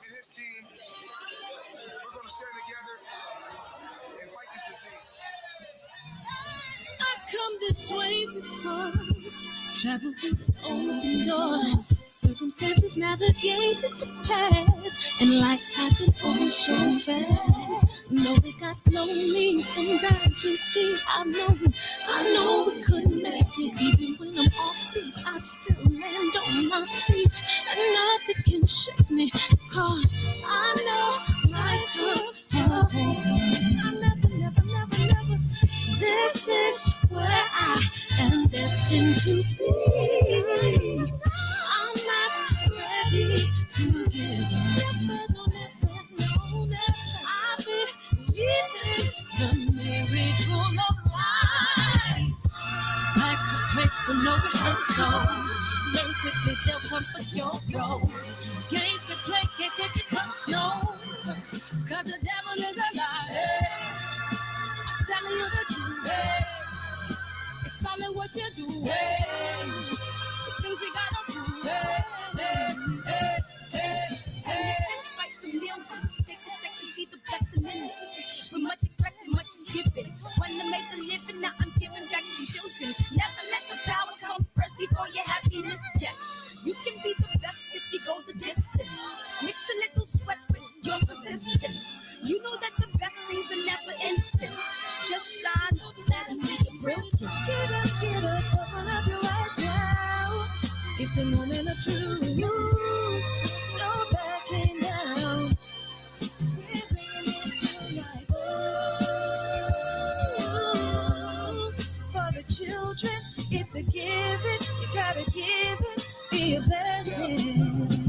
and his team, we're going to stand together and fight this disease. I come this way before, traveled through the open door. Circumstances navigated the path, and life happened all so fast. No, it got lonely sometimes. You see, I know we couldn't make it. Even when I'm offbeat, I still land on my feet, and nothing can shake me, cause I know life took a hold of me. I never. This is where I am destined to be. I'm not ready to give up. Never. I believe in the miracle of life. Life's a quick with no rehearsal. Learn quickly, they'll come for your role. Games can play, can't take it personal. Cause the devil is a liar. I'm telling you the truth. It's all in what you do. Some things you gotta do. Fight for millions. Take a second, see the blessing in it. With much expected, much is given. When I made the living, now I'm giving back to the children. Never let the power come first before your happiness. Yes, you can be the best if you go the distance. Mix a little sweat with your persistence. You know that the best things are never instant. Just shine, let them see your brilliance. Get up, open up your eyes now. It's the moment of truth. No backing down. We're bringing it tonight. Oh, for the children, it's a given. You gotta give it, be a blessing.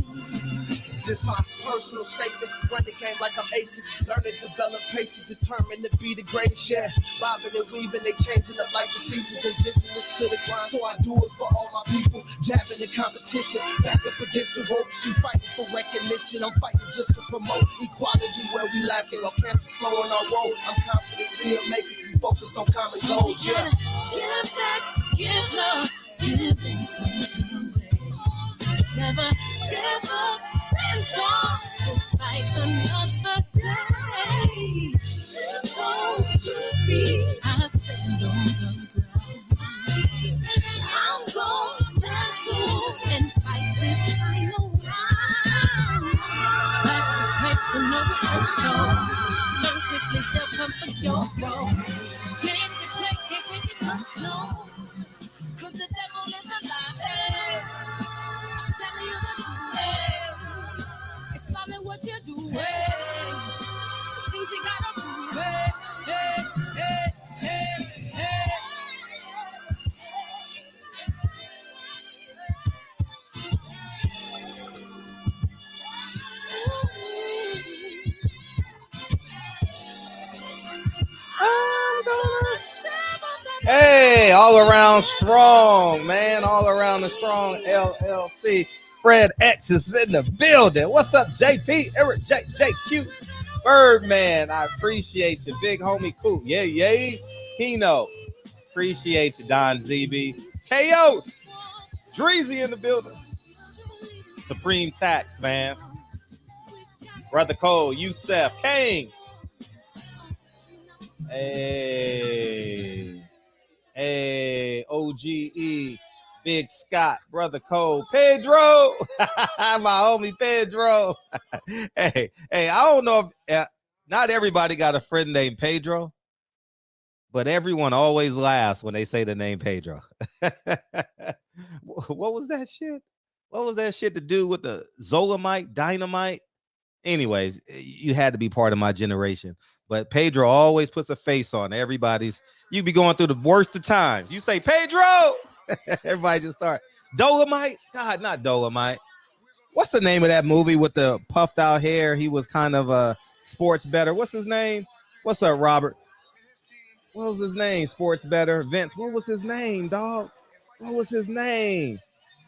This my personal statement. Run the game like I'm ASICs. Learn to develop patience, determined to be the greatest. Yeah, bobbing and weaving, they changing up like the seasons. Indigenous to the grind, so I do it for all my people. Jabbing the competition, back up against the ropes. You fighting for recognition, I'm fighting just to promote equality where we lacking. Or cancer slowing our road. I'm confident we'll make it. We focus on common goals. Yeah. Give back, give love, give in something. Never give up, stand tall to fight another day. 2 toes, 2 feet, I stand on the ground. I'm going back soon and fight this final round. Life's a quick with no rehearsal. Learn quickly, they'll come for your role. Games to play, can't take it personal. Cause the devil is a liar. Telling you the truth, it's all in what you do. Some things you gotta do. Hey, all around strong, man. All around the strong LLC. Fred X is in the building. What's up, JP? Eric JQ. Birdman, I appreciate you. Big homie Cool. Yay. Pino. Appreciate you, Don ZB. KO. Dreezy in the building. Supreme Tax, man. Brother Cole, Youssef, Kane. Hey, OGE, Big Scott, Brother Cole, Pedro, my homie Pedro. hey, I don't know if not everybody got a friend named Pedro, but everyone always laughs when they say the name Pedro. What was that shit? What was that shit to do with the Zolamite, dynamite? Anyways, you had to be part of my generation. But Pedro always puts a face on everybody's. You be going through the worst of times. You say, Pedro! Everybody just start. Dolomite? God, not Dolomite. What's the name of that movie with the puffed out hair? He was kind of a sports better. What's his name? What's up, Robert? What was his name? Sports better. Vince, what was his name, dog? What was his name?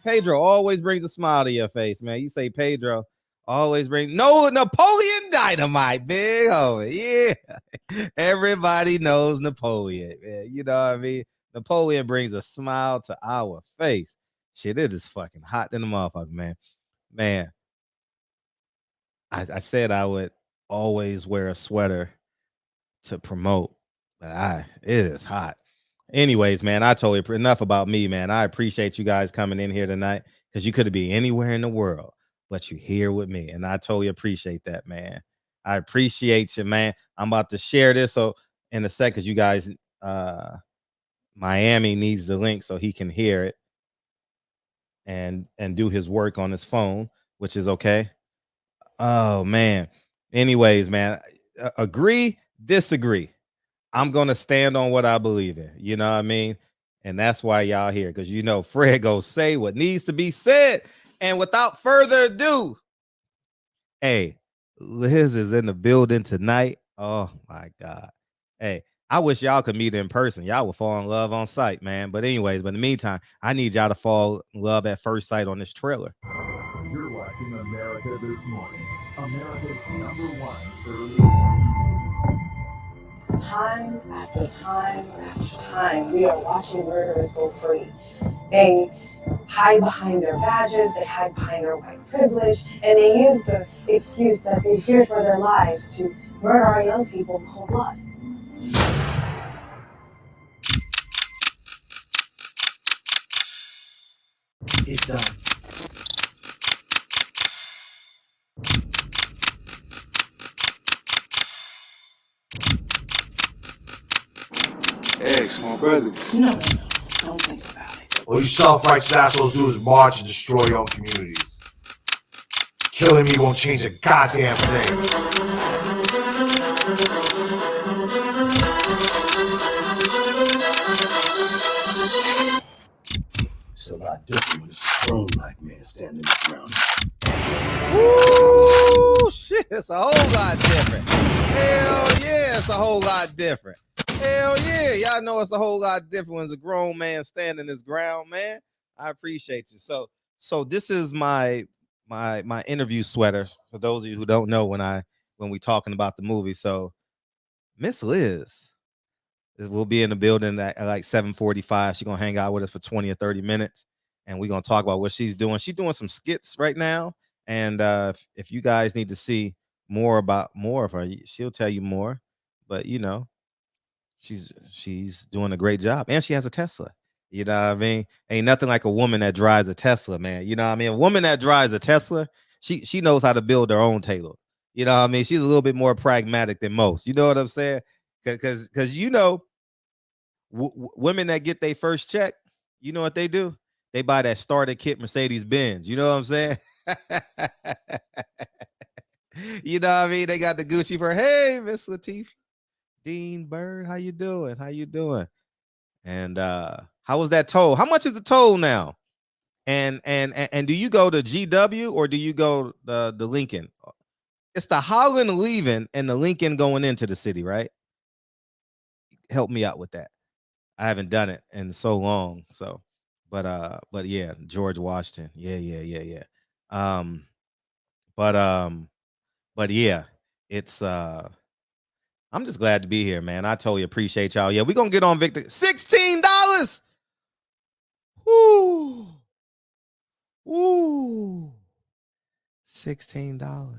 Pedro always brings a smile to your face, man. You say Pedro. Always bring no Napoleon Dynamite, big homie. Yeah. Everybody knows Napoleon, man. You know what I mean? Napoleon brings a smile to our face. Shit, it is fucking hot in the motherfucker, man. Man, I said I would always wear a sweater to promote, but it is hot. Anyways, man, I told you enough about me, man. I appreciate you guys coming in here tonight because you could be anywhere in the world, but you're here with me, and I totally appreciate that, man. I appreciate you, man. I'm about to share this so in a second, you guys. Miami needs the link so he can hear it and do his work on his phone, which is okay. Oh man. Anyways, man, agree, disagree. I'm gonna stand on what I believe in. You know what I mean? And that's why y'all here, because you know Fred goes say what needs to be said. And without further ado, hey, Liz is in the building tonight. Oh my God. Hey, I wish y'all could meet in person. Y'all would fall in love on sight, man. But anyways, but in the meantime, I need y'all to fall in love at first sight on this trailer. You're watching America This Morning, America's #1 early morning. Time after time after time, we are watching murderers go free. They hide behind their badges, they hide behind their white privilege, and they use the excuse that they fear for their lives to murder our young people in cold blood. It's done. Hey, small brother. No, don't think about it. All you self-righteous assholes do is march and destroy your own communities. Killing me won't change a goddamn thing. It's a lot different when it's a grown black man standing his ground. Woo, shit, it's a whole lot different. Hell yeah, it's a whole lot different. Hell yeah, y'all know it's a whole lot different when it's a grown man standing his ground, man. I appreciate you. So this is my interview sweater for those of you who don't know when we talking about the movie. So Miss Liz will be in the building at like 7:45. She's gonna hang out with us for 20 or 30 minutes, and we're gonna talk about what she's doing. She's doing some skits right now, and if you guys need to see more of her, she'll tell you more. But you know, she's doing a great job, and she has a Tesla. You know what I mean? Ain't nothing like a woman that drives a Tesla, man. You know what I mean? A woman that drives a Tesla, she knows how to build her own Tesla. You know what I mean? She's a little bit more pragmatic than most. You know what I'm saying? Because you know, women that get their first check, you know what they do? They buy that starter kit Mercedes Benz. You know what I'm saying? You know what I mean? They got the Gucci for, hey, Miss Latifah, Dean Bird, how you doing? How you doing? And how was that toll? How much is the toll now? And do you go to GW or do you go the Lincoln? It's the Holland leaving and the Lincoln going into the city, right? Help me out with that. I haven't done it in so long. So, but yeah, George Washington. Yeah. But yeah, it's I'm just glad to be here, man. I totally appreciate y'all. Yeah, we're gonna get on Victor. $16. Woo. Woo. $16.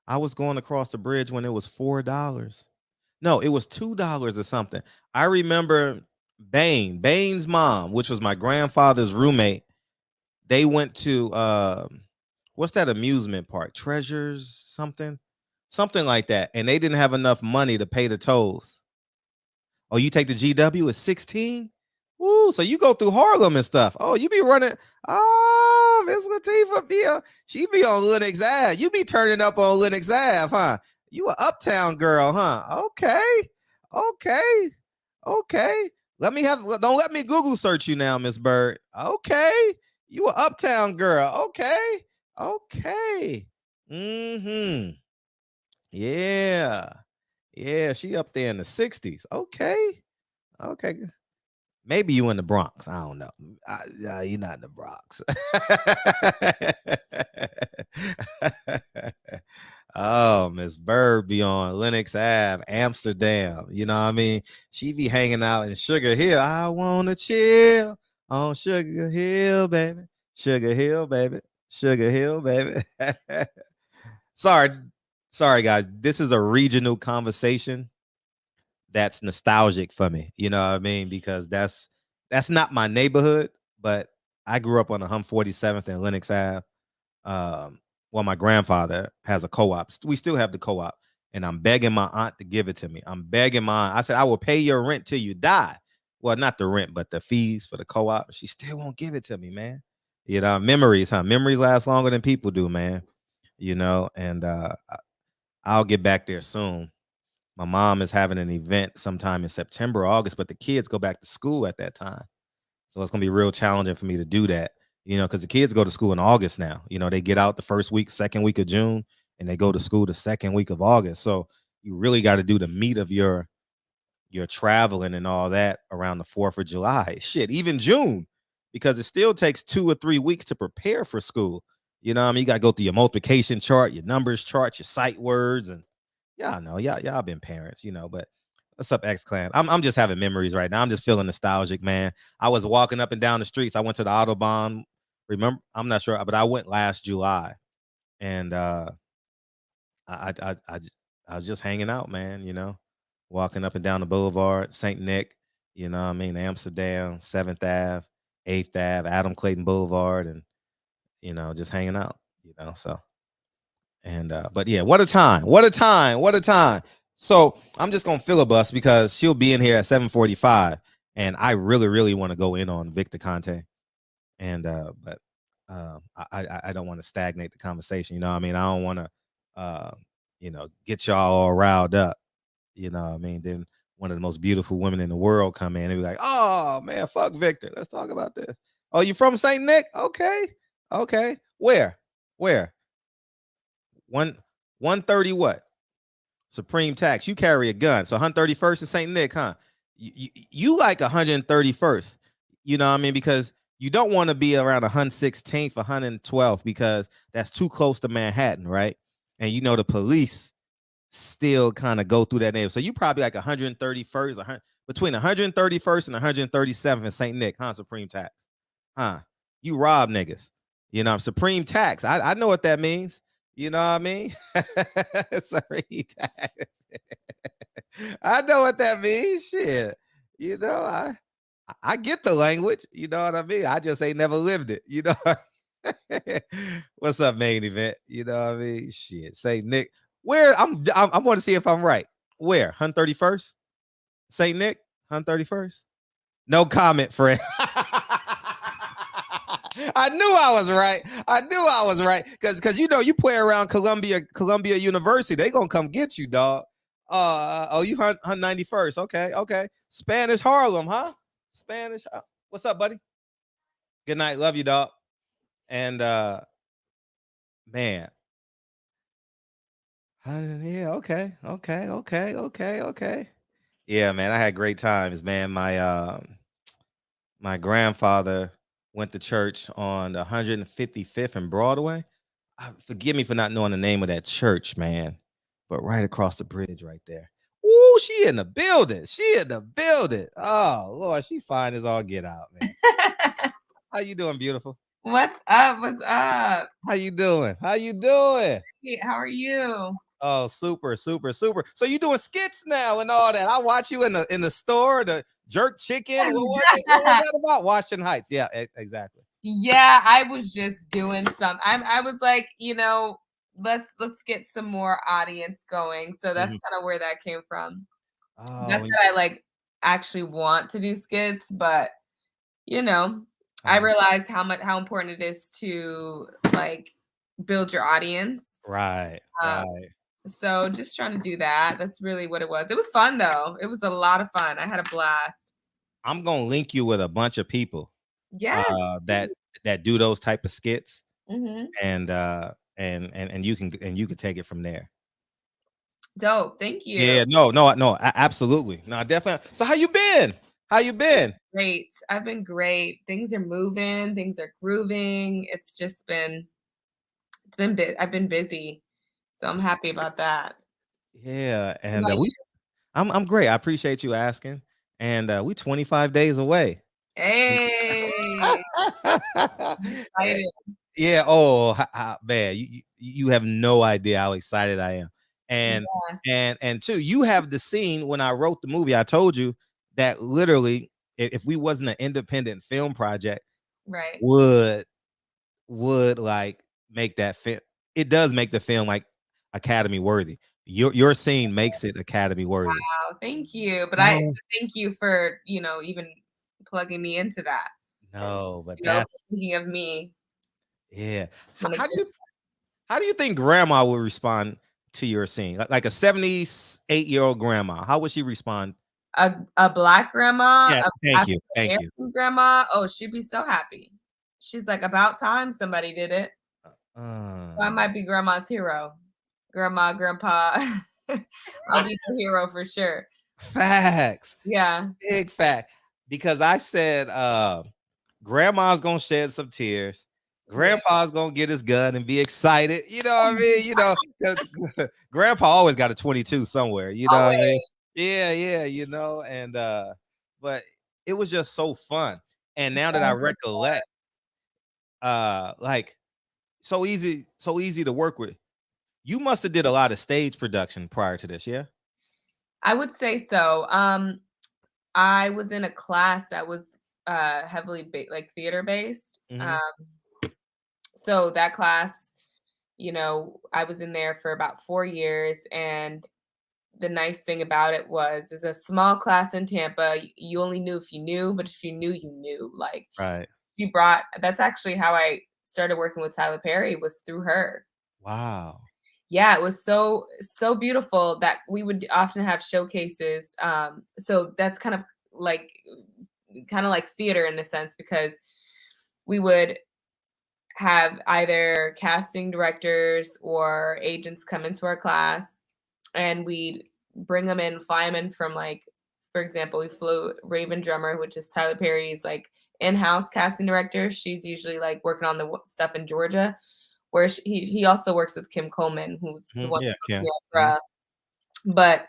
I was going across the bridge when it was $4. No, it was $2 or something. I remember Bane's mom, which was my grandfather's roommate. They went to what's that amusement park? Treasures, something like that. And they didn't have enough money to pay the tolls. Oh, you take the GW at 16? Woo, so you go through Harlem and stuff. Oh, you be running. Oh, Miss Latifah she be on Lenox Ave. You be turning up on Lenox Ave, huh? You a uptown girl, huh? Okay. Don't let me Google search you now, Miss Bird. Okay. You a uptown girl. Okay. Mm-hmm. Yeah, she up there in the 60s. Okay. Maybe you in the Bronx. I don't know. You're not in the Bronx. Oh, Miss Bird be on Lenox Ave, Amsterdam. You know what I mean? She be hanging out in Sugar Hill. I want to chill on Sugar Hill, baby. Sugar Hill, baby. sorry, sorry, guys. This is a regional conversation that's nostalgic for me. You know what I mean? Because that's not my neighborhood, but I grew up on the 47th and Lenox Ave. Well, my grandfather has a co-op. We still have the co-op, and I'm begging my aunt to give it to me. I'm begging my aunt. I said, I will pay your rent till you die. Well, not the rent, but the fees for the co-op. She still won't give it to me, man. You know, memories, huh? Memories last longer than people do, man. You know, and I'll get back there soon. My mom is having an event sometime in September, August, but the kids go back to school at that time. So it's gonna be real challenging for me to do that, you know, because the kids go to school in August now. You know, they get out the first week, second week of June, and they go to school the second week of August. So you really got to do the meat of your traveling and all that around the 4th of July. Shit, even June, because it still takes 2 or 3 weeks to prepare for school. You know what I mean? You gotta go through your multiplication chart, your numbers chart, your sight words, and y'all know, y'all been parents, you know, but what's up, X Clan? I'm just having memories right now. I'm just feeling nostalgic, man. I was walking up and down the streets. I went to the Audubon. Remember, I'm not sure, but I went last July, and I was just hanging out, man. You know, walking up and down the boulevard, Saint Nick. You know, what I mean, Amsterdam, 7th Ave, 8th Ave, Adam Clayton Boulevard, and you know, just hanging out. You know, so and but yeah, what a time! What a time! What a time! So I'm just gonna filibust because she'll be in here at 7:45, and I really, really want to go in on Victor Conte, and but I don't want to stagnate the conversation. You know what I mean? I don't want to you know, get y'all all riled up. You know what I mean? Then one of the most beautiful women in the world come in and be like, "Oh man, fuck Victor. Let's talk about this." Oh, you from Saint Nick? Okay, okay. Where? Where? 130 what? Supreme tax. You carry a gun. So 131st and St. Nick, huh? You like 131st. You know what I mean? Because you don't want to be around 116th, 112th, because that's too close to Manhattan, right? And you know the police still kind of go through that neighborhood. So you probably like 131st, between 131st and 137th in St. Nick, huh? Supreme tax. Huh? You rob niggas. You know, supreme tax. I know what that means. You know what I mean? Sorry, tax. I know what that means. Shit. You know, I get the language. You know what I mean? I just ain't never lived it. You know. What's up, main event? You know what I mean? Shit. Say Nick. Where I want to see if I'm right. Where? 131st? St. Nick? 131st? No comment, friend. I knew I was right. I knew I was right. Because you know, you play around Columbia University, they gonna come get you, dog. Oh, you 191st. Okay, okay. Spanish Harlem, huh? Spanish. What's up, buddy? Good night. Love you, dog. And man. Yeah, okay, okay, okay, okay, okay. Yeah, man, I had great times, man. My grandfather went to church on the 155th and Broadway. Forgive me for not knowing the name of that church, man, but right across the bridge right there. Ooh, she in the building. She in the building. Oh, Lord, she fine as all get out, man. How you doing, beautiful? What's up? What's up? How you doing? How you doing? Hey, how are you? Oh, super, super, super. So you doing skits now and all that. I watch you in the store, the jerk chicken. What was it? What was that about? Washington Heights. Yeah, exactly. Yeah, I was just doing some. I was like, you know, let's get some more audience going. So that's kind of where that came from. Oh, Not that I like actually want to do skits, but you know, I realize how important it is to like build your audience. right. So just trying to do that. That's really what it was. It was fun though. It was a lot of fun. I had a blast. I'm gonna link you with a bunch of people. Yeah. That do those type of skits, Mm-hmm. and you can take it from there. Dope. Thank you. Yeah, no, absolutely. No, definitely. So how you been? How you been? Great. I've been great. Things are moving. Things are grooving. It's been I've been busy, so I'm happy about that. Yeah, and I'm great. I appreciate you asking. And we 25 days away. Hey. Yeah. Oh, man, You have no idea how excited I am. And and two, you have the scene when I wrote the movie. I told you that literally, if we wasn't an independent film project, right, would like make that fit. It does make the film like Academy worthy. Your scene makes it Academy worthy. wow, thank you. But No, thank you for, you know, even plugging me into that. no, but You know, that's thinking of me. yeah. When it How do you think grandma would respond to your scene? Like a 78-year-old grandma, how would she respond? a black grandma, Yeah, a thank you. African Thank you. American grandma, oh, she'd be so happy. She's like, about time somebody did it. So I Uh, might be grandma's hero. Grandma, grandpa. I'll be the hero for sure. facts. Yeah. Big fact. Because I said grandma's gonna shed some tears. Yeah. Grandpa's gonna get his gun and be excited. You know what I mean? You know, 'cause grandpa always got a 22 somewhere, you know what I mean? Always. Yeah, yeah, you know, and but it was just so fun. And now that I recollect, like so easy to work with. You must have did a lot of stage production prior to this, yeah? I would say so. I was in a class that was heavily like theater based. Mhm. So that class, you know, I was in there for about 4 years, and the nice thing about it was it's a small class in Tampa. You only knew if you knew, but if you knew, you knew. Like Right. she brought that's actually how I started working with Tyler Perry was through her. Wow. Yeah, it was so beautiful that we would often have showcases. So that's kind of like theater in a sense because we would have either casting directors or agents come into our class and we'd bring them in, fly them in from like, for example, we flew Raven Drummer, which is Tyler Perry's like in-house casting director. She's usually like working on the stuff in Georgia, where he also works with Kim Coleman, who's the one Yeah, who Kim. yeah, but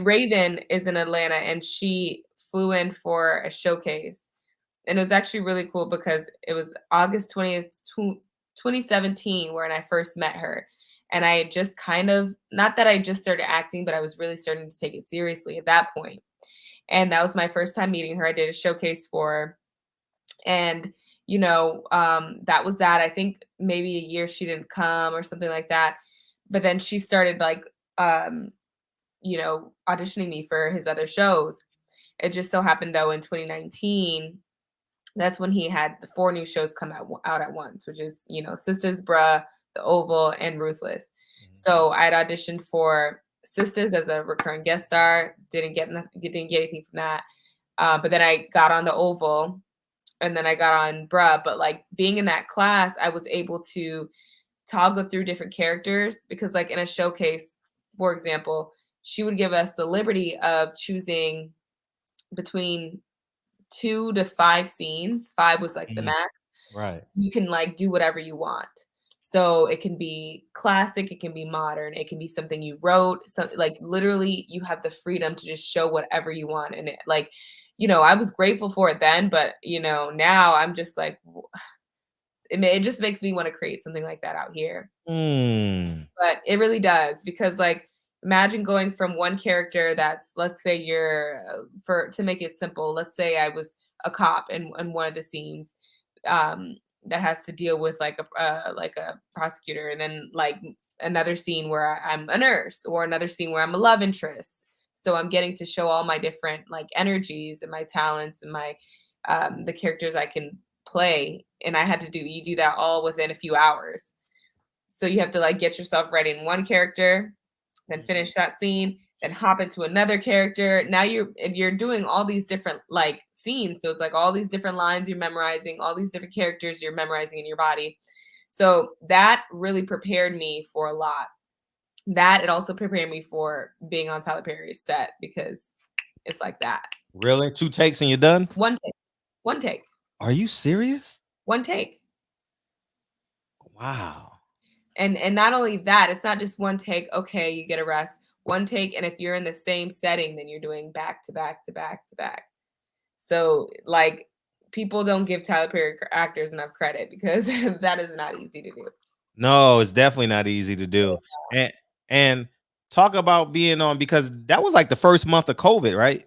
Raven is in Atlanta and she flew in for a showcase. And it was actually really cool because it was August 20th, 2017 when I first met her. And I had just kind of, not that I just started acting, but I was really starting to take it seriously at that point. And that was my first time meeting her. I did a showcase for her. And, you know, that was that. I think maybe a year she didn't come or something like that. But then she started like, you know, auditioning me for his other shows. It just so happened though in 2019, that's when he had the 4 new shows come out at once, which is, you know, Sisters, Bruh, The Oval, and Ruthless. So I had auditioned for Sisters as a recurring guest star. Didn't get anything from that. But then I got on The Oval, and then I got on Bruh. But like being in that class, I was able to toggle through different characters because, like in a showcase, for example, she would give us the liberty of choosing between 2 to 5 scenes. 5 was like the Mhm. max. Right. You can like do whatever you want. So it can be classic, it can be modern, it can be something you wrote, like literally you have the freedom to just show whatever you want. And it, like, you know, I was grateful for it then, but you know, now I'm just like it just makes me want to create something like that out here. Mm. But it really does because like imagine going from one character that's let's say you're for to make it simple, let's say I was a cop in one of the scenes that has to deal with like a prosecutor and then like another scene where I'm a nurse or another scene where I'm a love interest. So I'm getting to show all my different like energies and my talents and my the characters I can play and I had to do that all within a few hours. So you have to like get yourself ready in one character, then finish that scene, then hop into another character. Now you're doing all these different like scenes. So it's like all these different lines you're memorizing, all these different characters you're memorizing in your body. So that really prepared me for a lot. That it also prepared me for being on Tyler Perry's set because it's like that. Really? 2 takes and you're done? One take. One take. Are you serious? One take. Wow. And not only that, it's not just one take, okay, you get a rest. One take, and if you're in the same setting, then you're doing back to back to back to back. So like people don't give Tyler Perry actors enough credit because that is not easy to do. No, it's definitely not easy to do. And talk about being on, because that was like the first month of COVID, right?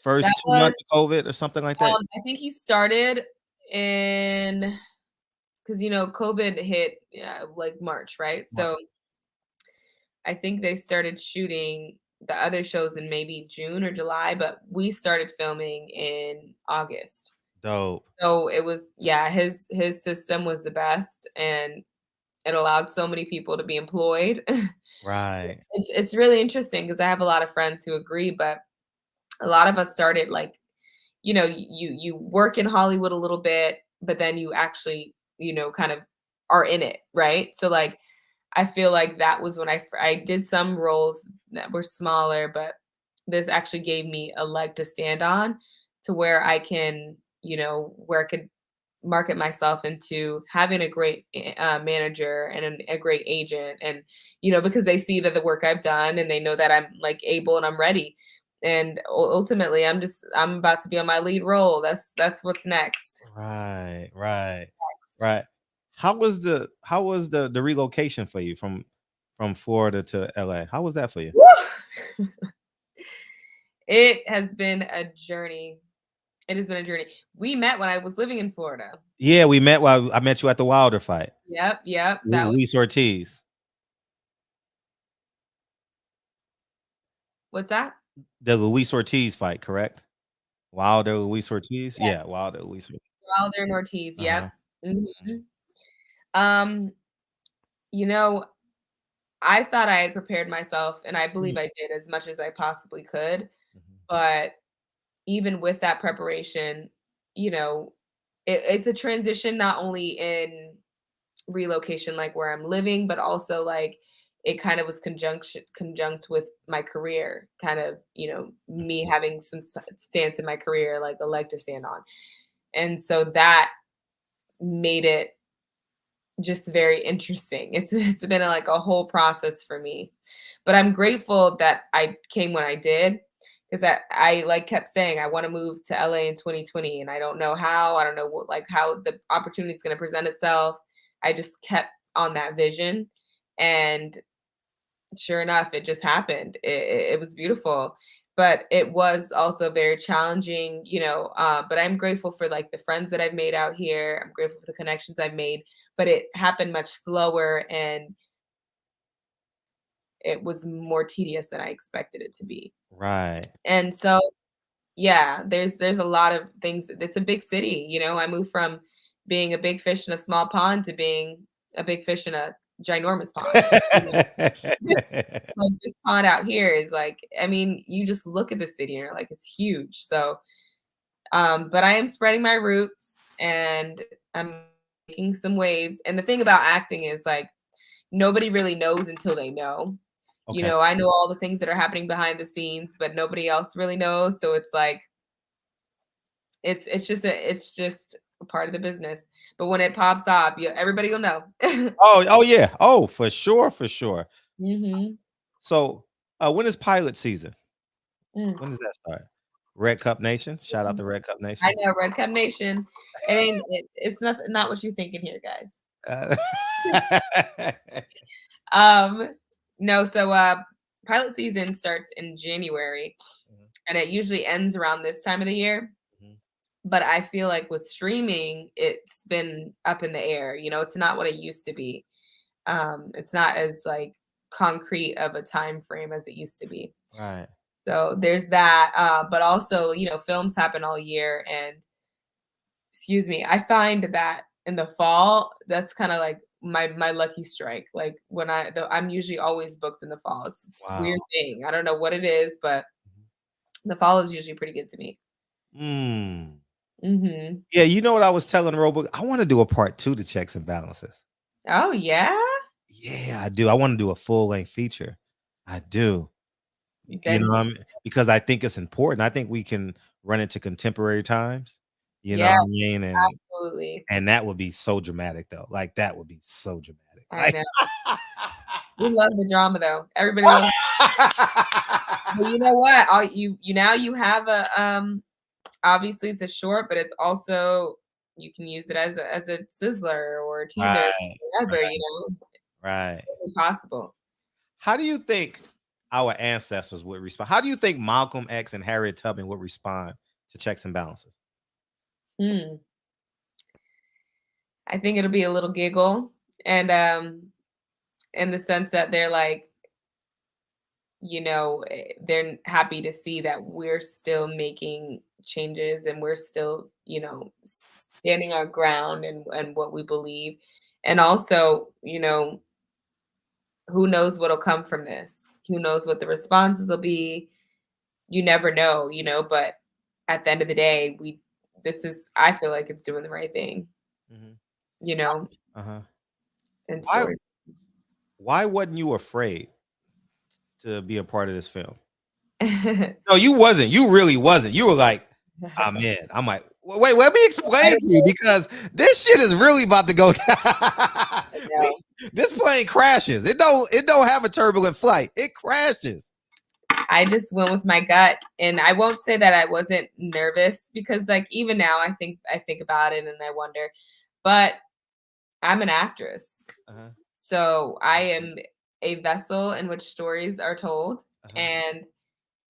First That 2 months was, of COVID or something like that. I think he started in, because COVID hit like March, right? So I think they started shooting the other shows in maybe June or July, but we started filming in August. Dope. So it was, his system was the best, and it allowed so many people to be employed. Right. It's really interesting because I have a lot of friends who agree, but a lot of us started like, you work in Hollywood a little bit, but then you actually, kind of are in it, right? So like, I feel like that was when I did some roles that were smaller, but this actually gave me a leg to stand on, to where I can, where I could market myself into having a great manager and a great agent, and because they see that the work I've done, and they know that I'm like able and I'm ready, and ultimately I'm about to be on my lead role. That's what's next. Right. How was the relocation for you from Florida to LA? How was that for you? Woo! It has been a journey. It has been a journey. We met when I was living in Florida. Yeah, we met while I met you at the Wilder fight. Yep. That was, Luis Ortiz. what's that? The Luis Ortiz fight, correct? Wilder, Luis Ortiz? Yeah, Wilder, Luis Ortiz. Wilder and Ortiz. Yep. Uh-huh. Mhm. Um, I thought I had prepared myself, and I believe I did as much as I possibly could. But even with that preparation, it's a transition, not only in relocation, like where I'm living, but also like it kind of was conjunct with my career, kind of, me having some stance in my career, like a leg to stand on. And so that made it just very interesting. It's been like a whole process for me. But I'm grateful that I came when I did, because I like kept saying I want to move to LA in 2020, and I don't know how. I don't know what, like, how the opportunity is going to present itself. I just kept on that vision, and sure enough, it just happened. It was beautiful, but it was also very challenging, but I'm grateful for like the friends that I've made out here. I'm grateful for the connections I've made, but it happened much slower, and it was more tedious than I expected it to be. Right. And so, yeah, there's a lot of things. It's a big city, I moved from being a big fish in a small pond to being a big fish in a ginormous pond. Like this pond out here is like, I mean, you just look at the city and you're like, it's huge. So, but I am spreading my roots, and I'm making some waves. And the thing about acting is like, nobody really knows until they know. Okay. I know all the things that are happening behind the scenes, but nobody else really knows. So it's like, it's just a part of the business. But when it pops off, everybody will know. Oh yeah. Oh, for sure. Hmm. So, when is pilot season? Mm. When does that start? Red Cup Nation. Shout out to Red Cup Nation. I know, Red Cup Nation. It's not what you're thinking here, guys. No, so pilot season starts in January, and it usually ends around this time of the year. But I feel like with streaming, it's been up in the air. It's not what it used to be. It's not as like concrete of a time frame as it used to be. Right. So there's that. But also, films happen all year, and excuse me, I find that in the fall, that's kind of like my lucky strike. Like when I'm usually always booked in the fall. It's this weird thing. I don't know what it is, but the fall is usually pretty good to me. Yeah, you know what I was telling Robo? I want to do a part 2 to Checks and Balances. Oh yeah. Yeah, I do. I want to do a full length feature. I do. Then, because I think it's important. I think we can run into contemporary times. You know yes, what I mean? absolutely. And that would be so dramatic, though. Like that would be so dramatic. I know. We love the drama, though. Everybody loves. But you know what? You have a obviously it's a short, but it's also You can use it as a sizzler or a teaser, Right, whatever, right. you know. Right. It's totally possible. How do you think our ancestors would respond? How do you think Malcolm X and Harriet Tubman would respond to checks and balances? Hmm. I think it'll be a little giggle, and in the sense that they're like, they're happy to see that we're still making changes and we're still, standing our ground and what we believe. And also, who knows what'll come from this? Who knows what the responses will be? You never know, but at the end of the day, I feel like it's doing the right thing, Mhm. you know, Uh-huh. and Why sort why wasn't you afraid to be a part of this film? of. No, you wasn't. You really wasn't. You were like, I'm in. I'm like, wait, let me explain to you because this shit is really about to go down. know. This plane crashes. It don't have a turbulent flight. It crashes. I just went with my gut, and I won't say that I wasn't nervous because, like, even now, I think about it and I wonder. But I'm an actress, Uh-huh. so I am a vessel in which stories are told. Uh-huh. And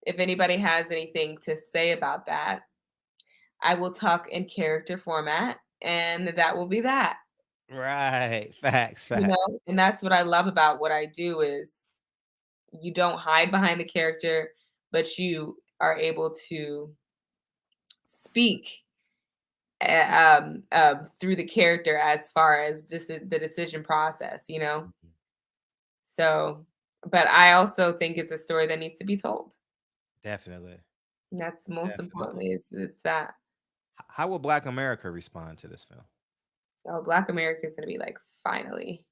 if anybody has anything to say about that, I will talk in character format, and that will be that. Right. Facts. You Facts. know, and that's what I love about what I do is you don't hide behind the character, but you are able to speak through the character as far as just the decision process, So, but I also think it's a story that needs to be told. Definitely. That's most Definitely. importantly is it's that. How will Black America respond to this film? Oh, Black America is gonna be like, finally,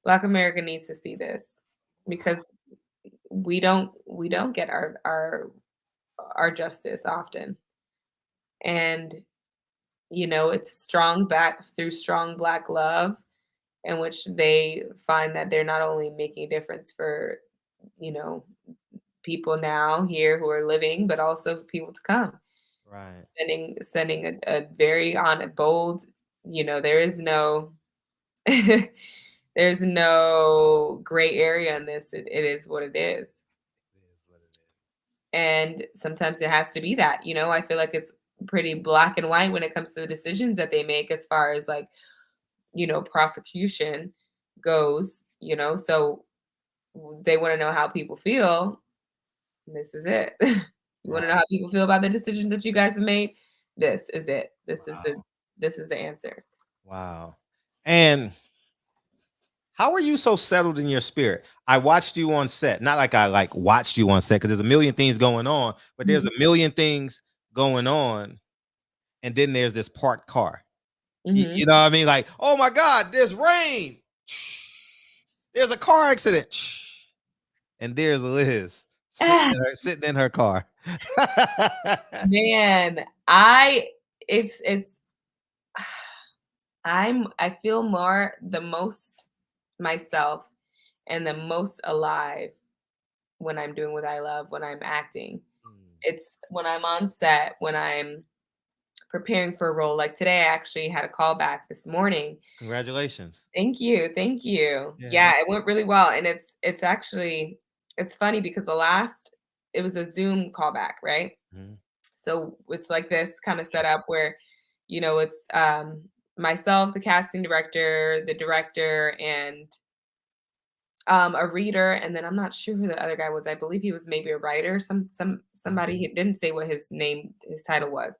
Black America needs to see this because we don't get our justice often, and it's strong back through strong Black love in which they find that they're not only making a difference for, you know, people now here who are living, but also people to come. Right. Sending a very on bold, there is no there's no gray area in this. It is what it is. It is what it is. And sometimes it has to be that, I feel like it's pretty black and white when it comes to the decisions that they make as far as like, prosecution goes, so they want to know how people feel. This is it. You want to know Right. how people feel about the decisions that you guys have made? This is it. Wow. This is the answer. Wow. And how are you so settled in your spirit? I watched you on set. Not like I like watched you on set because there's a million things going on, but there's a million things going on. And then there's this parked car. Mm-hmm. You know what I mean? Like, oh my God, there's rain. There's a car accident. And there's Liz sitting in her car. Man, it's I feel the most myself and the most alive when I'm doing what I love, when I'm acting. It's when I'm on set, when I'm preparing for a role. Like today, I actually had a call back this morning. Congratulations. Thank you. Thank you. Yeah. Yeah, it went really well. And it's actually it's funny because it was a Zoom callback, right? Mhm. So it's like this kind of setup where, it's myself, the casting director, the director, and a reader, and then I'm not sure who the other guy was. I believe he was maybe a writer, somebody. He didn't say what his title was.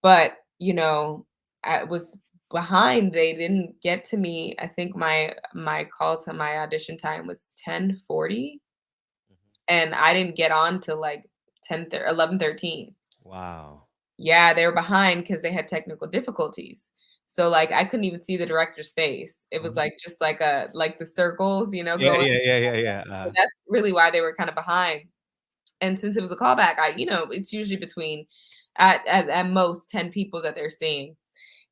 But, I was behind. They didn't get to me. I think my call to my audition time was 10:40, and I didn't get on till like 11:13. Wow. Yeah, they were behind because they had technical difficulties. So, like, I couldn't even see the director's face. It was like just like the circles, Yeah, going. yeah. So that's really why they were kind of behind. And since it was a callback, it's usually between at most 10 people that they're seeing.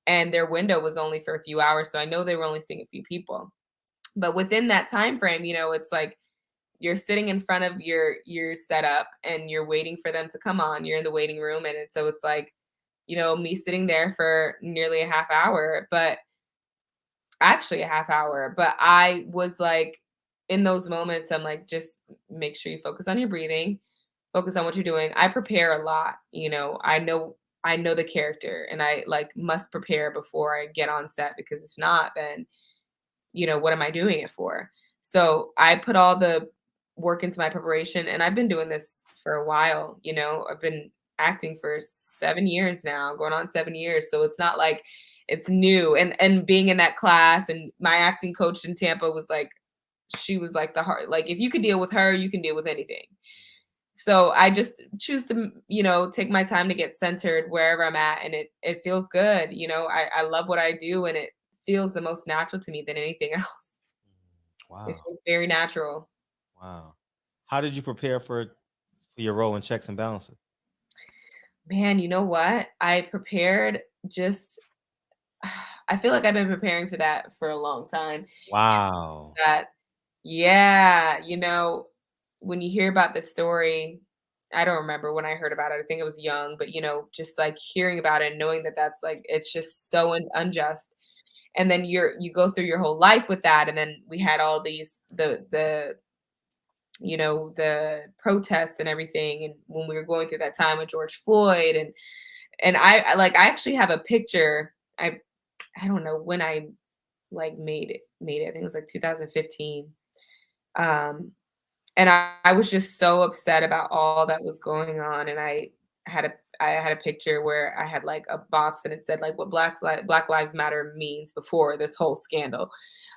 And their window was only for a few hours. So I know they were only seeing a few people. But within that time frame, it's like you're sitting in front of your setup and you're waiting for them to come on. You're in the waiting room. And so it's like, me sitting there for nearly a half hour, but actually a half hour. But I was like, in those moments, I'm like, just make sure you focus on your breathing, focus on what you're doing. I prepare a lot. I know the character, and I like must prepare before I get on set, because if not, then what am I doing it for? So I put all the work into my preparation, and I've been doing this for a while. I've been acting for 7 years now, going on 7 years. So it's not like it's new. And being in that class, and my acting coach in Tampa was like, she was like the heart, like if you could deal with her, you can deal with anything. So I just choose to, take my time to get centered wherever I'm at, and it feels good. I love what I do, and it feels the most natural to me than anything else. It Wow. feels very natural. Wow. How did you prepare for your role in Checks and Balances? Man, you know what? I prepared I feel like I've been preparing for that for a long time. Wow. Yeah, when you hear about this story, I don't remember when I heard about it. I think I was young, but just like hearing about it and knowing that that's like, it's just so unjust. And then you go through your whole life with that. And then we had all these, the protests and everything. And when we were going through that time with George Floyd, and I actually have a picture. I don't know when I like made it. I think it was like 2015. And I was just so upset about all that was going on. And I had a picture where I had like a box, and it said like what Black Lives Matter means before this whole scandal.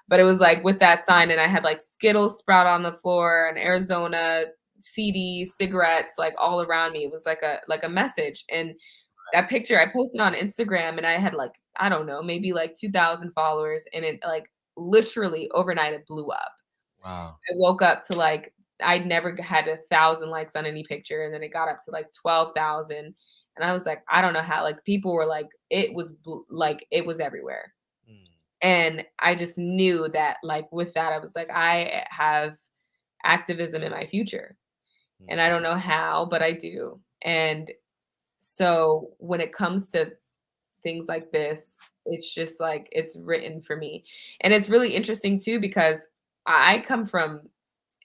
But it was like with that sign, and I had like Skittles sprout on the floor, and Arizona CDs, cigarettes, like all around me. It was like a message. And that picture I posted on Instagram, and I had like, I don't know, maybe like 2,000 followers, and it like literally overnight it blew up. Wow. I woke up to like, I'd never had 1,000 likes on any picture, and then it got up to like 12,000, and I was like, I don't know how. Like people were like, it was everywhere. And I just knew that like with that, I was like, I have activism in my future, and I don't know how, but I do. And so when it comes to things like this, it's just like, it's written for me. And it's really interesting too, because I come from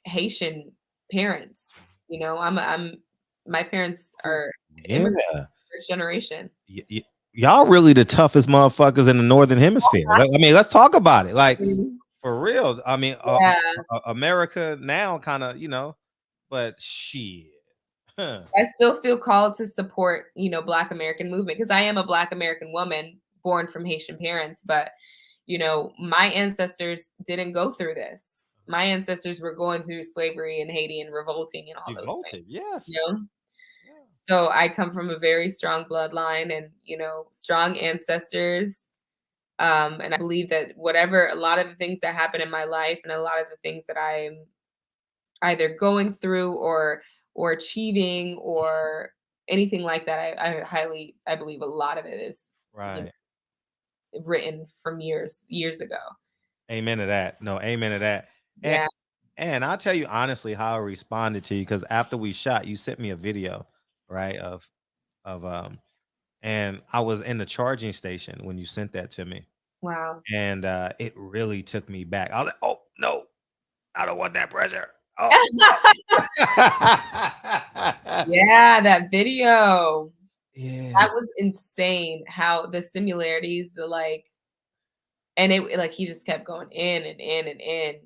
Haitian parents. My parents are immigrants, first generation. Y'all really the toughest motherfuckers in the Northern Hemisphere. I mean, let's talk about it. Like for real. I mean, America now kind of, but shit. Huh. I still feel called to support, Black American movement, because I am a Black American woman born from Haitian parents. But, my ancestors didn't go through this. My ancestors were going through slavery in Haiti and revolting and all those things. Yes. So I come from a very strong bloodline and, strong ancestors. And I believe that a lot of the things that happen in my life, and a lot of the things that I'm either going through or achieving or anything like that, I believe a lot of it is right, written from years ago. Amen to that. No, amen to that. Yeah. And I'll tell you honestly how I responded to you, because after we shot, you sent me a video, right, of and I was in the charging station when you sent that to me. Wow. And it really took me back. I was like, oh no, I don't want that pressure. Oh. Yeah, that video. Yeah. That was insane, how the similarities, and it like he just kept going in and in and in.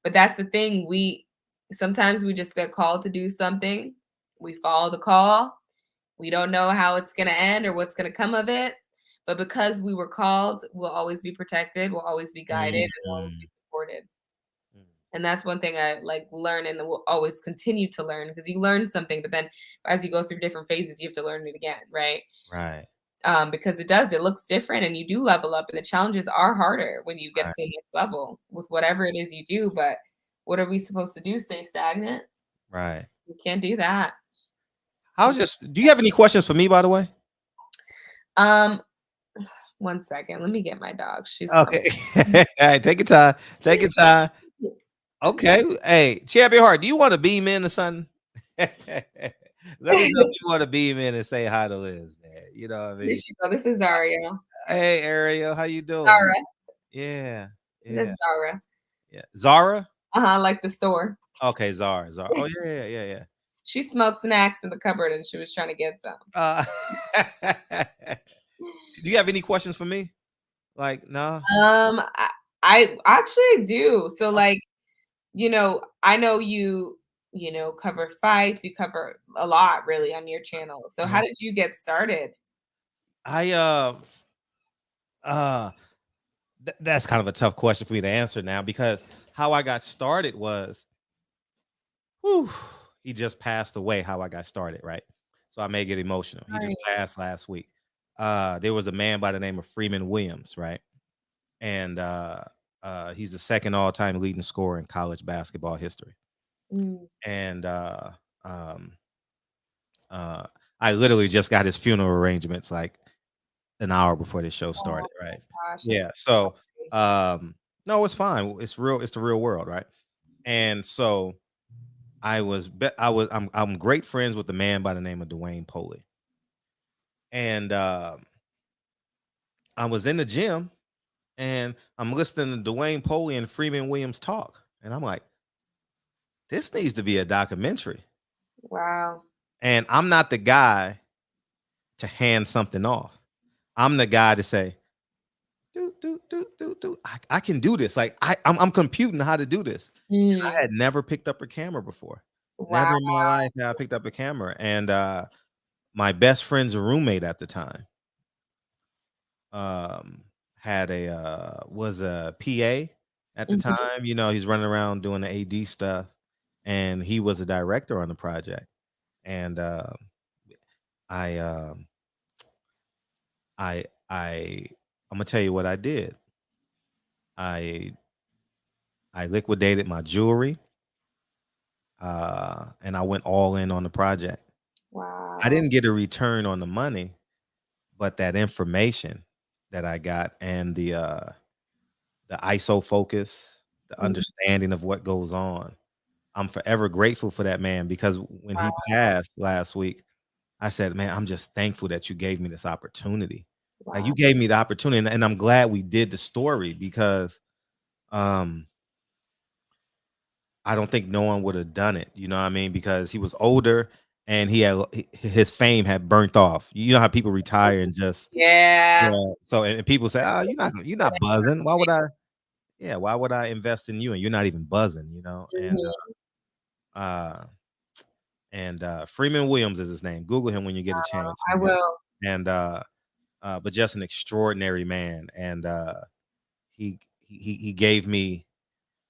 But that's the thing, sometimes we just get called to do something. We follow the call. We don't know how it's going to end or what's going to come of it. But because we were called, we'll always be protected. We'll always be guided and we'll always be supported. And that's one thing I learn and will always continue to learn, because you learn something, but then as you go through different phases, you have to learn it again. Right. Right. Because it looks different, and you do level up, and the challenges are harder when you get to the next level with whatever it is you do. But what are we supposed to do? Stay stagnant? Right. We can't do that. Do you have any questions for me, by the way? 1 second. Let me get my dog. She's okay. All right, take your time. Take your time. Okay. Hey, Champion Heart, do you want to beam in or something? Let me know if you want to beam in and say hi to Liz, man. You know what I There mean? she go. This is Zaria. Hey, Ariel, how you doing? Zara. Yeah, This yeah, is Zara. yeah. Zara? Like the store. Okay, Zara, Zara. Oh, yeah. She smelled snacks in the cupboard and she was trying to get some. Uh, do you have any questions for me? Like, no? I actually do. So like, I know you cover fights, you cover a lot really on your channel. So how Uh-huh. did you get started? I uh that's kind of a tough question for me to answer now because how I got started was whew, he just passed away how I got started, right? So I may get emotional. He just Right. passed last week. There was a man by the name of Freeman Williams, right? And he's the second all-time leading scorer in college basketball history. Mm. And um uh I literally just got his funeral arrangements like an hour before the show started, Oh right? gosh, I'm Yeah. so So sorry. no, it's fine. It's real, it's the real world, right? And so I'm great friends with the man by the name of Dwayne Poley. And I was in the gym and I'm listening to Dwayne Poley and Freeman Williams talk. And I'm like, this needs to be a documentary. Wow. And I'm not the guy to hand something off. I'm the guy to say, do. I can do this. Like I'm computing how to do this. I Mm. had never picked up a camera before. Wow. Never in my life had I picked up a camera. And my best friend's roommate at the time had was a PA at the Mhm. time. He's running around doing the AD stuff, and he was a director on the project. And I I I I'm gonna tell you what I did. I I liquidated my jewelry, and I went all in on the project. I Wow. didn't get a return on the money, but that information that I got and the ISO focus, the Mhm. understanding of what goes on, I'm forever grateful for that man because when he Wow. passed last week, I said, "Man, I'm just thankful that you gave me this opportunity." Like, you Wow. gave me the opportunity, and I'm glad we did the story because, um, I don't think no one would have done it, you know what I mean? Because he was older and his fame had burnt off. You know how people retire and just Yeah. yeah, so and people say, "Oh, you're not buzzing. Why would I invest in you and you're not even buzzing," you know? Mhm. Uh Freeman Williams is his name. Google him when you get a chance, I man. will. And but just an extraordinary man. And he gave me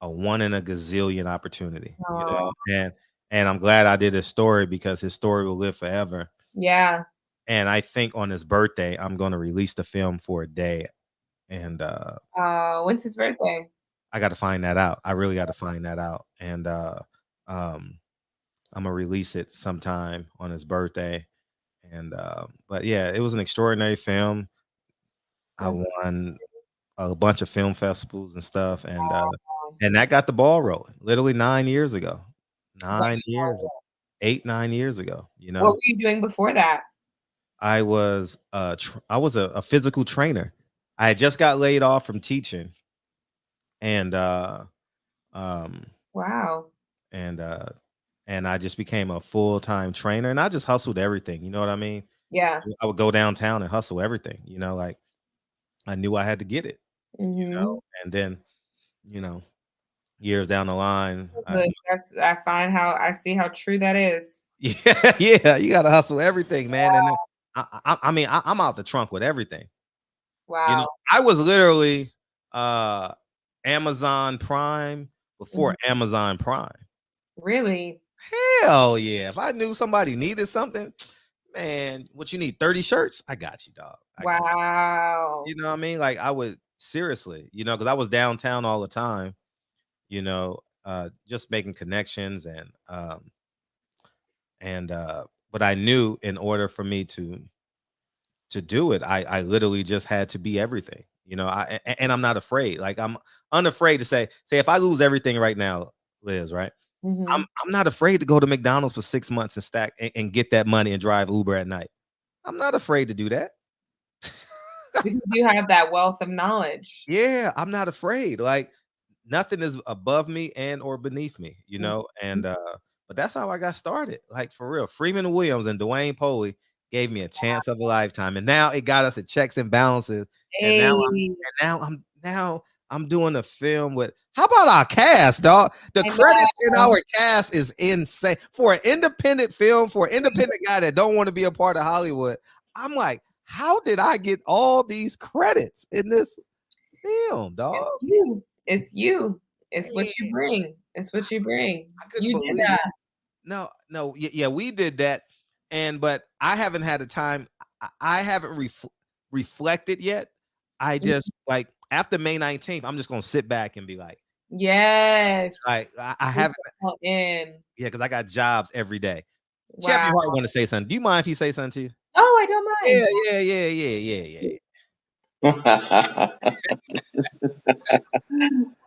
a one in a gazillion opportunity, Oh, and I'm glad I did his story because his story will live forever. yeah. And I think on his birthday, I'm gonna release the film for a day. And When's his birthday? I gotta find that out. I really gotta find that out. And um I'm gonna release it sometime on his birthday. And but yeah, it was an extraordinary film. I That's won a bunch of film festivals and stuff, wow. and that got the ball rolling. Literally 9 years ago, Wow. 8 9 years ago. What were you doing before that? I was a physical trainer. I had just got laid off from teaching, and um Wow. and and I just became a full-time trainer, and I just hustled everything. You know what I mean? Yeah. I would go downtown and hustle everything. Like I knew I had to get it. Mhm. And then you know years down the line, Look, I see how true that is. yeah, you gotta hustle everything, man. And then I'm out the trunk with everything. Wow. I was literally uh Amazon Prime before Mhm. Amazon Prime. Really? Hell yeah. If I knew somebody needed something, man, what you need? 30 shirts? I got you, dog. I got you. Wow. You know what I mean? Like I would seriously, because I was downtown all the time, just making connections and but I knew in order for me to do it, I literally just had to be everything. And I'm not afraid. Like I'm unafraid to say if I lose everything right now, Liz, right? I'm Mhm. I'm not afraid to go to McDonald's for 6 months and stack and get that money and drive Uber at night. I'm not afraid to do that. Because you have that wealth of knowledge. Yeah, I'm not afraid. Like nothing is above me and or beneath me, you know. And but that's how I got started. Like for real. Freeman Williams and Dwayne Poley gave me a chance of a lifetime. And now it got us at checks and balances. And now I'm doing a film with how about our cast, dog? The credits in our cast is insane. For an independent film, for an independent guy that don't want to be a part of Hollywood, I'm like, how did I get all these credits in this film, dog? It's you. It's what you bring. It's what you bring. You did that. No, yeah, we did that. But I haven't had a time. I haven't reflected yet. I just like after May 19th, I'm just gonna sit back and be like, yes. Like I haven't. Yeah, because I got jobs every day. Wow. Chevy Hart want to say something. Do you mind if he say something to you? Oh, I don't mind.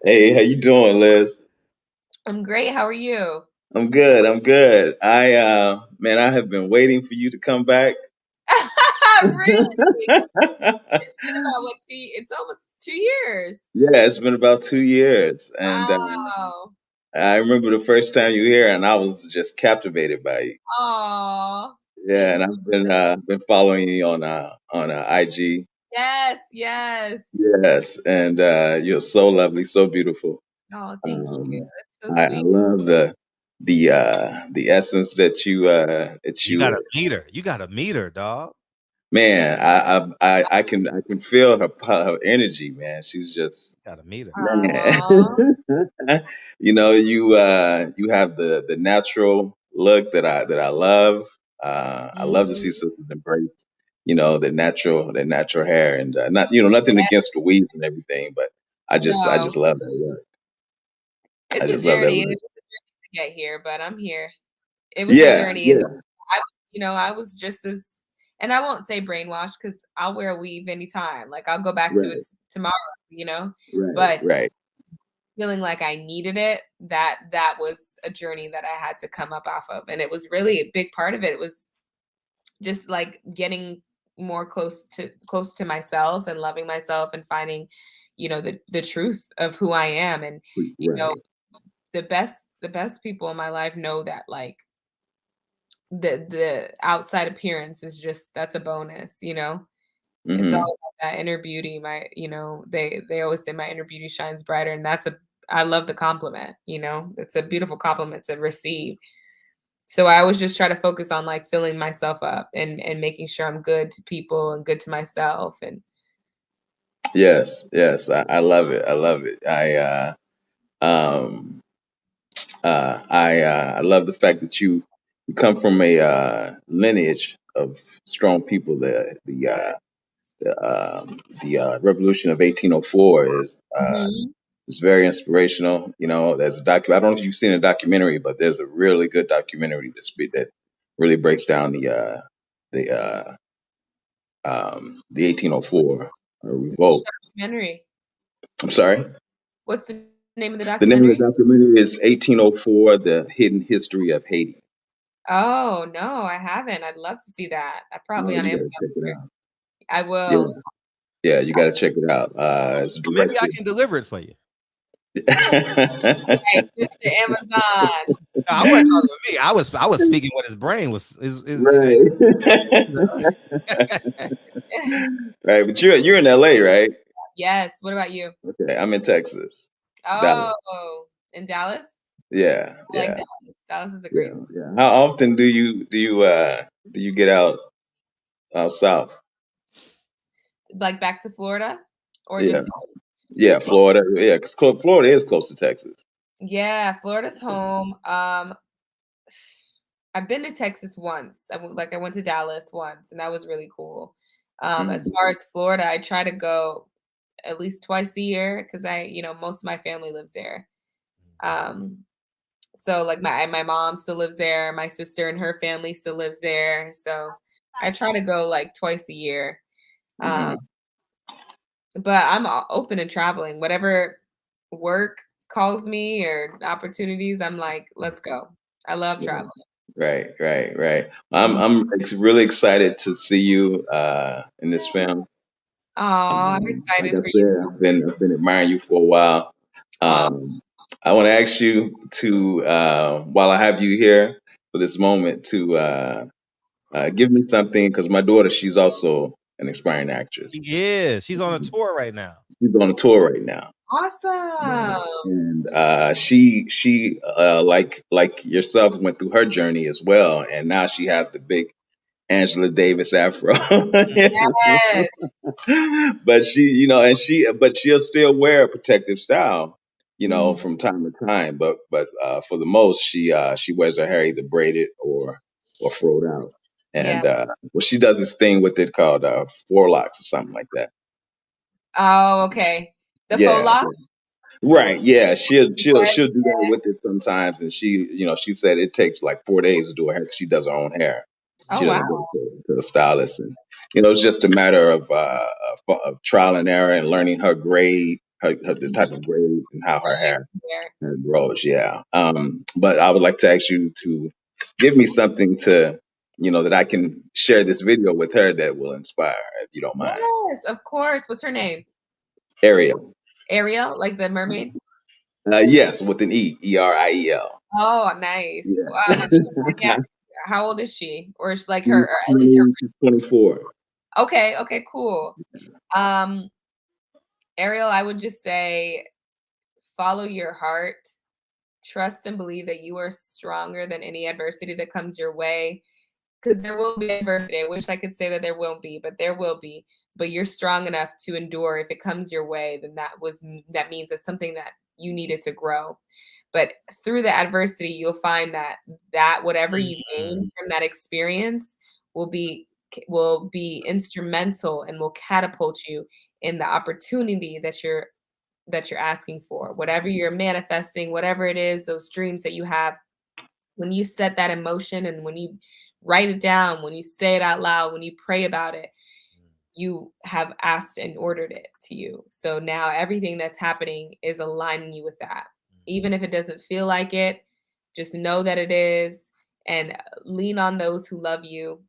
Hey, how you doing, Liz? I'm great. How are you? I'm good. Man, I have been waiting for you to come back. Really? It's been about it's almost 2 years. Yeah, it's been about 2 years. And wow. I remember the first time you were here and I was just captivated by you. Aww. Yeah, and I've been following you on IG. Yes. Yes, and you're so lovely, so beautiful. Oh, thank you. That's so sweet. I love the essence that you gotta meet her. You gotta meet her, dog. Man, I can feel her energy, man. She's just gotta meet her. Man. You have the natural look that I love. I love to see sisters embrace, the natural hair and not nothing against the weave and everything, but I just love that look. It's a journey. It's a journey to get here, but I'm here. It was a journey. Yeah. I was just as, and I won't say brainwashed because I'll wear a weave anytime. Like I'll go back to it tomorrow, but feeling like I needed it, that was a journey that I had to come up off of. And it was really a big part of it. It was just like getting more close to myself and loving myself and finding, the truth of who I am. And, the best people in my life know that like the outside appearance is just, that's a bonus, It's all about that inner beauty. They always say my inner beauty shines brighter. And I love the compliment, it's a beautiful compliment to receive. So I always just try to focus on like filling myself up and making sure I'm good to people and good to myself. And yes, I love it. I love the fact that you come from a lineage of strong people. The Revolution of 1804 is very inspirational. There's a I don't know if you've seen a documentary, but there's a really good documentary that really breaks down the 1804 revolt. Documentary. I'm sorry. What's the name of the The documentary? name of the documentary is 1804: The Hidden History of Haiti. Oh no, I haven't. I'd love to see that. I probably on Amazon. Check it out. I will. Yeah, you got to check it out. It's maybe I can deliver it for you. Hey, Mr. Amazon. No, I wasn't talking with me. I was speaking what his brain was. Right. Right, but you're in LA, right? Yes. What about you? Okay, I'm in Texas. Oh, Dallas. In Dallas? Yeah. I like Dallas. Dallas is a great city. Yeah. How often do you get out south? Like back to Florida, or just Florida. Yeah, because Florida is close to Texas. Yeah, Florida's home. I've been to Texas once. I went to Dallas once, and that was really cool. As far as Florida, I try to go at least twice a year because most of my family lives there. So like my mom still lives there. My sister and her family still lives there. So I try to go like twice a year. But I'm open to traveling. Whatever work calls me or opportunities, I'm like, let's go. I love traveling. Right, right, right. I'm really excited to see you in this film. Oh, I'm Like excited I for you. said, I've been admiring you for a while. Oh, I want to ask you to, while I have you here for this moment, to give me something because my daughter, she's also an aspiring actress. Yeah, she's on a tour right now. She's on a tour right now. awesome. And she like yourself went through her journey as well, and now she has the big Angela Davis afro. Yes. But but she'll still wear a protective style, Mhm. from time to time. But for the most, she wears her hair either braided or froed out. Yeah. And well, she does this thing with it called forelocks or something like that. Oh, okay. The faux Yeah, lock? right. Yeah, What? she'll do that with it sometimes, and she said it takes like 4 days to do her hair 'cause she does her own hair. Oh, She wow. doesn't go to the stylist, and it's just a matter of trial and error and learning her grade, the type of grade and how her hair grows. Yeah. But I would like to ask you to give me something to that I can share this video with her that will inspire her, if you don't mind. Yes, of course. What's her name? Ariel. Ariel, like the mermaid? Yes, with an Eriel. Oh, nice. Yeah. If you don't mind me asking, how old is she? Or is like her, She's or at least her. she's 24. Okay, okay, cool. Um, Ariel, I would just say follow your heart. Trust and believe that you are stronger than any adversity that comes your way. Because there will be adversity. I wish I could say that there won't be, but there will be. But you're strong enough to endure. If it comes your way, then that means it's something that you needed to grow. But through the adversity, you'll find that whatever you gain Mhm. from that experience will be instrumental and will catapult you in the opportunity that you're asking for. Whatever you're manifesting, whatever it is, those dreams that you have, when you set that in motion and when you write it down, when you say it out loud, when you pray about it, you have asked and ordered it to you. So now everything that's happening is aligning you with that. Even if it doesn't feel like it, just know that it is and lean on those who love you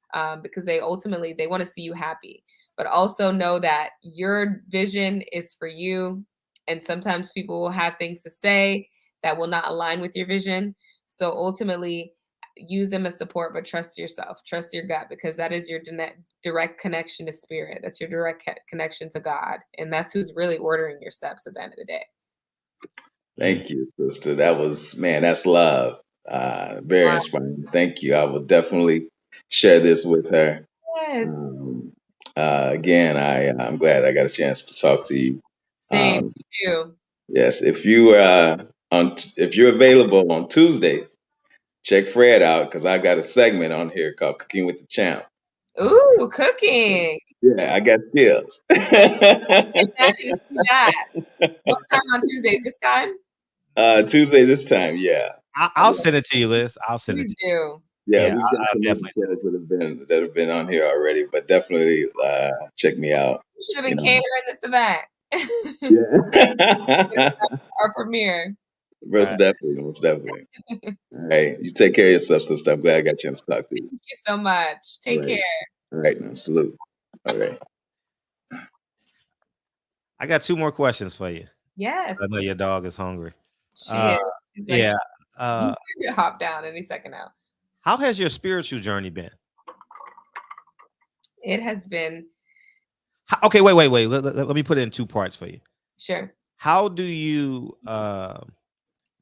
because they want to see you happy. But also know that your vision is for you. And sometimes people will have things to say that will not align with your vision. So ultimately, use them as support, but trust yourself, trust your gut, because that is your direct connection to spirit. That's your direct connection to God. And that's who's really ordering your steps at the end of the day. Mm. Thank you, sister. That's love. Very inspiring. Thank you. I will definitely share this with her. Yes. Um, Again, I'm glad I got a chance to talk to you. Same Um, to you. yes, if you're available on Tuesdays, check Fred out because I've got a segment on here called Cooking with the Champ. Ooh, cooking. Yeah, I got skills. I need to see that. What time on Tuesdays? This time? Tuesday this time, yeah. I'll send it to you, Liz. I'll send it Please to you. do. Yeah, Yeah, we've got I'll some definitely send it episodes to that have been on here already, but definitely check me out. You should have You been know, catering this event. yeah. Our premiere. you. Most definitely, most definitely. All right, you take care of yourself, sister. I'm glad I got a chance to talk to you. Thank you so much. All Take right, care. all right, now salute. All right. I got 2 more questions for you. Yes, I know your dog is hungry. she is. She's like, Yeah. you could hop down any second now. How has your spiritual journey been? It has been Okay, wait. Let me put it in 2 parts for you. sure. How do you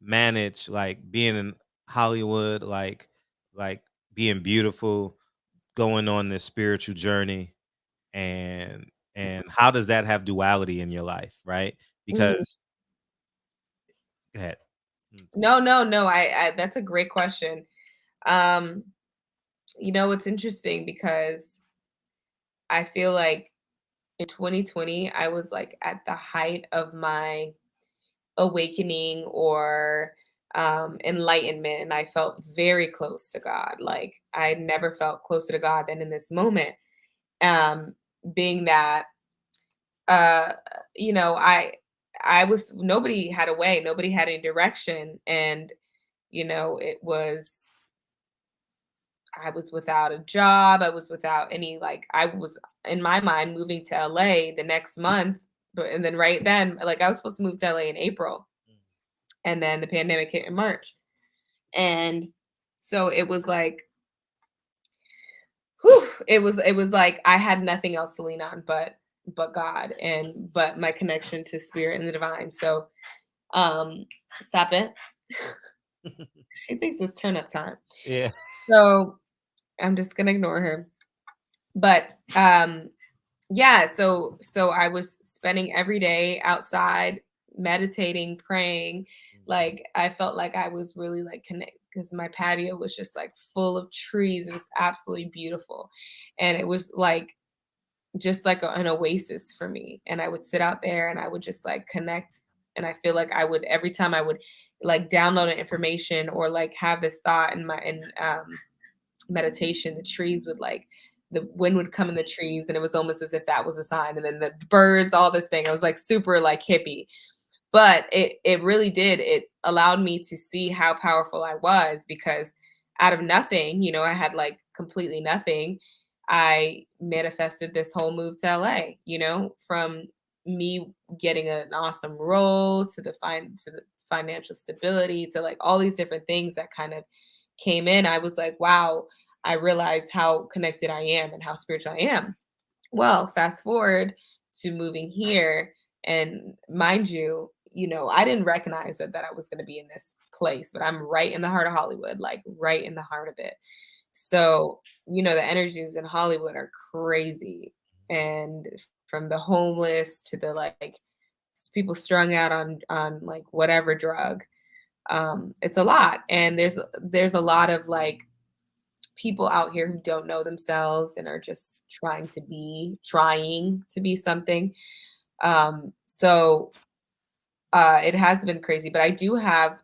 manage like being in Hollywood, like being beautiful, going on this spiritual journey, and how does that have duality in your life, right? Mhm. Because go ahead. No. I that's a great question. Um, it's interesting because I feel like in 2020 I was like at the height of my awakening or enlightenment, and I felt very close to God. Like I never felt closer to God than in this moment. Um, being that uh, I was nobody had a way, nobody had any direction, and it was I was without a job. I was without any, like, I was in my mind moving to LA the next month. But, and then right then, like, I was supposed to move to LA in April. And then the pandemic hit in March. And so it was like, whew, it was like I had nothing else to lean on but God and but my connection to spirit and the divine. So stop it. She thinks it's turn up time. Yeah. So I'm just gonna ignore her. But yeah, so I was spending every day outside meditating, praying. Like I felt like I was really like connected because my patio was just like full of trees. It was absolutely beautiful. And it was like just like an oasis for me. And I would sit out there and I would just like connect. And I feel like I would every time I would like download an information or like have this thought in my meditation, the trees would like the wind would come in the trees and it was almost as if that was a sign. And then the birds, all this thing. I was like super like hippie. But it really did. It allowed me to see how powerful I was because out of nothing, you know, I had like completely nothing. I manifested this whole move to LA, you know, from me getting an awesome role to the financial stability to like all these different things that kind of came in. I was like, wow, I realized how connected I am and how spiritual I am. Well, fast forward to moving here, and mind you, you know, I didn't recognize that I was going to be in this place, but I'm right in the heart of Hollywood, like right in the heart of it. So, you know, the energies in Hollywood are crazy. And from the homeless to the like people strung out on like whatever drug, it's a lot. And there's a lot of like people out here who don't know themselves and are just trying to be something. So it has been crazy, but I do have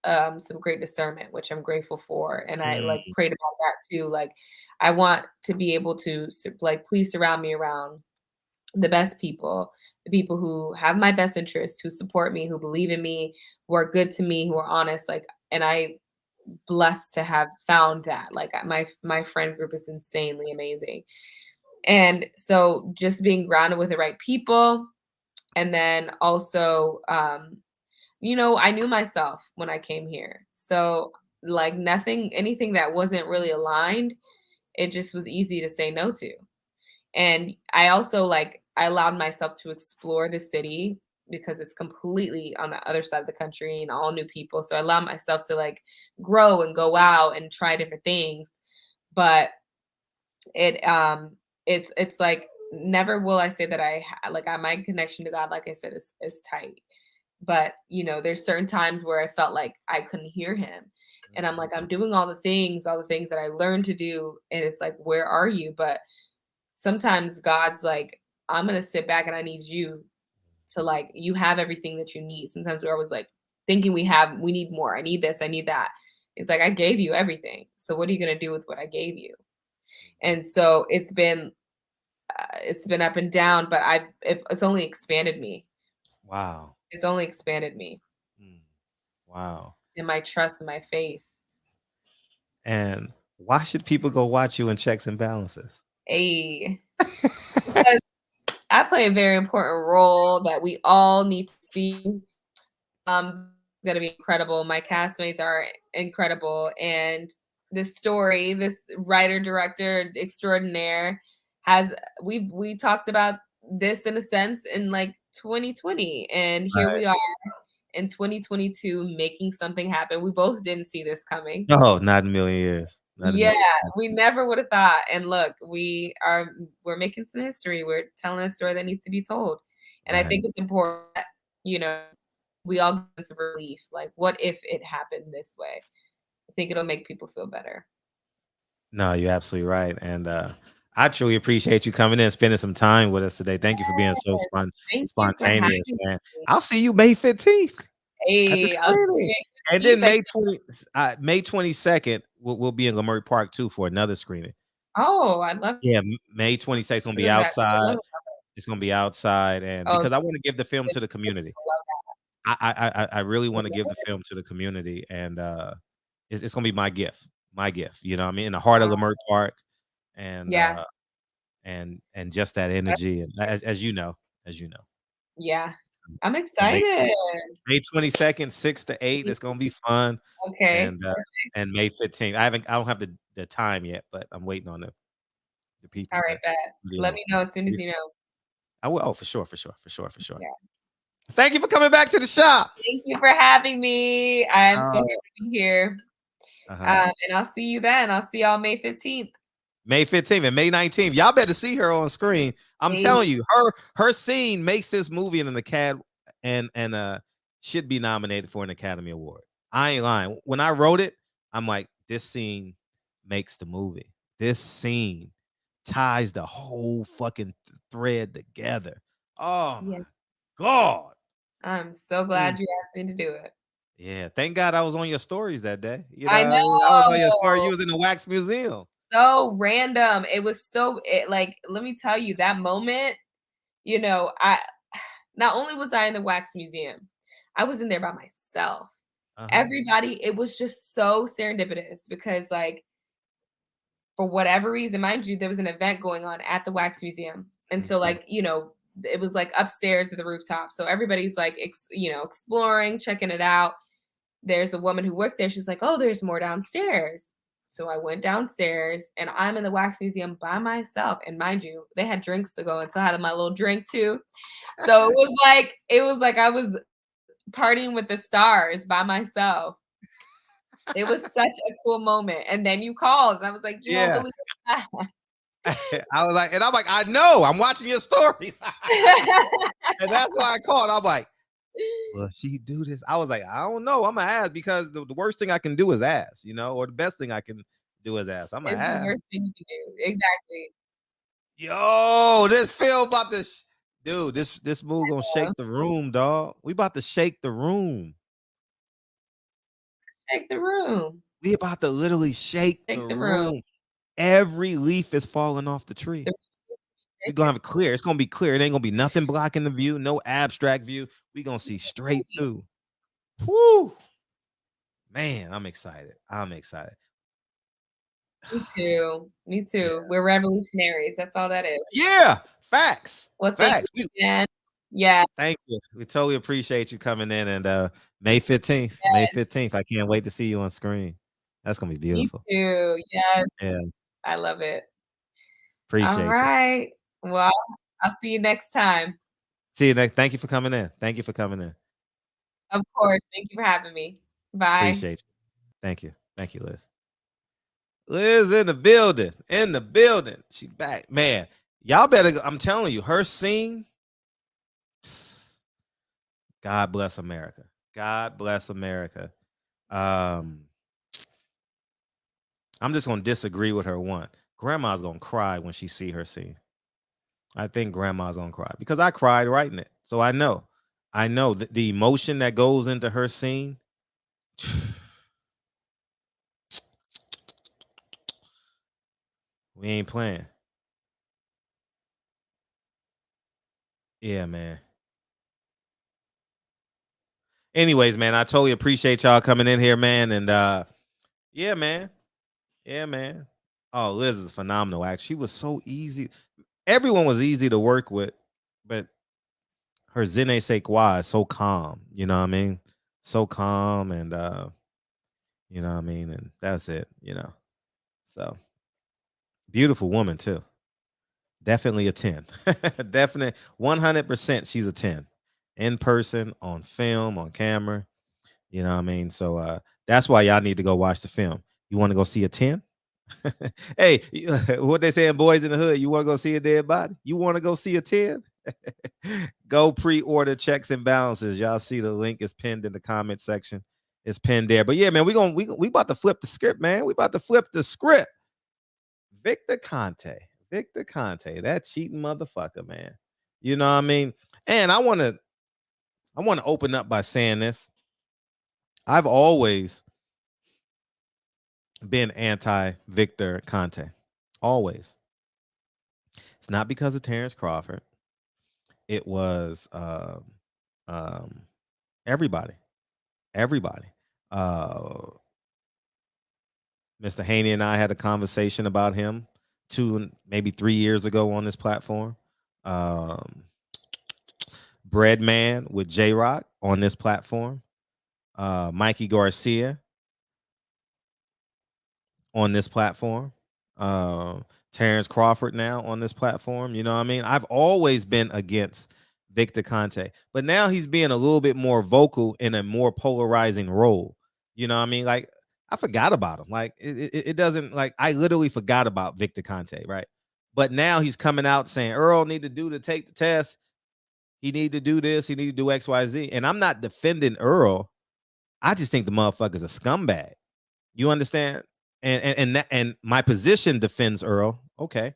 some great discernment, which I'm grateful for. And I like prayed about that too. Like I want to be able to like, please surround me around the best people, the people who have my best interests, who support me, who believe in me, who are good to me, who are honest. Like, and I blessed to have found that. Like my friend group is insanely amazing. And so just being grounded with the right people. And then also, you know, I knew myself when I came here. So like anything that wasn't really aligned, it just was easy to say no to. And I also like, I allowed myself to explore the city because it's completely on the other side of the country and all new people. So I allowed myself to like grow and go out and try different things. But it's like, never will I say that my connection to God, like I said, is tight. But, you know, there's certain times where I felt like I couldn't hear him. And I'm like, I'm doing all the things that I learned to do. And it's like, where are you? But sometimes God's like, I'm going to sit back and I need you to like, you have everything that you need. Sometimes we're always like thinking we need more. I need this. I need that. It's like, I gave you everything. So what are you going to do with what I gave you? And so it's been up and down, but it's only expanded me. Wow. It's only expanded me. Wow. In my trust and my faith. And why should people go watch you in Checks and Balances? Because I play a very important role that we all need to see. It's going to be incredible. My castmates are incredible. And this story, this writer, director extraordinaire we talked about this in a sense in like 2020. And here we are in 2022 making something happen. We both didn't see this coming. No, not in a million years. We never would have thought. And look, we're making some history. We're telling a story that needs to be told. And I think it's important that, you know, we all get into relief. Like, what if it happened this way? I think it'll make people feel better. No, you're absolutely right. And I truly appreciate you coming in and spending some time with us today. Thank you for being so spontaneous, man. I'll see you May 15th. And then May 22nd, we'll be in Leimert Park too for another screening. Oh, I love. Yeah, May 26th gonna be outside. It's gonna be outside, and because I want to give the film to the community. I really want to give the film to the community, and it's gonna be my gift. my gift. You know what I mean? In the heart of Lamert Park, and Yeah. and just that energy, and as you know, Yeah. I'm So excited. May 22nd, 6 to 8. It's gonna be fun. Okay. And May 15th. I don't have the time yet, but I'm waiting on the All people right, to bet. Let me know as soon as you know. I will. Oh, for sure, for sure, for sure, for sure. Yeah. Thank you for coming back to the shop. Thank you for having me. I'm so happy to be here. And I'll see you then. I'll see y'all May 15th. May 15th and May 19th. Y'all better see her on screen. I'm telling you, her scene makes this movie an Academy and should be nominated for an Academy Award. I ain't lying. When I wrote it, I'm like, this scene makes the movie. This scene ties the whole fucking thread together. Oh my God. I'm so glad you asked me to do it. Yeah, thank God I was on your stories that day. You know, I what I mean? I was on your story. You know. was in the wax museum. So random. It was so like, let me tell you, that moment, you know, I not only was I in the wax museum, I was in there by myself. Everybody, it was just so serendipitous because, like, for whatever reason, mind you, there was an event going on at the wax museum. And so, like, you know, it was like upstairs at the rooftop. So everybody's like, you know, exploring, checking it out. There's a woman who worked there. She's like, oh, there's more downstairs. So I went downstairs and I'm in the wax museum by myself. And mind you, they had drinks to go. And so I had my little drink too. So it was like I was partying with the stars by myself. It was such a cool moment. And then you called and I was like, you won't believe that. I was like, and I'm like, I know, I'm watching your stories. And that's why I called. I'm like, will she do this? I was like, I don't know. I'm gonna ask because the worst thing I can do is ask, you know, or the best thing I can do is ask. I'm gonna It's the ask. worst thing you can do. Exactly. Yo, this film about this, dude. This move gonna shake the room, dog. We about to shake the room. Shake the room. We about to literally shake the room. Every leaf is falling off the tree. We're gonna have it clear. It's gonna be clear. It ain't gonna be nothing blocking the view, no abstract view. We're gonna see straight through. Whoo! Man, I'm excited. I'm excited. Me too. Me too. We're revolutionaries. That's all that is. Yeah, facts. Well, facts. thank you, Jen. Yeah. Thank you. We totally appreciate you coming in. And May 15th. May 15th. I can't wait to see you on screen. That's gonna be beautiful. Me too. Yes. Yeah. I love it. Appreciate all you. right. Well, I'll see you next time. See you next. Thank you for coming in. Thank you for coming in. Of course. Thank you for having me. Bye. Appreciate you. Thank you. Thank you, Liz. Liz in the building. In the building. She back. Man, y'all better go. I'm telling you, her scene. God bless America. God bless America. I'm just gonna disagree with her one. Grandma's gonna cry when she see her scene. I think grandma's gonna cry because I cried writing it. So I know the emotion that goes into her scene. We ain't playing. Yeah, man. Anyways, man, I totally appreciate y'all coming in here, man. And yeah, man. Yeah, man. Oh, Liz is phenomenal. Actually, she was so easy. Everyone was easy to work with, but her Zene Sequa is so calm. You know what I mean? So calm, and you know what I mean? And that's it, you know. So beautiful woman too. Definitely a 10. Definitely 100% she's a 10. In person, on film, on camera. You know what I mean? So that's why y'all need to go watch the film. You want to go see a 10? Hey, what they saying, boys in the hood? You want to go see a dead body? You want to go see a 10? Go pre-order Checks and Balances. Y'all see the link is pinned in the comment section. It's pinned there. But yeah, man, we about to flip the script, man. We about to flip the script. Victor Conte, that cheating motherfucker, man. You know what I mean? And I want to open up by saying this. I've always been anti-Victor Conte. Always. It's not because of Terrence Crawford. It was everybody. Mr. Haney and I had a conversation about him maybe 3 years ago on this platform. Breadman with J Rock on this platform. Mikey Garcia on this platform. Terrence Crawford now on this platform. You know what I mean? I've always been against Victor Conte, but now he's being a little bit more vocal in a more polarizing role. You know what I mean? Like, I forgot about him. Like, it doesn't, like, I literally forgot about Victor Conte, right? But now he's coming out saying Earl need to take the test. He need to do this. He need to do X, Y, Z. And I'm not defending Earl. I just think the motherfucker's a scumbag. You understand? And my position defends Earl. Okay.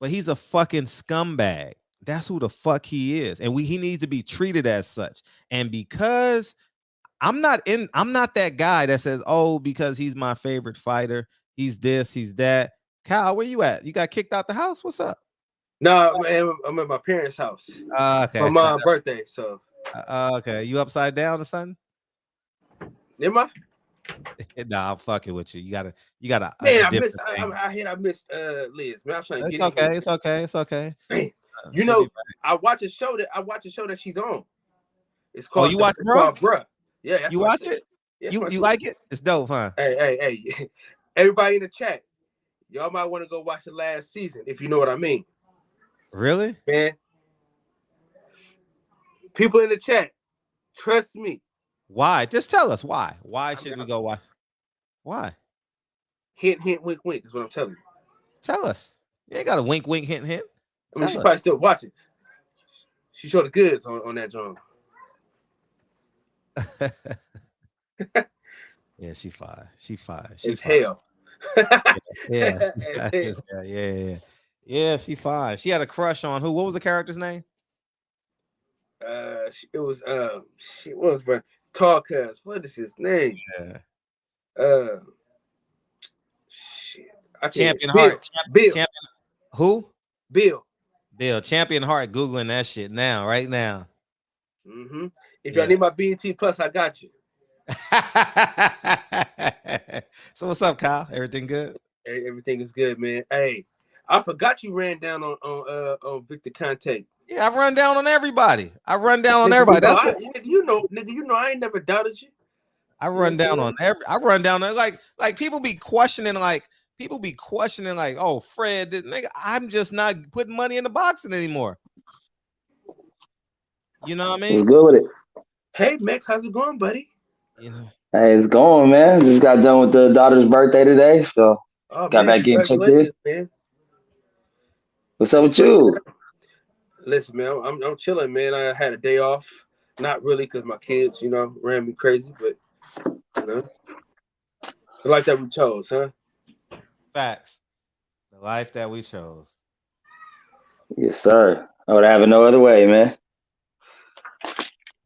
But he's a fucking scumbag. That's who the fuck he is. And he needs to be treated as such. And because I'm not that guy that says, oh, because he's my favorite fighter, he's this, he's that. Kyle, where you at? You got kicked out the house? What's up? No, man, I'm at my parents' house. Okay. For my birthday, so. Okay. You upside down or something? Am I? Nah, I'm fucking with you. You gotta. Man, I missed Liz. Man, I'm trying to it's get okay. It's okay. It's okay. Man, you know, I watch a show that she's on. It's called. Oh, you watch Bruh? Bruh. Yeah, that's you watch it? Yeah, you like it? It's dope, huh? Hey! Everybody in the chat, y'all might want to go watch the last season if you know what I mean. Really, man? People in the chat, trust me. Why? Just tell us why. Why should we go watch? Why? Hint, hint, wink, wink is what I'm telling you. Tell us. You ain't got a wink, wink, hint, hint. I mean, she probably still watching. She showed the goods on that drum. Yeah, she fine. She fine. It's hell. Yeah, she fine. She had a crush on who? What was the character's name? It was shit. What was bro? Tall Cuz. What is his name? Yeah. Shit. I can't. Champion Bill. Heart. Bill. Champion. Who? Bill. Champion Heart. Googling that shit now, right now. Mm-hmm. If y'all need my BET Plus, I got you. So what's up, Kyle? Everything good? Everything is good, man. Hey, I forgot you ran down on Victor Conte. Yeah, I run down on everybody. Nigga, you know, I ain't never doubted you. I run down on like people be questioning like, oh, Fred, this nigga, I'm just not putting money in the boxing anymore. You know what I mean? What's good with it? Hey, Max, how's it going, buddy? You know, hey, it's going, man. Just got done with the daughter's birthday today, so got back in checked in. Man. What's up with you? Listen, man, I'm chilling, man. I had a day off. Not really, because my kids, you know, ran me crazy, but you know, the life that we chose, huh? Facts. The life that we chose. Yes, sir. I would have it no other way, man.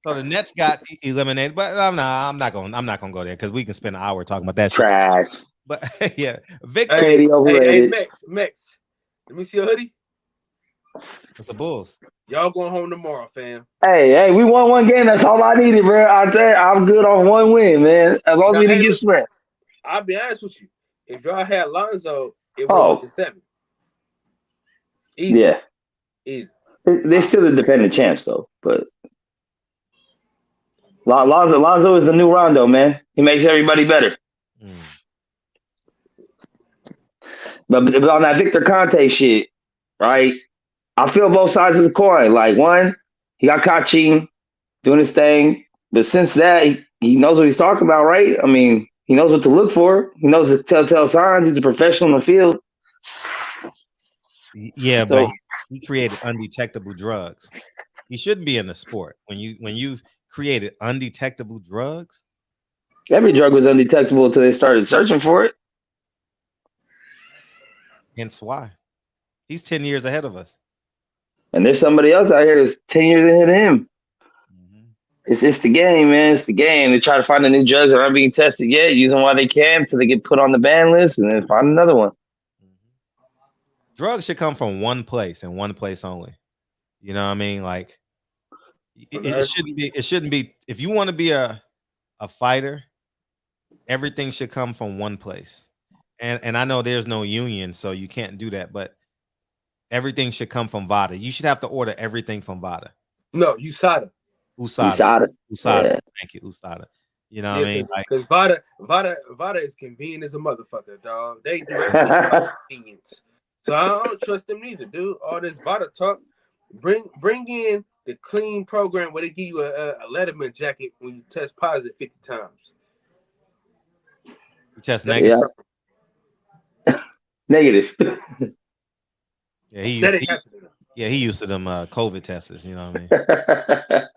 So the Nets got eliminated, but I'm not gonna go there because we can spend an hour talking about that Trash. shit. But yeah, Victor. Hey, Max, let me see your hoodie. It's the Bulls. Y'all going home tomorrow, fam. Hey, we won one game. That's all I needed, bro. I tell you, I'm good on one win, man. As long as we didn't get swept. I'll be honest with you. If y'all had Lonzo, it would have been 7. Easy. Yeah. Easy. They're still the defending champs, though. But Lonzo is the new Rondo, man. He makes everybody better. But on that Victor Conte shit, right? I feel both sides of the coin. Like, one, he got caught cheating, doing his thing. But since that, he knows what he's talking about, right? I mean, he knows what to look for. He knows the telltale signs. He's a professional in the field. Yeah, so, but he created undetectable drugs. He shouldn't be in the sport. When you created undetectable drugs. Every drug was undetectable until they started searching for it. Hence why. He's 10 years ahead of us. And there's somebody else out here that's 10 years ahead of him. Mm-hmm. It's the game, man. It's the game. They try to find the new drugs that aren't being tested yet, use them while they can until they get put on the ban list, and then find another one. Drugs should come from one place and one place only. You know what I mean? Like it shouldn't be. If you want to be a fighter, everything should come from one place. and I know there's no union, so you can't do that. But everything should come from Vada. You should have to order everything from Vada. No, USADA. USADA. Yeah. Thank you, USADA. You know what I mean? Because Vada is convenient as a motherfucker, dog. They do everything about convenience. So I don't trust them neither, dude. All this Vada talk. Bring in the clean program where they give you a Letterman jacket when you test positive 50 times. You test negative. Negative. Yeah, he used to them COVID tests. You know what I mean?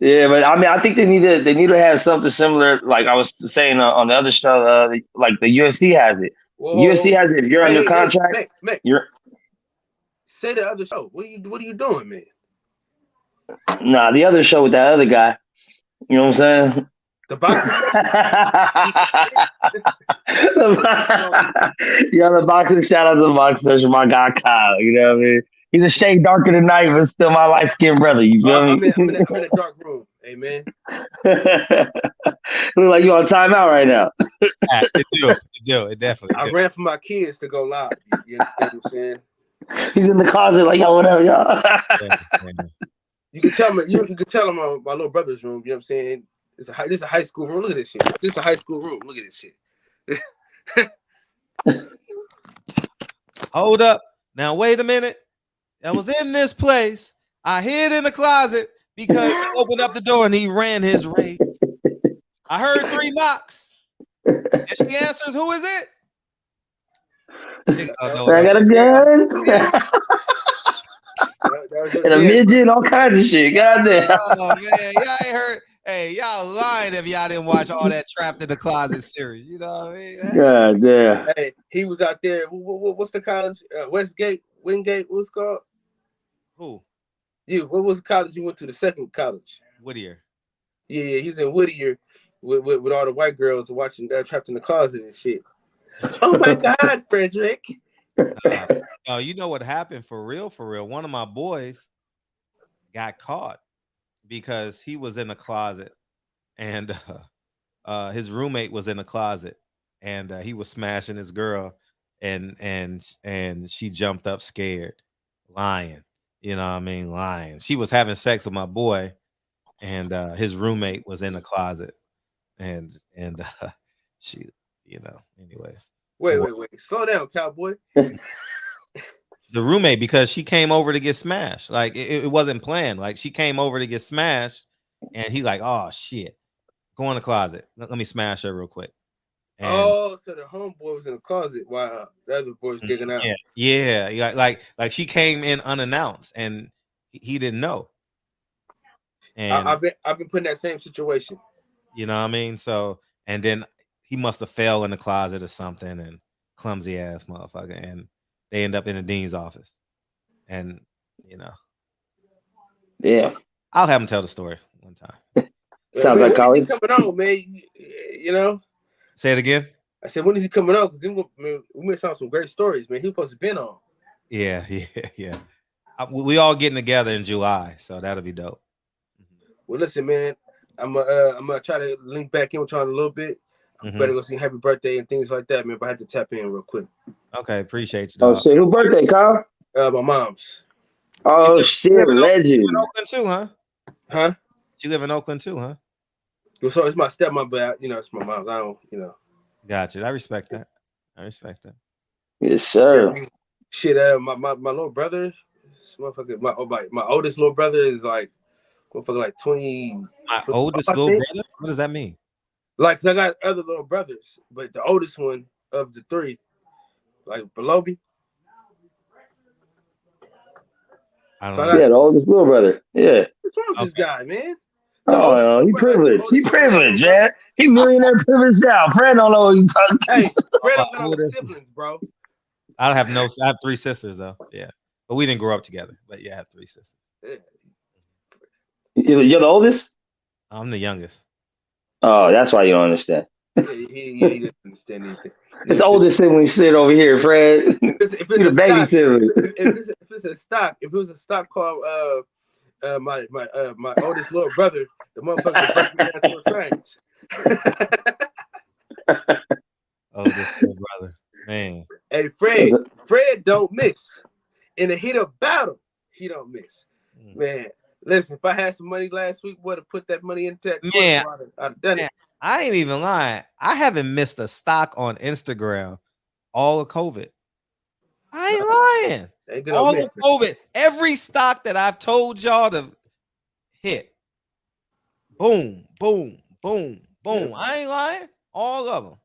Yeah, but I mean, I think they need to have something similar. Like I was saying on the other show, like the UFC has it. UFC has it. If you're under contract, you're. Say the other show. What are you doing, man? Nah, the other show with that other guy. You know what I'm saying? The boxing. Yeah, the boxing. Shout out to the boxing session, my guy Kyle. You know what I mean? He's a shade darker than night, but still my light skinned brother. You feel me? I'm in a dark room. Hey, man. Look like you on timeout right now. It do. It definitely. I ran for my kids to go live. You know what I'm saying? He's in the closet like, yo, what up, y'all? You can tell me. You can tell him my little brother's room. You know what I'm saying? This is a high school room. Look at this shit. This is a high school room. Look at this shit. Hold up. Now wait a minute. I was in this place. I hid in the closet because he opened up the door and he ran his race. I heard 3 knocks. And she answers, "Who is it?" I got a gun. And a midget, all kinds of shit. Goddamn. Oh man, y'all ain't heard. Hey, y'all lying if y'all didn't watch all that Trapped in the Closet series. You know what I mean? God damn. Hey, he was out there. What's the college? Westgate, Wingate. What's it called? Who? You. What was the college you went to? The second college. Whittier. Yeah, he's in Whittier with all the white girls watching Trapped in the Closet and shit. Oh my God, Frederick. Oh, you know what happened for real? One of my boys got caught because he was in the closet and his roommate was in the closet and he was smashing his girl and she jumped up scared, lying. You know what I mean? Lying. She was having sex with my boy and his roommate was in the closet and she, you know, anyways. Wait. Slow down, cowboy. The roommate, because she came over to get smashed. Like it wasn't planned. Like she came over to get smashed, and he like, oh shit, go in the closet. Let me smash her real quick. And so the homeboy was in the closet while the other boy was digging out. Yeah. Like she came in unannounced, and he didn't know. And I've been put in that same situation. You know what I mean? So and then he must have fell in the closet or something, and clumsy ass motherfucker, and they end up in the dean's office. And you know, yeah, I'll have him tell the story one time. Sounds like college. When is he coming on, man? You know. Say it again. I said, when is he coming on? Because we missed out some great stories, man. He was supposed to be on. Yeah. We all getting together in July, so that'll be dope. Well, listen, man. I'm gonna try to link back in with y'all in a little bit. I'm better go sing happy birthday and things like that, man. But I had to tap in real quick. Okay, appreciate you. Dog. Oh shit, whose birthday, Kyle? My mom's. Oh shit, legend. You live in Oakland too, huh? Huh? You live in Oakland too, huh? So it's my stepmom, but it's my mom's. I don't, Gotcha. I respect that. Yes, sir. Shit, my little brother, my oldest little brother is like 20. My oldest little brother? What does that mean? Like, 'cause I got other little brothers, but the oldest one of the 3, like below me. I don't know. Yeah, the oldest little brother. Yeah. What's wrong with this guy, man? Oh, he privileged. He privileged, man. He millionaire privileged out. Fred don't know what he's talking about. Hey, Fred don't got all the siblings, bro. I have 3 sisters though. Yeah, but we didn't grow up together. But yeah, I have 3 sisters. Yeah. You're the oldest? I'm the youngest. Oh, that's why you don't understand. He doesn't understand anything. It's the oldest sibling shit over here, Fred. If it's a baby sibling. If it was a stock called my oldest little brother, the motherfucker broke me down to a science. Oldest little man. Hey, Fred don't miss. In the heat of battle, he don't miss. Man, listen, if I had some money last week, would have put that money into that Man, I'd have done it. I ain't even lying. I haven't missed a stock on Instagram all of COVID. I ain't lying. All of COVID, every stock that I've told y'all to hit. Boom, boom, boom, boom. Yeah. I ain't lying. All of them.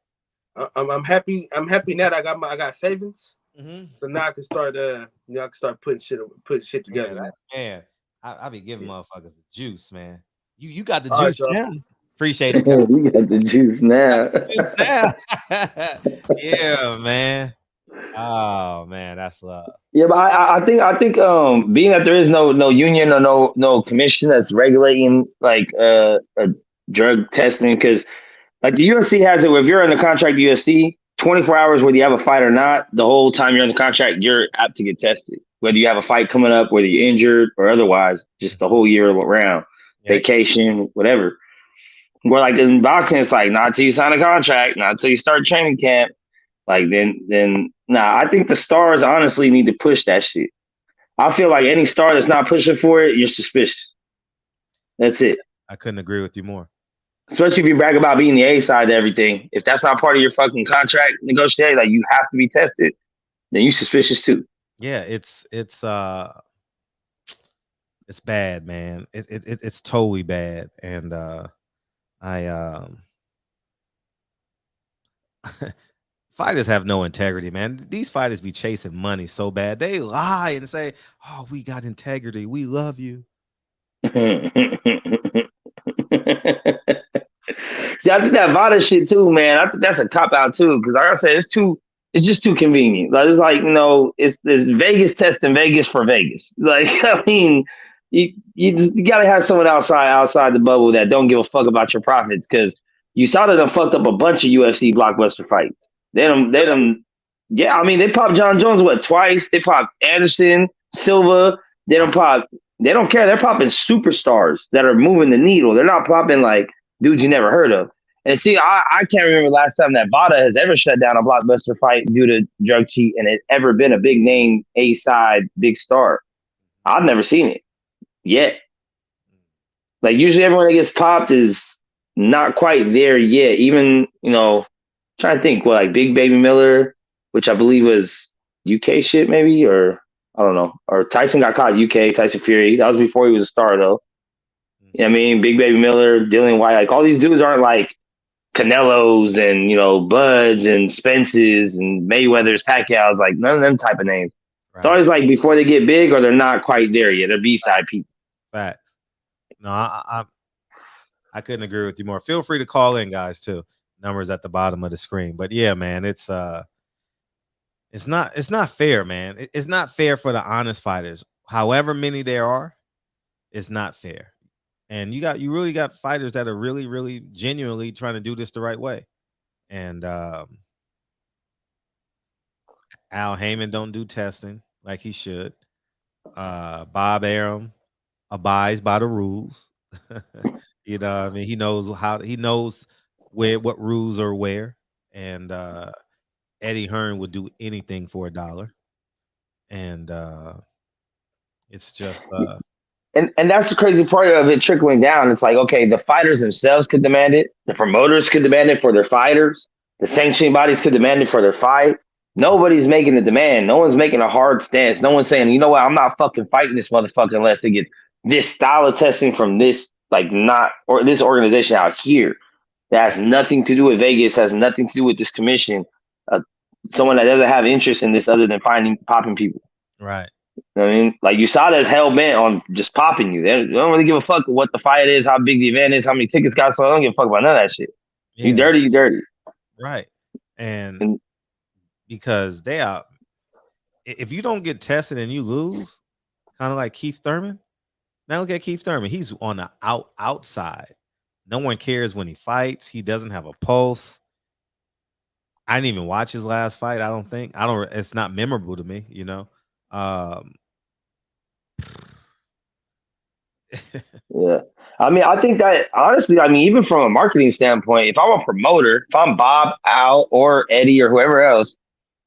I'm happy. I'm happy now that I got savings. So now I can start. I can start putting shit together. Yeah, man, I be giving motherfuckers the juice, man. You got the juice now. Appreciate it. You got the juice now. Yeah, man. Oh man, that's love. Yeah, but I think being that there is no union or no commission that's regulating like drug testing, because like the UFC has it where if you're in the contract UFC, 24 hours whether you have a fight or not, the whole time you're in the contract, you're apt to get tested. Whether you have a fight coming up, whether you're injured or otherwise, just the whole year around, vacation, whatever. Where like in boxing, it's like not till you sign a contract, not till you start training camp. Like then I think the stars honestly need to push that shit. I feel like any star that's not pushing for it, you're suspicious. That's it. I couldn't agree with you more. Especially if you brag about being the A side to everything. If that's not part of your fucking contract negotiate, like you have to be tested, then you suspicious too. Yeah, it's bad, man. It's totally bad, and fighters have no integrity, man. These fighters be chasing money so bad. They lie and say, "Oh, we got integrity. We love you." See, I think that Vada shit too, man. I think that's a cop out too, because like I said, it's just too convenient. Like it's like, you know, it's Vegas testing Vegas for Vegas. Like I mean, you gotta have someone outside the bubble that don't give a fuck about your profits, because you saw that them fucked up a bunch of UFC blockbuster fights. They yeah, I mean they popped John Jones twice. They popped Anderson, Silva. They don't care. They're popping superstars that are moving the needle. They're not popping like dudes you never heard of. And see, I can't remember last time that Vada has ever shut down a blockbuster fight due to drug cheat and it ever been a big name, A-side, big star. I've never seen it yet. Like usually everyone that gets popped is not quite there yet. Even, you know, trying to think, like Big Baby Miller, which I believe was UK shit maybe, or I don't know. Or Tyson got caught UK, Tyson Fury. That was before he was a star though. You know what I mean? Big Baby Miller, Dillian White, like all these dudes aren't like Canelos and, you know, Buds and Spences and Mayweather's, Pacquiao's, like none of them type of names. Right. It's always like before they get big or they're not quite there yet. They're B-side people. Facts. No, I couldn't agree with you more. Feel free to call in, guys, too. Numbers at the bottom of the screen. But yeah, man, it's not fair, man. It's not fair for the honest fighters. However many there are, it's not fair. And you really got fighters that are really, really genuinely trying to do this the right way. And Al Heyman don't do testing like he should. Bob Arum abides by the rules. You know, I mean, he knows what rules are where. And Eddie Hearn would do anything for $1. And it's just And that's the crazy part of it trickling down. It's like, okay, the fighters themselves could demand it. The promoters could demand it for their fighters. The sanctioning bodies could demand it for their fights. Nobody's making the demand. No one's making a hard stance. No one's saying, you know what, I'm not fucking fighting this motherfucker unless they get this style of testing from this, this organization out here. That has nothing to do with Vegas, has nothing to do with this commission. Someone that doesn't have interest in this other than popping people. Right. I mean, like USADA is hell bent on just popping you. They don't really give a fuck what the fight is, how big the event is, how many tickets got. So I don't give a fuck about none of that shit. Yeah. You dirty. Right. And because they are, if you don't get tested and you lose, kind of like Keith Thurman. Now look at Keith Thurman. He's on the outside. No one cares when he fights. He doesn't have a pulse. I didn't even watch his last fight. It's not memorable to me, you know. Yeah. I mean, I think that honestly, even from a marketing standpoint, if I'm a promoter, if I'm Bob, Al, or Eddie or whoever else,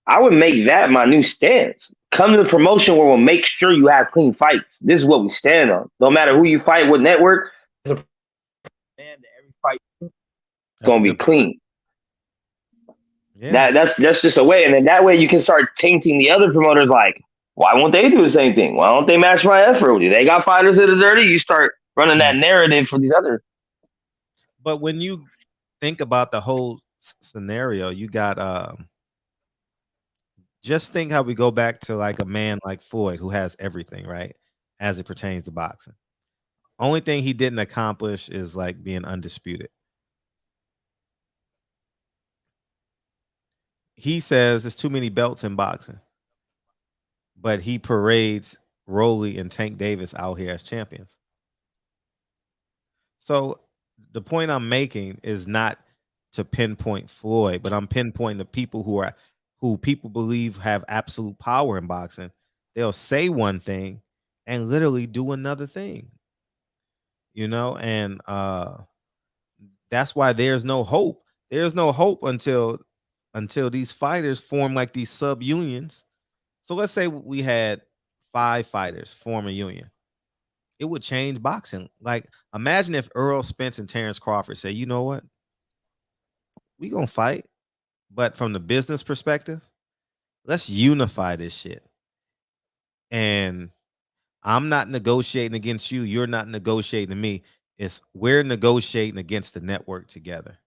I would make that my new stance. Come to the promotion where we'll make sure you have clean fights. This is what we stand on. No matter who you fight, what network, there's a man that every fight is That's a gonna be good. clean. Yeah. That's just a way, and then that way you can start tainting the other promoters. Like, why won't they do the same thing? Why don't they match my effort with you? They got fighters that are dirty. You start running that narrative for these other. But when you think about the whole scenario, you got just think how we go back to like a man like Floyd who has everything, right? As it pertains to boxing. Only thing he didn't accomplish is like being undisputed. He says there's too many belts in boxing, but he parades Rolly and Tank Davis out here as champions. So the point I'm making is not to pinpoint Floyd, but I'm pinpointing the people who people believe have absolute power in boxing. They'll say one thing and literally do another thing. You know, and that's why there's no hope. There's no hope until these fighters form like these sub unions. So let's say we had 5 fighters form a union. It would change boxing. Like, imagine if Earl Spence and Terrence Crawford say, you know what? We gonna fight, but from the business perspective, let's unify this shit. And I'm not negotiating against you. You're not negotiating to me. It's we're negotiating against the network together.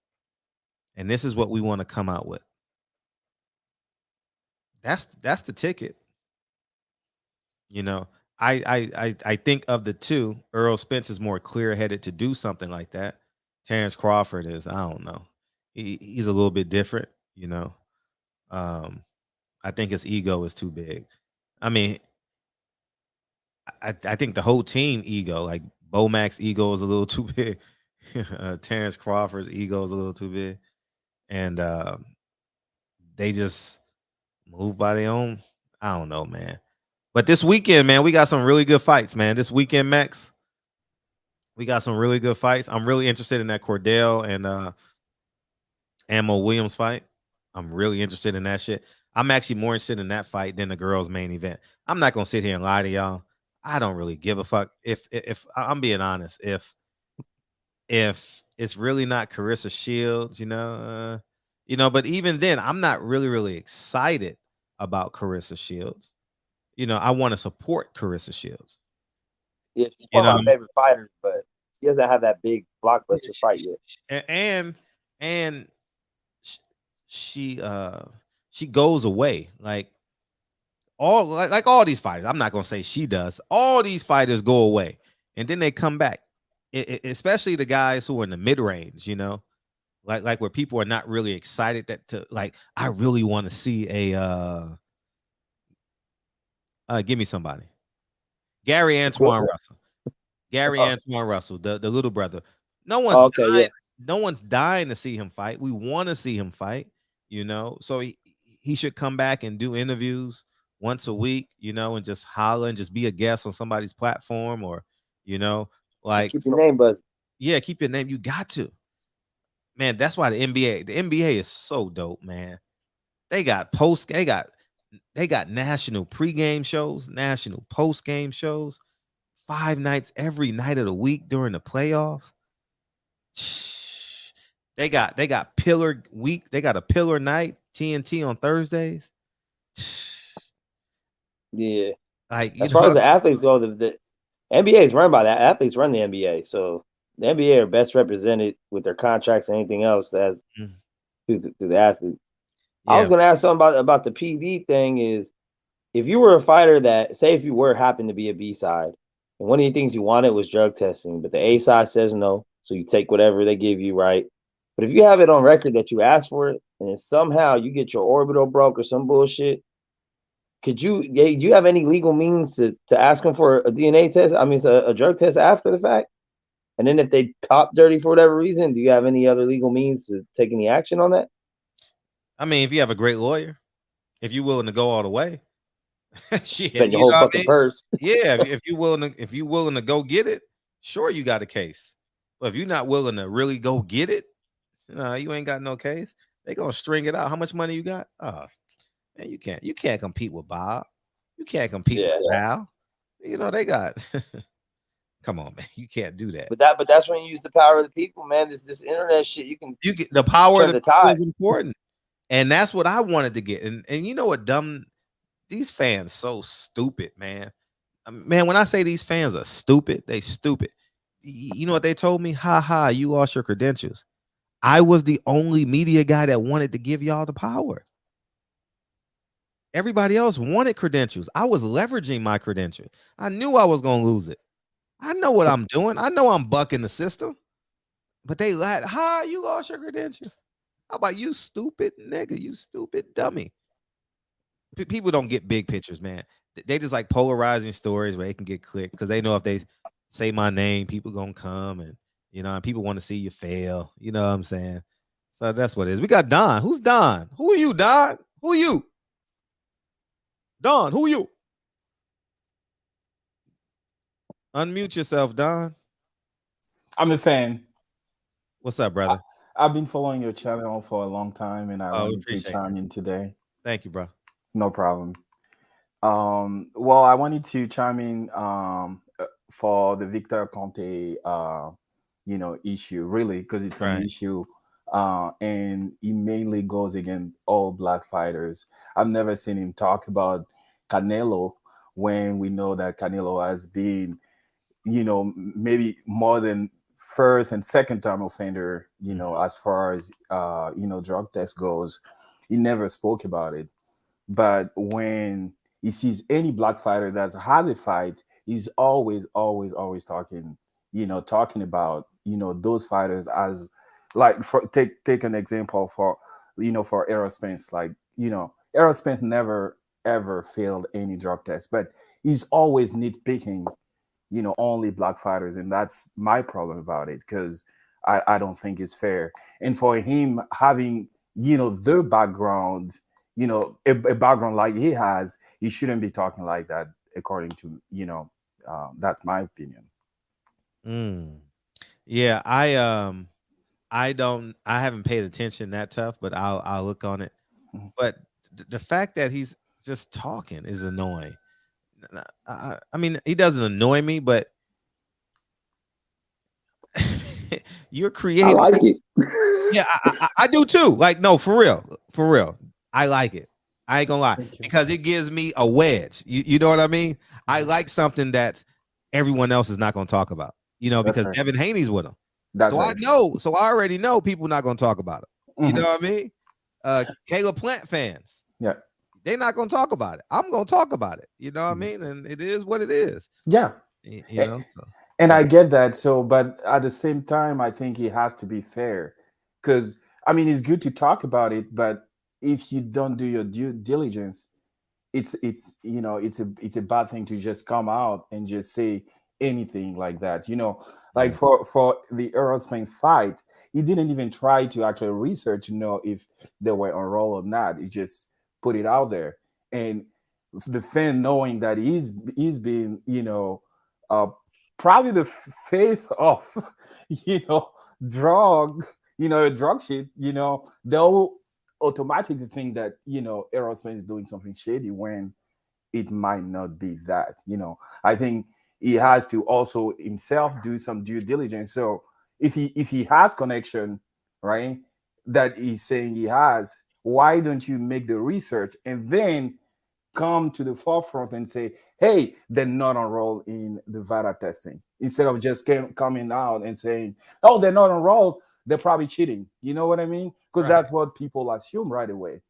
And this is what we want to come out with. That's the ticket. You know, I think of the two, Earl Spence is more clear-headed to do something like that. Terrence Crawford is, I don't know. He's a little bit different, you know. I think his ego is too big. I mean, I think the whole team ego, like Bomac's ego is a little too big. Terrence Crawford's ego is a little too big. And they just move by their own. I don't know, man. But this weekend, man, we got some really good fights, man. This weekend, Max, we got some really good fights. I'm really interested in that Cordell and Ammo Williams fight. I'm really interested in that shit. I'm actually more interested in that fight than the girls' main event. I'm not gonna sit here and lie to y'all. I don't really give a fuck. If I'm being honest, if it's really not Carissa Shields, but even then, I'm not really excited about Carissa Shields. I want to support Carissa Shields. Yeah, she's one of my favorite fighters, but she doesn't have that big blockbuster fight yet. And she goes away like all these fighters. I'm not gonna say she does. All these fighters go away and then they come back. Especially the guys who are in the mid range, like where people are not really excited I really want to see a give me somebody. Gary Antoine Russell. Gary Antoine Russell, the little brother. No one's dying to see him fight. We want to see him fight, So he should come back and do interviews once a week, and just holler and just be a guest on somebody's platform or, like keep your name buzzing. Yeah, keep your name. You got to. Man, that's why the NBA is so dope, man. They got national pregame shows, national postgame shows, 5 nights every night of the week during the playoffs. They got pillar week. They got a pillar night, TNT on Thursdays. Yeah. As far as the athletes go, the NBA is run by that. Athletes run the NBA. So the NBA are best represented with their contracts and anything else that's through the athletes. Yeah. I was going to ask something about the PD thing is if you were a fighter that, say if you happened to be a B side, and one of the things you wanted was drug testing, but the A side says no, so you take whatever they give you, right? But if you have it on record that you asked for it, and then somehow you get your orbital broke or some bullshit, do you have any legal means to ask them for a DNA test? I mean, a drug test after the fact? And then if they pop dirty for whatever reason, do you have any other legal means to take any action on that? I mean, if you have a great lawyer, if you're willing to go all the way, shit, spend your whole fucking purse. Yeah, if you're willing to go get it, sure, you got a case. But if you're not willing to really go get it, you ain't got no case. They gonna string it out. How much money you got? Oh, Man, you can't compete with Bob. You can't compete with Al. You know, they got come on, man. You can't do that. But that's when you use the power of the people, man. This internet shit, you can You get the power of turn the the people tide. is important. And that's what I wanted to get. And you know what these fans so stupid, man. Man, when I say these fans are stupid, they stupid. You know what they told me? Ha ha, you lost your credentials. I was the only media guy that wanted to give y'all the power. Everybody else wanted credentials. I was leveraging my credential. I knew I was going to lose it. I know what I'm doing. I know I'm bucking the system. But they like, ha, you lost your credential. How about you, stupid nigga? You stupid dummy. People don't get big pictures, man. They just like polarizing stories where they can get clicked because they know if they say my name, people gonna come and and people want to see you fail. You know what I'm saying? So that's what it is. We got Don. Who's Don? Who are you, Don? Who are you? Don, who are you? Unmute yourself, Don. I'm a fan. What's up, brother? I've been following your channel for a long time, and I wanted to appreciate chime in today. Thank you, bro. No problem. Well, I wanted to chime in for the Victor Conte, issue, really, because it's an issue, and he mainly goes against all black fighters. I've never seen him talk about Canelo when we know that Canelo has been, maybe more than first and second time offender, as far as drug test goes. He never spoke about it. But when he sees any black fighter that's had a fight, he's always talking about, those fighters as, like, take an example for Errol Spence. Like, Errol Spence never ever failed any drug test, but he's always nitpicking, only black fighters. And that's my problem about it, because I don't think it's fair. And for him having, their background, a background like he has, he shouldn't be talking like that, according to, that's my opinion. Yeah, I haven't paid attention that tough, but I'll look on it. But the fact that he's just talking is annoying. I mean, he doesn't annoy me, but you're creating. I like it. Yeah, I do too. Like, no, for real. I like it. I ain't gonna lie, because it gives me a wedge. You know what I mean? I like something that everyone else is not gonna talk about. Because Devin Haney's with him. So I already know people not gonna talk about it. You know what I mean? Caleb Plant fans. Yeah. They're not gonna talk about it. I'm gonna talk about it. You know what I mean? And it is what it is. Yeah. So. And I get that. So, but at the same time, I think it has to be fair, because I mean, it's good to talk about it, but if you don't do your due diligence, it's a bad thing to just come out and just say anything like that. Like for the Errol Spence fight, he didn't even try to actually research to know if they were on roll or not. He just put it out there, and the fan knowing that he's been probably the face of drug shit, they'll automatically think that Errol Spence is doing something shady when it might not be that. I think he has to also himself do some due diligence. So if he has connection, right, that he's saying he has, why don't you make the research and then come to the forefront and say, hey, they're not enrolled in the VADA testing, instead of just coming out and saying, oh, they're not enrolled, they're probably cheating. You know what I mean? Because that's what people assume right away.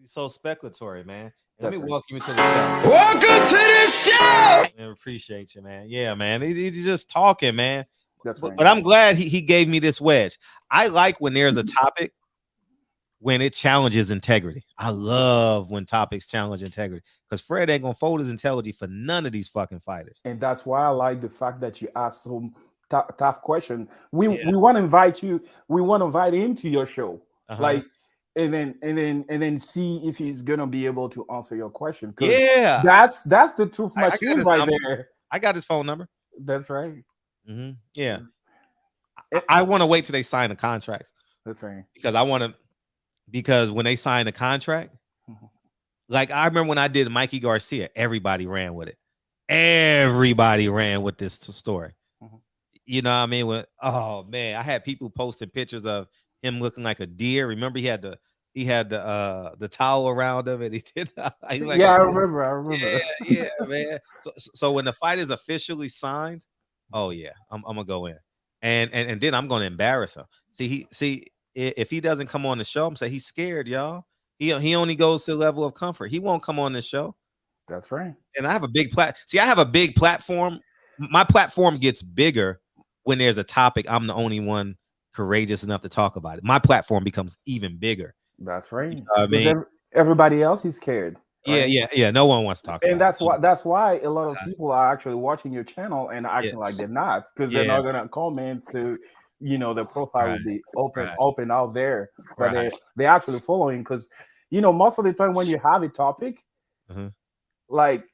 So speculatory, man. Let me welcome you to the show. Welcome to the show. I appreciate you, man. Yeah, man. He's just talking, man. Right. But I'm glad he gave me this wedge. I like when there's a topic when it challenges integrity. I love when topics challenge integrity, because Fred ain't gonna fold his integrity for none of these fucking fighters. And that's why I like the fact that you asked some tough question. We want to invite you. We want to invite him to your show, like, and then see if he's gonna be able to answer your question. Yeah, that's the truth machine right there. I got his phone number. That's right. Yeah, I want to wait till they sign the contracts. That's right. Because when they sign the contract, Like I remember when I did Mikey Garcia, everybody ran with it. Everybody ran with this story. You know what I mean? Oh man, I had people posting pictures of him looking like a deer. Remember he had the towel around him and he did he like I remember. yeah, man. So when the fight is officially signed, oh yeah, I'm gonna go in. And then I'm gonna embarrass him. See if he doesn't come on the show, I'm saying he's scared, y'all. He only goes to the level of comfort. He won't come on this show. That's right. And I have a big I have a big platform. My platform gets bigger when there's a topic I'm the only one courageous enough to talk about it. My platform becomes even bigger. That's right. You know I mean, everybody else is scared. Right? Yeah. No one wants to talk. And that's why a lot of people are actually watching your channel and acting like they're not, because they're not gonna comment to, their profile will be open out there, but they're actually following because most of the time when you have a topic, like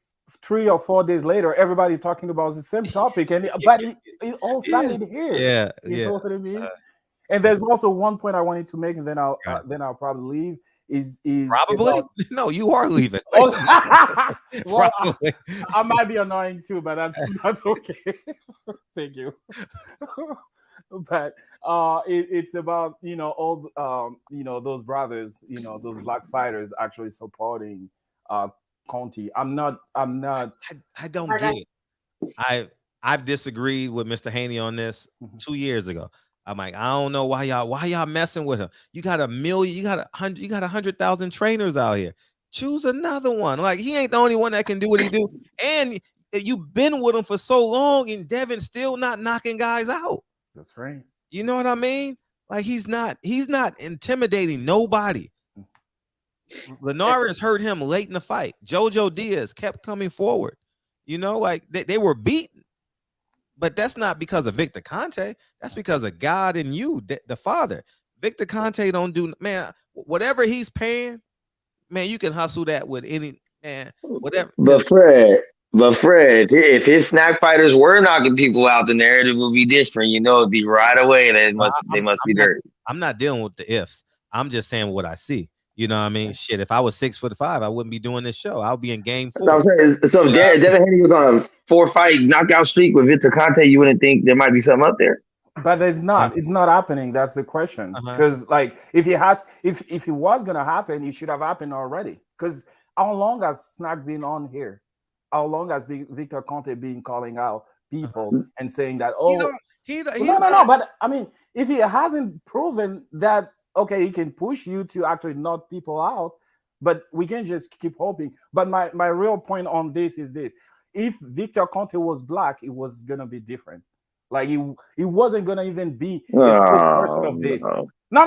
3 or 4 days later, everybody's talking about the same topic, and but it all started here. You know what I mean? And there's also one point I wanted to make, and then I'll probably leave. Is probably about... no, you are leaving. Well, I might be annoying too, but that's okay. Thank you. But it's about all those brothers, those black fighters actually supporting Conte. I'm not. I don't get it. I've disagreed with Mr. Haney on this 2 years ago. I'm like, I don't know why y'all messing with him. You got 1 million, you got 100,000 trainers out here. Choose another one. Like he ain't the only one that can do what he do. And you've been with him for so long, and Devin's still not knocking guys out. That's right. You know what I mean? Like he's not intimidating nobody. Linares hurt him late in the fight. Jojo Diaz kept coming forward. Like they were beaten. But that's not because of Victor Conte. That's because of God and you, the Father. Victor Conte don't do, man, whatever he's paying, man, you can hustle that with any, man, whatever. But Fred, if his snack fighters were knocking people out, the narrative would be different. It'd be right away. They must be dirty. I'm not dealing with the ifs. I'm just saying what I see. You know what I mean? Shit, if I was 6'5", I wouldn't be doing this show. I'll be in game 4. I'm saying, so if Devin Haney was on a 4-fight knockout streak with Victor Conte, you wouldn't think there might be something up there. But it's not. It's not happening. That's the question. Because like, if it was gonna happen, it should have happened already. Because how long has Snack been on here? How long has Victor Conte been calling out people and saying that? Oh, no. But I mean, if he hasn't proven that. Okay, he can push you to actually knock people out, but we can just keep hoping. But my real point on this is this: if Victor Conte was black, it was gonna be different. Like he wasn't gonna even be a spokesperson of this. No.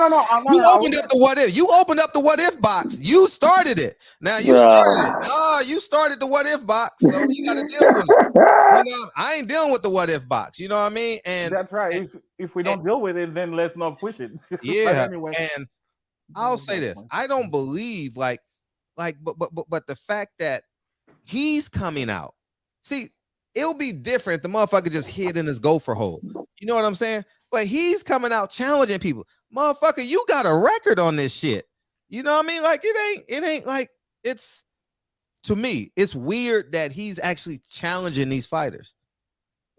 You opened up the what if. You opened up the what if box. You started it. Now you started it. No, you started the what if box. So you got to deal with it. I ain't dealing with the what if box. You know what I mean? And that's right. If we don't deal with it, then let's not push it. Yeah. Anyway, and I'll say this: I don't believe but the fact that he's coming out. See, it'll be different if the motherfucker just hid in his gopher hole. You know what I'm saying? But he's coming out challenging people. Motherfucker, you got a record on this shit. You know what I mean? Like it ain't like it's, to me, it's weird that he's actually challenging these fighters.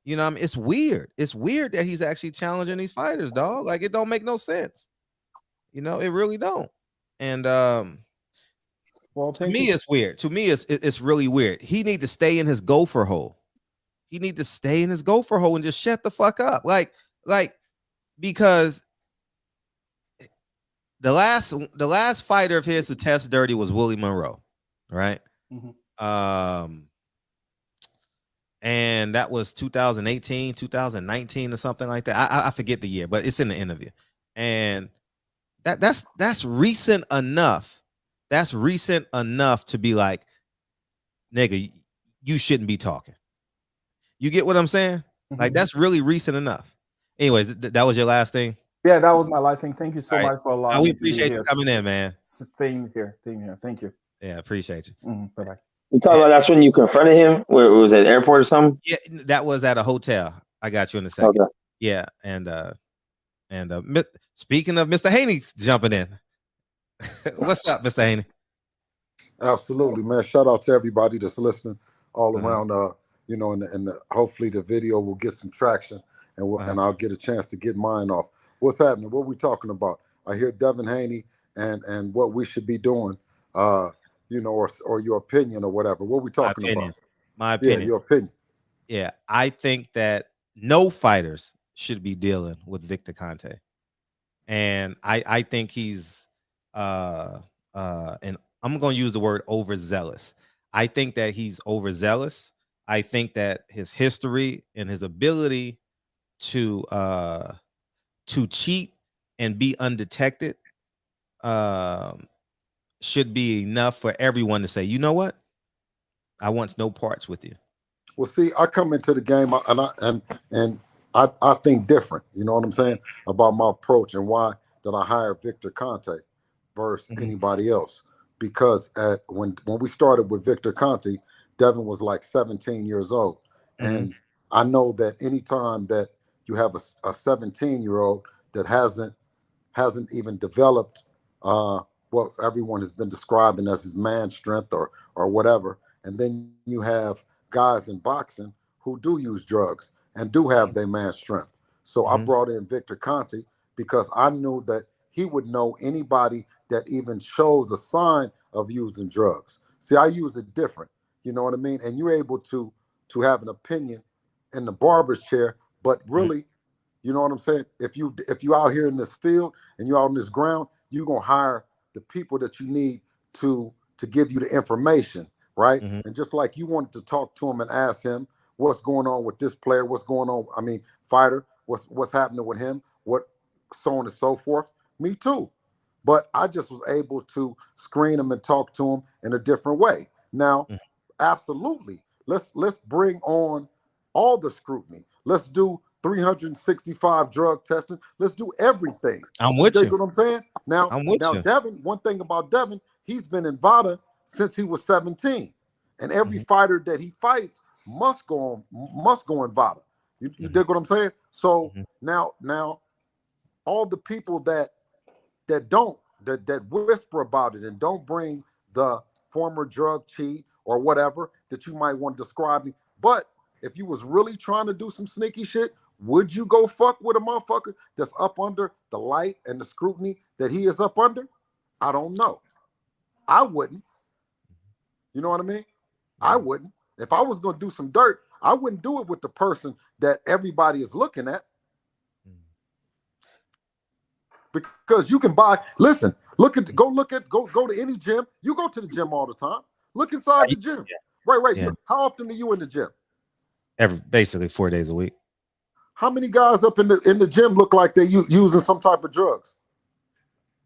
You know what I mean? It's weird. It's weird that he's actually challenging these fighters, dog. Like it don't make no sense. It really don't. And well, to me, it's weird. To me, it's really weird. He need to stay in his gopher hole. He need to stay in his gopher hole and just shut the fuck up. Like because the last fighter of his to test dirty was Willie Monroe, right? And that was 2018, 2019 or something like that. I forget the year, but it's in the interview. And that's recent enough. That's recent enough to be like, nigga, you shouldn't be talking. You get what I'm saying? Like that's really recent enough. Anyways, that was your last thing. Yeah, that was my last thing. Thank you so much for allowing me. We appreciate you coming in, man. Staying here. Thank you. Yeah, appreciate you. Bye-bye. You talking about that's when you confronted him? Where it was at the airport or something? Yeah, that was at a hotel. I got you in a second. Okay. Yeah, and speaking of Mr. Haney jumping in, what's up, Mr. Haney? Absolutely, man. Shout out to everybody that's listening all around. You know, and hopefully the video will get some traction, and and I'll get a chance to get mine off. What's happening? What we talking about? I hear Devin Haney and what we should be doing. You know, or your opinion or whatever. What we talking about? My opinion. Yeah, your opinion. Yeah, I think that no fighters should be dealing with Victor Conte, and I think he's and I'm going to use the word overzealous. I think that he's overzealous. I think that his history and his ability to cheat and be undetected should be enough for everyone to say, you know what? I want no parts with you. Well, see, I come into the game and I think different. You know what I'm saying about my approach and why that I hired Victor Conte versus anybody else. Because when we started with Victor Conte, Devin was like 17 years old, and I know that anytime that you have a 17-year-old that hasn't even developed what everyone has been describing as his man strength or whatever, and then you have guys in boxing who do use drugs and do have their man strength. So I brought in Victor Conte because I knew that he would know anybody that even shows a sign of using drugs. See, I use it different. You know what I mean? And you're able to have an opinion in the barber's chair, but really, you know what I'm saying? If you out here in this field and you're out on this ground, you're gonna hire the people that you need to give you the information, right? And just like you wanted to talk to him and ask him what's going on with this player, what's going on, I mean, fighter, what's happening with him, what so on and so forth. Me too. But I just was able to screen him and talk to him in a different way. Now, absolutely, let's bring on all the scrutiny. Let's do 365 drug testing. Let's do everything. I'm with you. What I'm saying? Now, Devin, one thing about Devin, he's been in VADA since he was 17. And every fighter that he fights must go in VADA. You dig what I'm saying? So now all the people that whisper about it and don't bring the former drug cheat or whatever that you might want to describe me. But if you was really trying to do some sneaky shit, would you go fuck with a motherfucker that's up under the light and the scrutiny that he is up under? I don't know. I wouldn't. You know what I mean? I wouldn't. If I was going to do some dirt, I wouldn't do it with the person that everybody is looking at. Because you can buy, listen, go to any gym. You go to the gym all the time. Look inside the gym. Right. Yeah. How often are you in the gym? Basically 4 days a week. How many guys up in the gym look like they're using some type of drugs?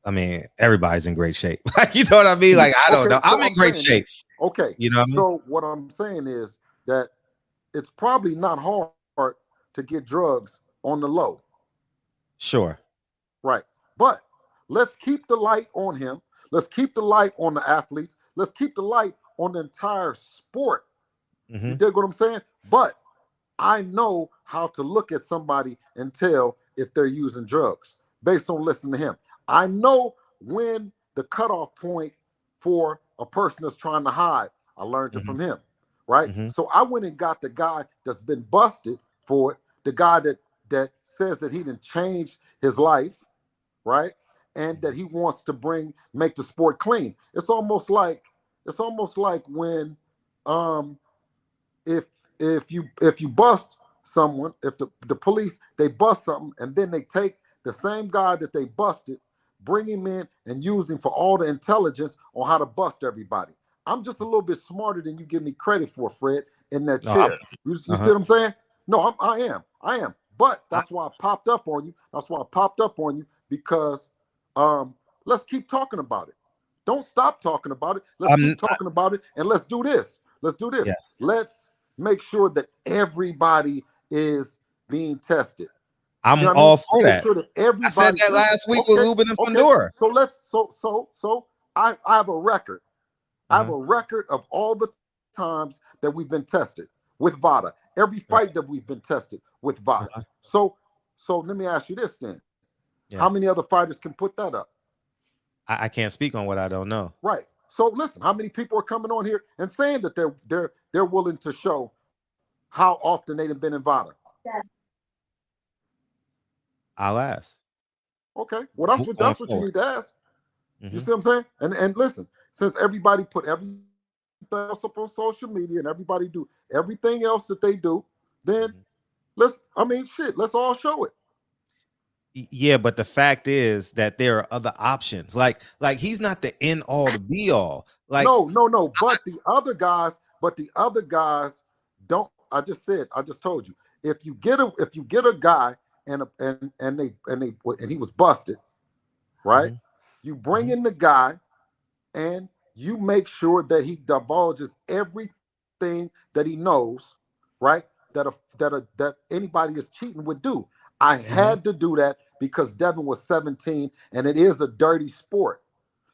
I mean, everybody's in great shape. Like, you know what I mean? Like, I don't know. So I'm in great shape. Okay. You know what I mean? So what I'm saying is that it's probably not hard to get drugs on the low. Sure. Right. But let's keep the light on him. Let's keep the light on the athletes. Let's keep the light on the entire sport. You dig what I'm saying? But I know how to look at somebody and tell if they're using drugs based on listening to him. I know when the cutoff point for a person that's trying to hide. I learned it from him, right? So I went and got the guy that's been busted for it, the guy that says that he didn't change his life, right? And that he wants to make the sport clean. It's almost like when if you bust someone, if the police, they bust something and then they take the same guy that they busted, bring him in and use him for all the intelligence on how to bust everybody. I'm just a little bit smarter than you give me credit for, Fred, in that chair. You see what I'm saying? No, I am. But that's why I popped up on you. Because let's keep talking about it. Don't stop talking about it. Let's keep talking about it, and let's do this. Yes. Let's make sure that everybody is being tested. I'm all for that. Sure that I said that last week with Ruben and Pandora. So I have a record. I have a record of all the times that we've been tested with VADA. Every fight that we've been tested with VADA. So let me ask you this then. How many other fighters can put that up? I can't speak on what I don't know. Right. So listen, how many people are coming on here and saying that they're willing to show how often they've been in VADA? I'll ask. Okay, well that's what you need to ask. You see what I'm saying? And listen, since everybody put everything else up on social media and everybody do everything else that they do, then let's all show it. Yeah, but the fact is that there are other options. Like he's not the end all to be all. Like no. But the other guys don't. I just told you. If you get a guy and he was busted, right? You bring in the guy and you make sure that he divulges everything that he knows, right? That anybody is cheating would do. I had to do that because Devin was 17 and it is a dirty sport.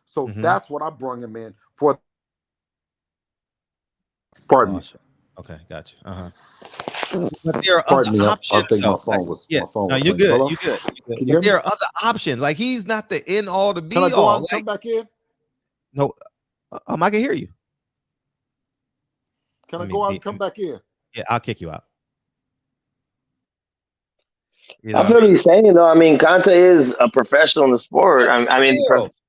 So that's what I brought him in for. Pardon me. Okay, got you. But there are Pardon other me. options. I think my phone was. Yeah, my phone no, was you're good. Hello? You're good. Can you hear me? There are other options. Like he's not the end all to be Can I go all. out and come back in? No, I can hear you. Can I go out and come back in? Yeah, I'll kick you out. I feel what he's saying though. I mean, Conte is a professional in the sport.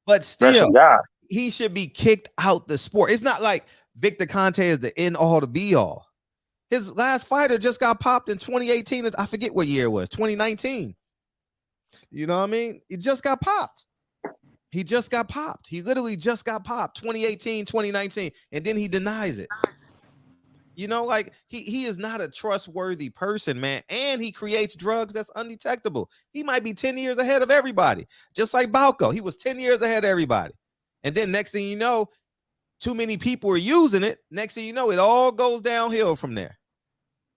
But still, guy. He should be kicked out the sport. It's not like Victor Conte is the end all to be all. His last fighter just got popped in 2018. I forget what year it was, 2019. You know what I mean? He just got popped. He literally just got popped 2018, 2019. And then he denies it. You know, like he is not a trustworthy person, man. And he creates drugs that's undetectable. He might be 10 years ahead of everybody. Just like Balco. He was 10 years ahead of everybody. And then next thing you know, too many people are using it. Next thing you know, it all goes downhill from there.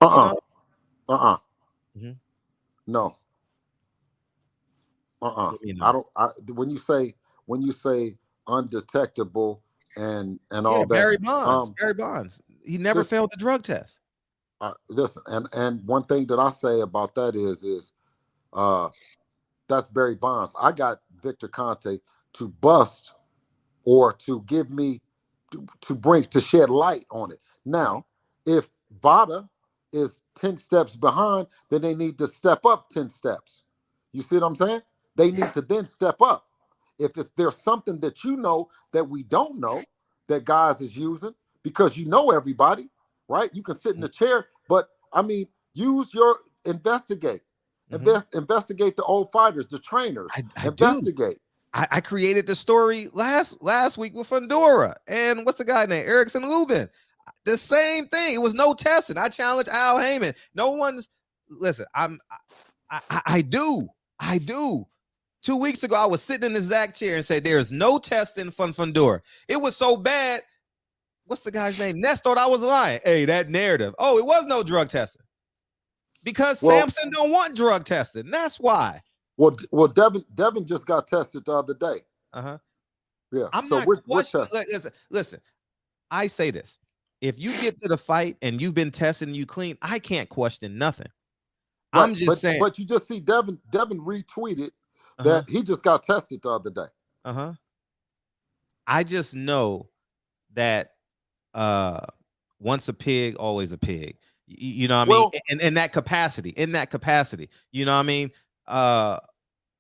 No. I don't. When you say undetectable and all that, Barry Bonds. He never failed the drug test. Listen, and one thing that I say about that is that's Barry Bonds. I got Victor Conte to bust or to give me to shed light on it. Now, if VADA is 10 steps behind, then they need to step up 10 steps. You see what I'm saying? They need to then step up. If there's something that you know that we don't know that guys is using, because you know everybody, right? You can sit in the chair, but I mean, use your investigate. Investigate the old fighters, the trainers. Investigate. I created the story last week with Fundora and what's the guy named Erickson Lubin. The same thing. It was no testing. I challenged Al Heyman. No one's listen. I do. 2 weeks ago, I was sitting in the Zach chair and said there's no testing for Fundora. It was so bad. What's the guy's name? Ness thought I was lying. Hey, that narrative. Oh, it was no drug testing because Samson don't want drug testing. That's why. Well, Devin just got tested the other day. Yeah. I'm not questioning. Listen, I say this. If you get to the fight and you've been tested and you clean, I can't question nothing. Right, I'm just saying. But you just see Devin retweeted that he just got tested the other day. I just know that once a pig, always a pig. You know what I mean? In that capacity, you know what I mean?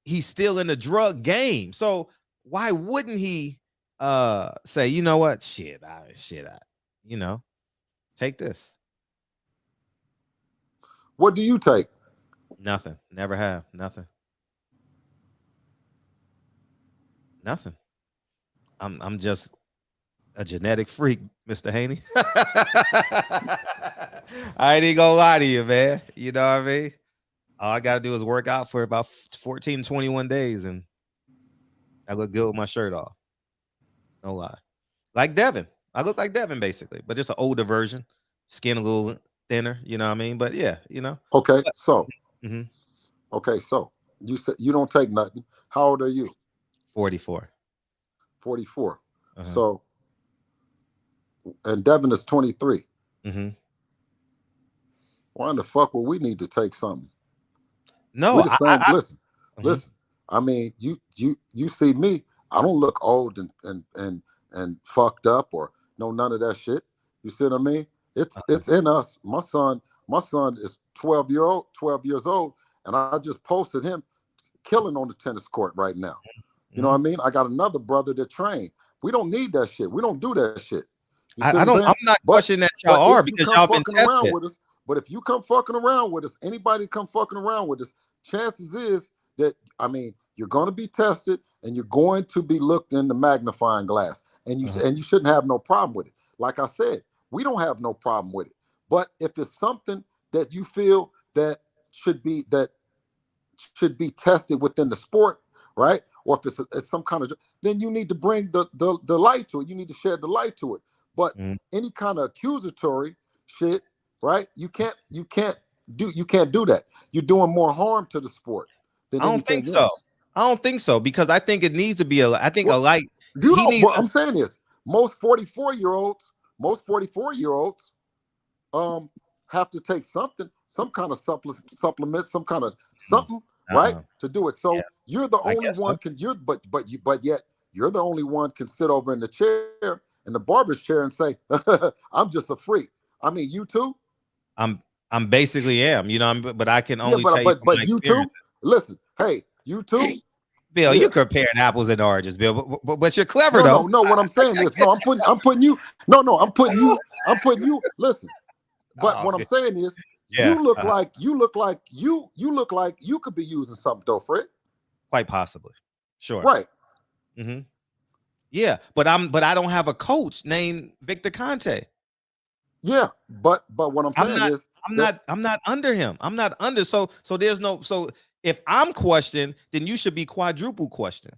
He's still in the drug game. So why wouldn't he say, you know what? Shit, you know, take this. What do you take? Nothing. Never have. Nothing. I'm just a genetic freak, Mr. Haney. I ain't even gonna lie to you, man. You know what I mean? All I gotta do is work out for about 14, 21 days, and I look good with my shirt off. No lie. Like Devin. I look like Devin, basically, but just an older version. Skin a little thinner, you know what I mean? But yeah, you know. Okay, so you said you don't take nothing. How old are you? 44. 44. So, and Devin is 23. Why in the fuck would we need to take something? No, we're the same. Listen. I mean, you see me. I don't look old and and fucked up or no none of that shit. You see what I mean? It's in us. My son is 12 years old, and I just posted him killing on the tennis court right now. You know what I mean? I got another brother that trained. We don't need that shit. We don't do that shit. You see what I'm saying? I'm not questioning that y'all are, because y'all been tested. with us, but if you come fucking around with us, anybody come fucking around with us, chances is that, I mean, you're going to be tested and you're going to be looked in the magnifying glass, and you shouldn't have no problem with it. Like I said, we don't have no problem with it. But if it's something that you feel that should be tested within the sport, right? Or if it's some kind of, then you need to bring the light to it. You need to shed the light to it. But any kind of accusatory shit, right? You can't do that. You're doing more harm to the sport than anything else. I don't think so, because I think it needs to be a light. I'm saying this. Most 44-year-olds have to take something, some kind of supplement, some kind of something, right, to do it. So you're the only one but yet you're the only one can sit over in the chair, in the barber's chair, and say, I'm just a freak. I mean, you too? I'm basically am, but I can only tell you but you too? Listen, hey, you too? Bill, you're comparing apples and oranges, Bill, but you're clever though. No, what I'm saying is, I'm putting you, listen. But what I'm saying is, you look like you could be using something though, Fred. Quite possibly. Sure. Right. Yeah, but I don't have a coach named Victor Conte. Yeah, but what I'm saying is I'm not under him. I'm not under, so there's no, so if I'm questioned, then you should be quadruple questioned.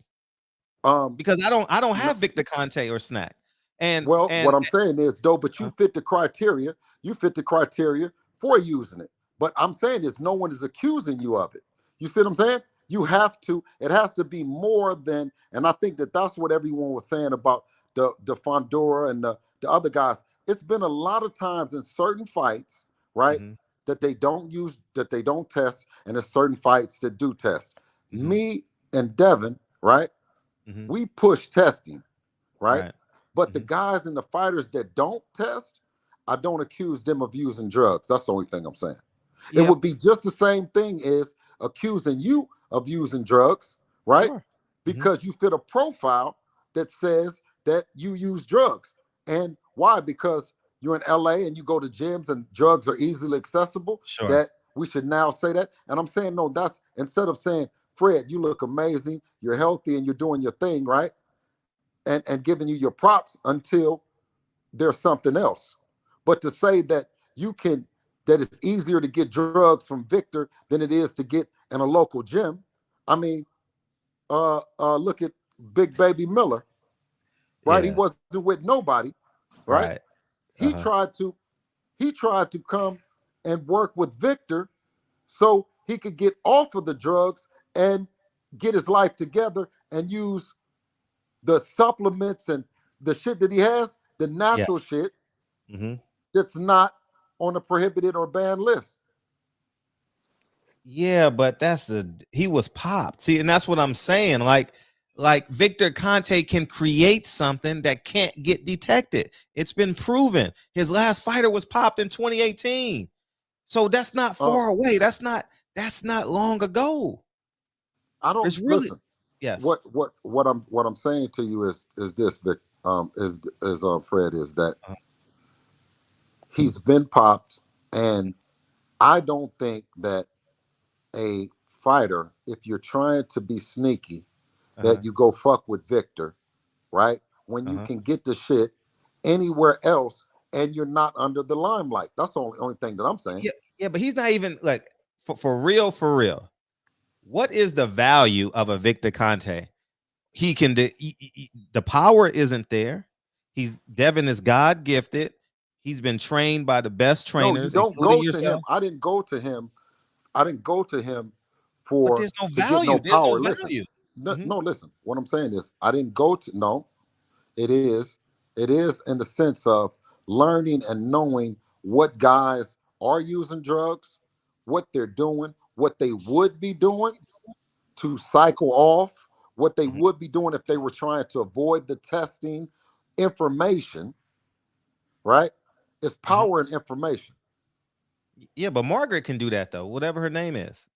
Because I don't have Victor Conte or Snack. What I'm saying is though, but you fit the criteria. You fit the criteria for using it. But I'm saying is no one is accusing you of it. You see what I'm saying? You have to. It has to be more than. And I think that's what everyone was saying about the Fondura and the other guys. It's been a lot of times in certain fights, right, that they don't test, and there's certain fights that do test. Me and Devin, right, we push testing, right? But the guys and the fighters that don't test, I don't accuse them of using drugs. That's the only thing I'm saying. It would be just the same thing as accusing you of using drugs, right? Sure. Because you fit a profile that says that you use drugs. And why? Because you're in LA and you go to gyms and drugs are easily accessible. Sure. That we should now say that. And I'm saying, no, that's, instead of saying, Fred, you look amazing, you're healthy and you're doing your thing, right? And giving you your props until there's something else. But to say that that it's easier to get drugs from Victor than it is to get in a local gym. I mean, look at Big Baby Miller, right? He wasn't with nobody, right? He tried to come and work with Victor so he could get off of the drugs and get his life together and use the supplements and the shit that he has, the natural shit that's not on a prohibited or banned list. Yeah, but he was popped. See, and that's what I'm saying. Like Victor Conte can create something that can't get detected. It's been proven. His last fighter was popped in 2018. So that's not far away. That's not long ago. I don't listen. Yes. What I'm saying to you is this, Vic, Fred, is that he's been popped, and I don't think that a fighter, if you're trying to be sneaky, that you go fuck with Victor, right? When you can get the shit anywhere else and you're not under the limelight. That's the only thing that I'm saying. Yeah, but he's not even like for real. What is the value of a Victor Conte? He can the power isn't there. Devin is God gifted. He's been trained by the best trainers. No, you don't go to him. I didn't go to him for, but there's no value. There's no power. No value. No, listen. What I'm saying is I didn't go to it is in the sense of learning and knowing what guys are using drugs, what they're doing, what they would be doing to cycle off, what they would be doing if they were trying to avoid the testing, information, right? It's power and information. Yeah, but Margaret can do that though. Whatever her name is,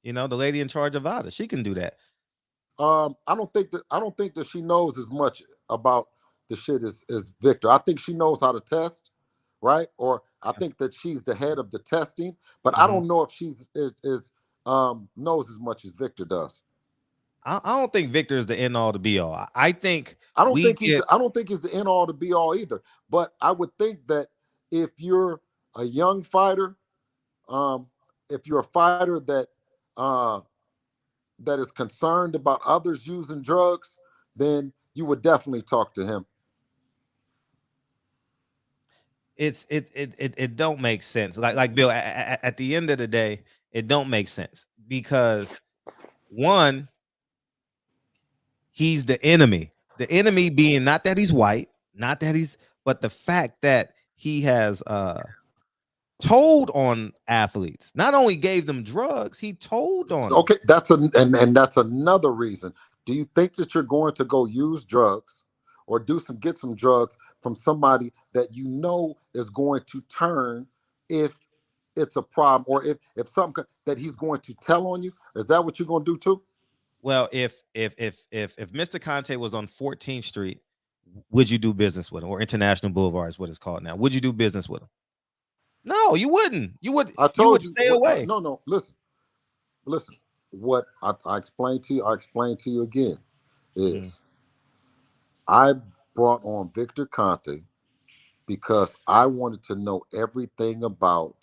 the lady in charge of Ada, she can do that. I don't think that she knows as much about the shit as Victor. I think she knows how to test, right? Or I think that she's the head of the testing, but I don't know if she's knows as much as Victor does. I don't think Victor is the end all to be all. I think I don't think he's the end all to be all either. But I would think that if you're a young fighter, if you're a fighter that is concerned about others using drugs, then you would definitely talk to him. It don't make sense. Like Bill, at the end of the day, it don't make sense because one, he's the enemy. The enemy being not that he's white, not that he's, but the fact that he has told on athletes. Not only gave them drugs, he told on them. Okay, that's another reason. Do you think that you're going to go use drugs or get some drugs from somebody that you know is going to turn if it's a problem, or if something that he's going to tell on you? Is that what you're going to do too? Well, if Mr. Conte was on 14th Street, would you do business with him? Or International Boulevard is what it's called now. Would you do business with him? No, you wouldn't. You would. You would stay away. No. Listen. What I explained to you again is I brought on Victor Conte because I wanted to know everything about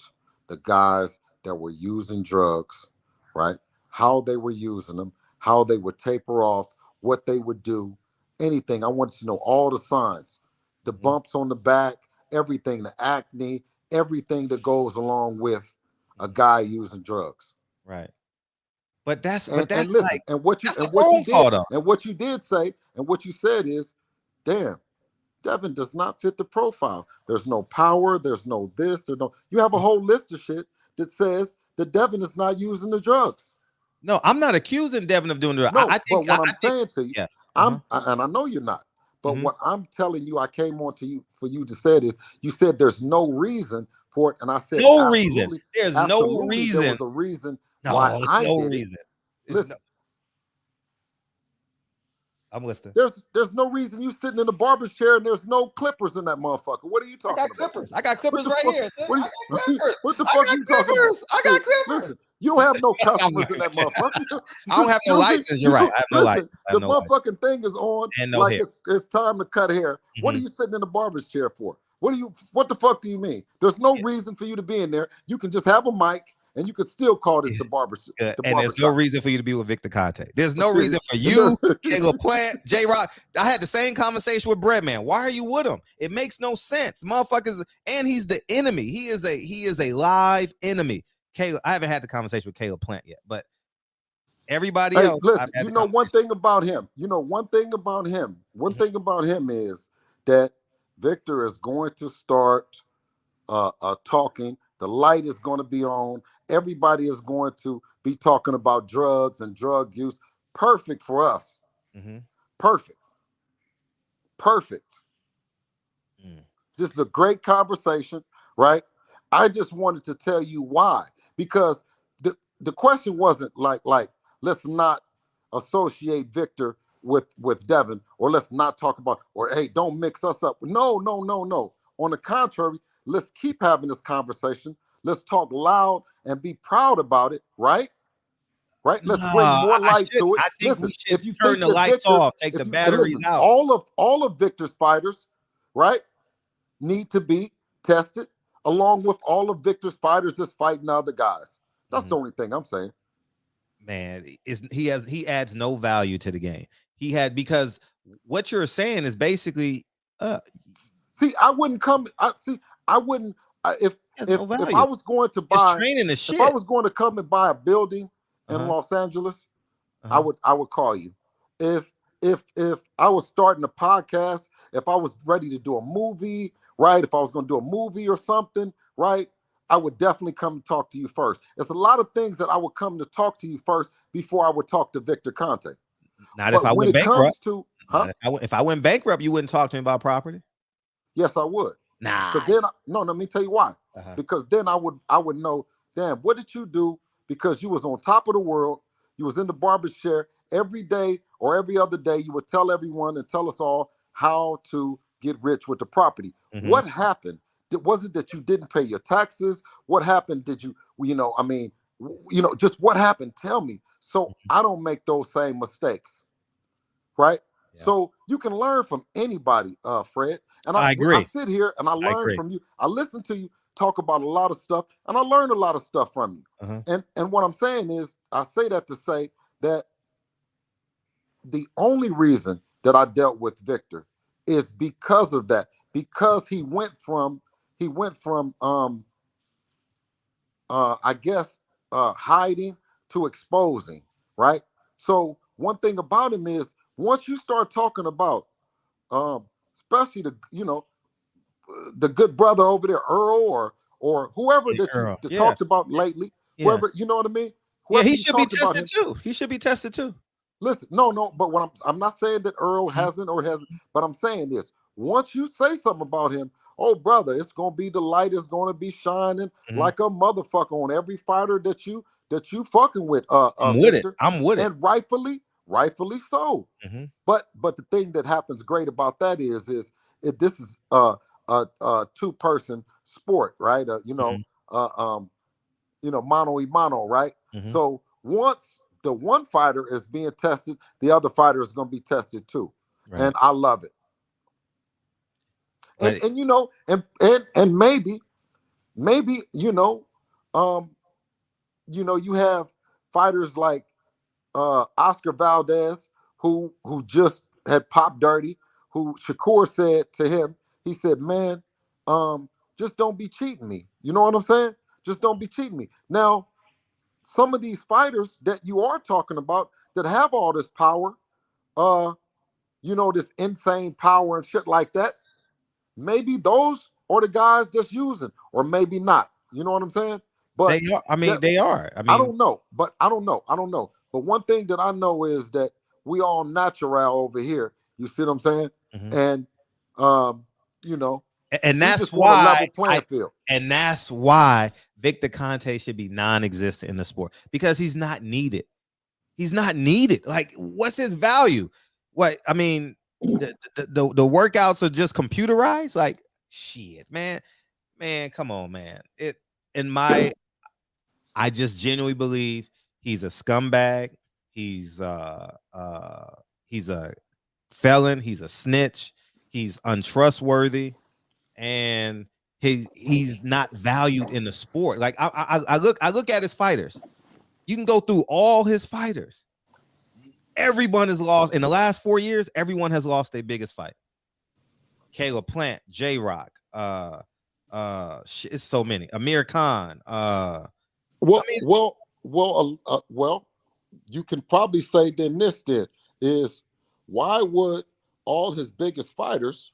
the guys that were using drugs, right? How they were using them, how they would taper off, what they would do, anything. I wanted to know all the signs, the bumps on the back, everything, the acne, everything that goes along with a guy using drugs. Right. But that's listen, like, and what you did say, and what you said is, damn, Devin does not fit the profile. There's no power, there's no this, you have a whole list of shit that says that Devin is not using the drugs. No, I'm not accusing Devin of doing drugs. No, but what I'm saying to you, yes. and I know you're not, but what I'm telling you, I came on to you for you to say is, you said there's no reason for it, and I said no reason. There's no reason. There was a reason no, why I no did reason. it. Listen, I'm listening. There's no reason you sitting in the barber's chair and there's no clippers in that motherfucker. What are you talking about? I got clippers right here. What the fuck are you talking about? I got clippers. Listen, you don't have no customers in that motherfucker. I don't have no license. You're right. I have no license. The motherfucking thing is on like it's time to cut hair. What are you sitting in the barber's chair for? What the fuck do you mean? There's no reason for you to be in there. You can just have a mic and you can still call this the barbershop. And there's no reason for you to be with Victor Conte. There's no reason for you, Caleb Plant, J Rock. I had the same conversation with Breadman. Why are you with him? It makes no sense. Motherfuckers, and he's the enemy. He is a live enemy. Caleb, I haven't had the conversation with Caleb Plant yet, but everybody else. Listen, one thing about him. One thing about him is that Victor is going to start talking. The light is going to be on. Everybody is going to be talking about drugs and drug use. Perfect for us. Perfect. This is a great conversation, right? I just wanted to tell you why. Because the question wasn't like let's not associate Victor with Devin, or let's not talk about, or hey, don't mix us up. No. On the contrary, let's keep having this conversation. Let's talk loud and be proud about it, right? Let's bring more light to it. I think Listen, we should if you turn think the that lights Victor, off, take the batteries out. All of Victor's fighters, right, need to be tested, along with all of Victor's fighters that's fighting other guys. That's the only thing I'm saying. Man, he adds no value to the game. Because what you're saying is basically see, I wouldn't come. I wouldn't if I was going to buy training the shit. If I was going to come and buy a building in Los Angeles, I would call you. If I was starting a podcast, if I was ready to do a movie, right? If I was going to do a movie or something, right? I would definitely come and talk to you first. There's a lot of things that I would come to talk to you first before I would talk to Victor Conte. Not if I went bankrupt. Huh? If I went bankrupt, you wouldn't talk to me about property. Yes, I would. Nah. Because then, no, let me tell you why. Because then I would know, damn, what did you do? Because you was on top of the world. You was in the barber chair every day or every other day. You would tell everyone and tell us all how to get rich with the property. What happened? Was it that you didn't pay your taxes? What happened? Did you, I mean, just what happened? Tell me, so I don't make those same mistakes, right? Yeah. So you can learn from anybody, Fred. And I agree. I sit here and I learn from you. I listen to you talk about a lot of stuff, and I learn a lot of stuff from you. And what I'm saying is, I say that to say that the only reason that I dealt with Victor is because of that, because he went from I guess hiding to exposing, right? So one thing about him is, once you start talking about especially the good brother over there, Earl, or whoever that Earl. you talked about lately, whoever, you know what I mean? Whoever he should be tested too. He should be tested too. Listen, no, but what I'm not saying that Earl hasn't or hasn't, but I'm saying this: once you say something about him, oh brother, it's gonna be the light is gonna be shining like a motherfucker on every fighter that you fucking with. I'm with Victor. I'm with it, and rightfully so. But the thing that happens great about that is this is a two-person sport, right? Mano y mano, right? So once the one fighter is being tested, the other fighter is going to be tested too, and I love it. And maybe you have fighters like Oscar Valdez who just had popped dirty, who Shakur said to him, he said, man, just don't be cheating me. You know what I'm saying? Just don't be cheating me. Now, some of these fighters that you are talking about that have all this power, this insane power and shit like that, maybe those are the guys that's using, or maybe not. You know what I'm saying? But they are. They are. I don't know. But But one thing that I know is that we all natural over here. You see what I'm saying? And and that's why and that's why Victor Conte should be non-existent in the sport, because he's not needed. He's not needed. Like, what's his value? What I mean, the workouts are just computerized. Like, shit, man, come on, man. I just genuinely believe he's a scumbag. He's a felon. He's a snitch. He's untrustworthy, and he's not valued in the sport. Like, I look at his fighters. You can go through all his fighters. Everyone has lost in the last 4 years. Everyone has lost their biggest fight. Caleb Plant, J-Rock, it's so many. Amir Khan. Well, you can probably say then this then is, why would all his biggest fighters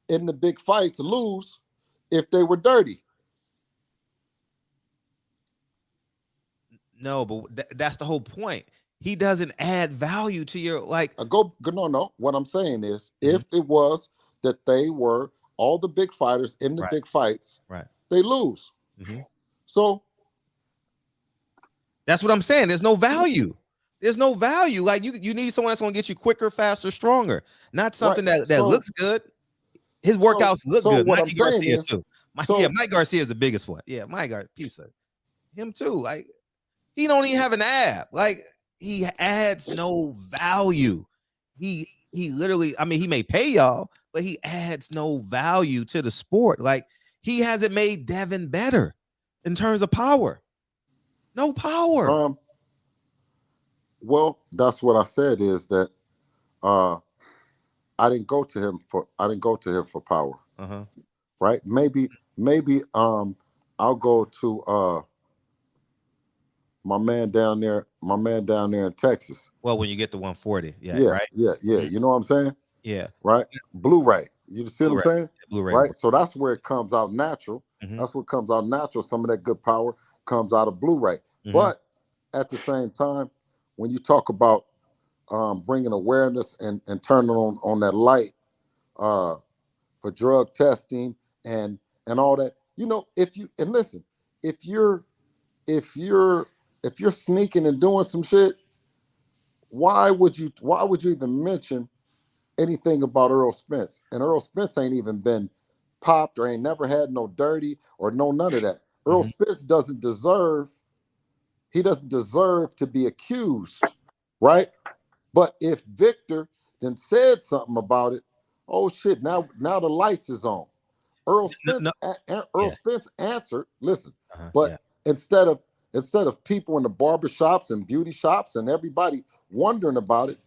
in the big fights lose if they were dirty? No, but that's the whole point. He doesn't add value to your no. What I'm saying is, if it was that they were all the big fighters in the big fights, they lose. So that's what I'm saying. There's no value. There's no value. Like, you need someone that's gonna get you quicker, faster, stronger, not something that looks good. His workouts look good. Mikey Garcia too. Mike Garcia is the biggest one. Yeah, Mike Garcia, piece of him too. Like, he don't even have an ab. Like, he adds no value. He literally, he may pay y'all, but he adds no value to the sport. Like, he hasn't made Devin better in terms of power. No power. Well, that's what I said, is that I didn't go to him for power. Right? Maybe I'll go to my man down there in Texas. Well, when you get to 140, yeah. You know what I'm saying? Yeah. Right? Blu-ray. You see what I'm saying? Yeah, Blu-ray. Right? So that's where it comes out natural. That's what comes out natural. Some of that good power comes out of Blu-ray. But at the same time, when you talk about bringing awareness and turning on that light for drug testing and all that. You know, if you're sneaking and doing some shit, why would you even mention anything about Earl Spence? And Earl Spence ain't even been popped or ain't never had no dirty or no none of that. Earl Spence doesn't deserve to be accused, right? But if Victor then said something about it, oh shit, now the lights is on. Earl Spence Spence answered, listen, but instead of people in the barbershops and beauty shops and everybody wondering about it,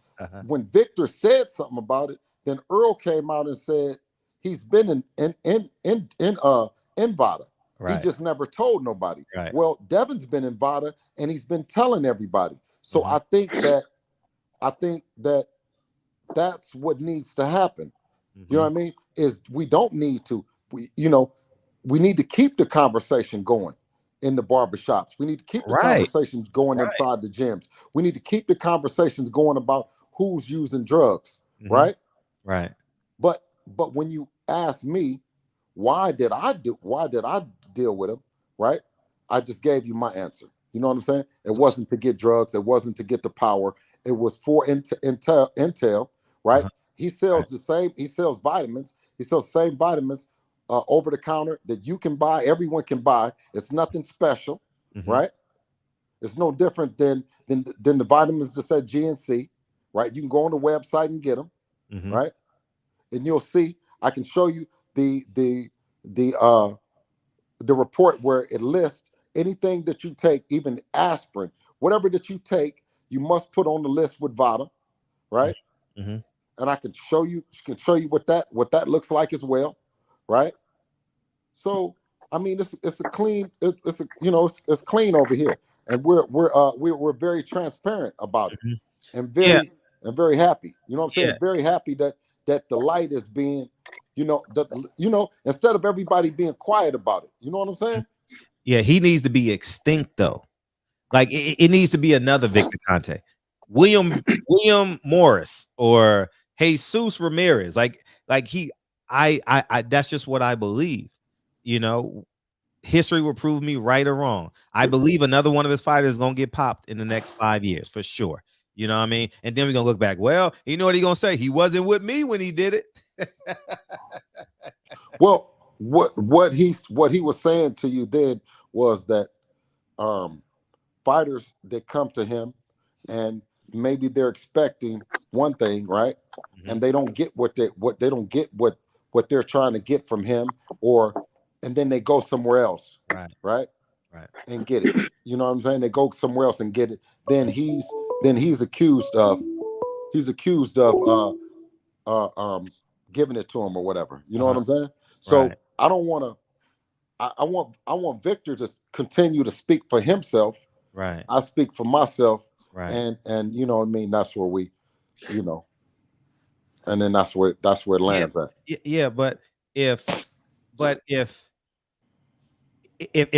when Victor said something about it, then Earl came out and said he's been in Vada. Right. He just never told nobody. Right. Well, Devin's been in Vada and he's been telling everybody. So I think that that's what needs to happen. You know what I mean? Is we don't need to, we need to keep the conversation going in the barbershops. We need to keep the conversations going inside the gyms. We need to keep the conversations going about who's using drugs, right? Right. But when you ask me, why did I deal with him, right? I just gave you my answer. You know what I'm saying? It wasn't to get drugs. It wasn't to get the power. It was for intel, right? He sells the same. He sells vitamins. He sells the same vitamins over the counter that you can buy. Everyone can buy. It's nothing special, right? It's no different than the vitamins that said GNC, right? You can go on the website and get them, right? And you'll see. I can show you the report where it lists anything that you take, even aspirin, whatever that you take, you must put on the list with Vada, right? And I can show you what that looks like as well, right? So I mean, it's a clean, it's clean over here, and we're very transparent about it, and very happy. You know what I'm saying? Very happy that the light is being, instead of everybody being quiet about it. You know what I'm saying? Yeah, he needs to be extinct though. Like it needs to be another Victor Conte, William Morris, or Jesus Ramirez. Like I that's just what I believe. History will prove me right or wrong. I believe another one of his fighters is gonna get popped in the next 5 years for sure. You know what I mean? And then we're gonna look back. Well, you know what he's gonna say? He wasn't with me when he did it. Well, what he was saying to you then was that fighters that come to him and maybe they're expecting one thing, right? And they don't get what they're trying to get from him, and then they go somewhere else, right, and get it. You know what I'm saying? They go somewhere else and get it. Then he's accused of giving it to him or whatever. You know what I'm saying? So I don't want to. I want Victor to continue to speak for himself. Right. I speak for myself. Right. And you know what I mean? That's where we, and then that's where it lands at. Yeah, but if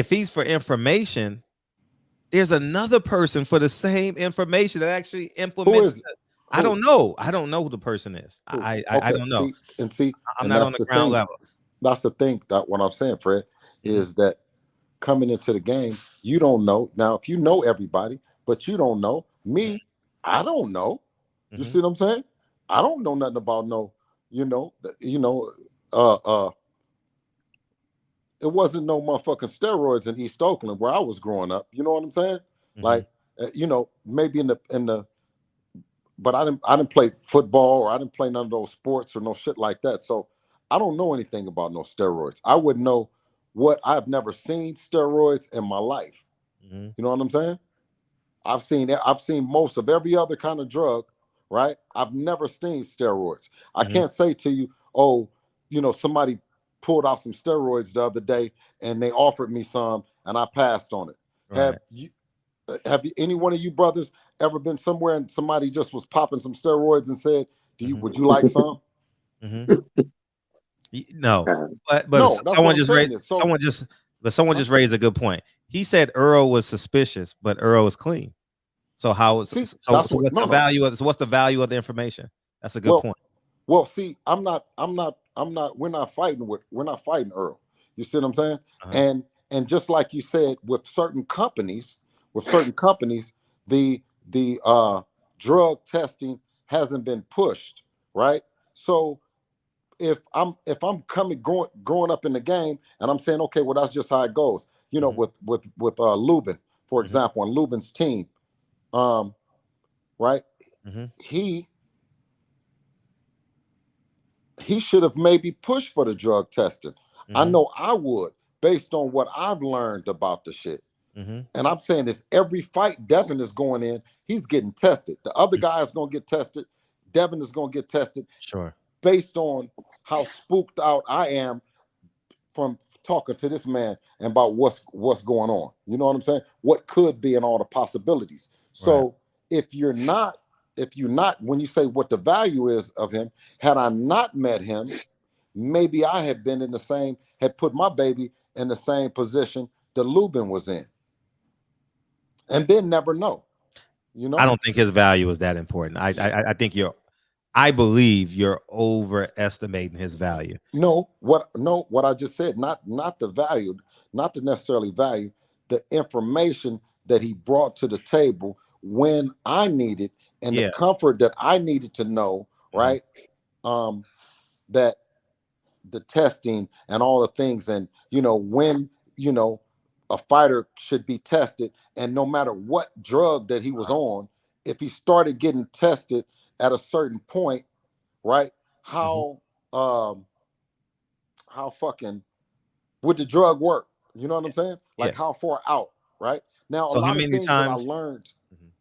he's for information, there's another person for the same information that actually implements. Who is it? I don't know. I don't know who the person is. I don't know. I'm not on the ground level. That's the thing. That what I'm saying, Fred, is that coming into the game, you don't know. Now, if you know everybody, but you don't know me, I don't know. You see what I'm saying? I don't know nothing about it wasn't no motherfucking steroids in East Oakland where I was growing up. You know what I'm saying? Like, maybe in the, but I didn't play football, or I didn't play none of those sports or no shit like that. So I don't know anything about no steroids. I wouldn't know I've never seen steroids in my life. You know what I'm saying? I've seen most of every other kind of drug, right? I've never seen steroids. I can't say to you, oh, somebody pulled out some steroids the other day and they offered me some and I passed on it. Right. Have you any one of you brothers ever been somewhere and somebody just was popping some steroids and said, would you like some? No, but no, someone just raised a good point. He said Earl was suspicious, but Earl was clean. So how is See, so that's so what. what's No, the no. value of what's the value of the information? That's a good point. Well, see, I'm not. We're not fighting Earl. You see what I'm saying? Uh-huh. And just like you said, with certain companies, the drug testing hasn't been pushed, right? So if I'm growing up in the game and I'm saying, okay, well, that's just how it goes. You know, with Lubin, for example, on Lubin's team, right? He should have maybe pushed for the drug testing. I know I would, based on what I've learned about the shit. And I'm saying this, every fight Devin is going in, he's getting tested. The other guy is going to get tested. Devin is going to get tested. Sure. Based on how spooked out I am from talking to this man and about what's going on. You know what I'm saying? What could be and all the possibilities. So if you're not, when you say what the value is of him, had I not met him, maybe I had put my baby in the same position that Lubin was in. And then never know. You know? I don't think his value is that important. I believe you're overestimating his value. No, what I just said, not the value, not the necessarily value, the information that he brought to the table when I needed, and the comfort that I needed to know, right? That the testing and all the things, and when a fighter should be tested, and no matter what drug that he was on, if he started getting tested at a certain point, right? How fucking would the drug work? You know what I'm saying? Like how far out, right? Now, a So how lot of many things that I times learned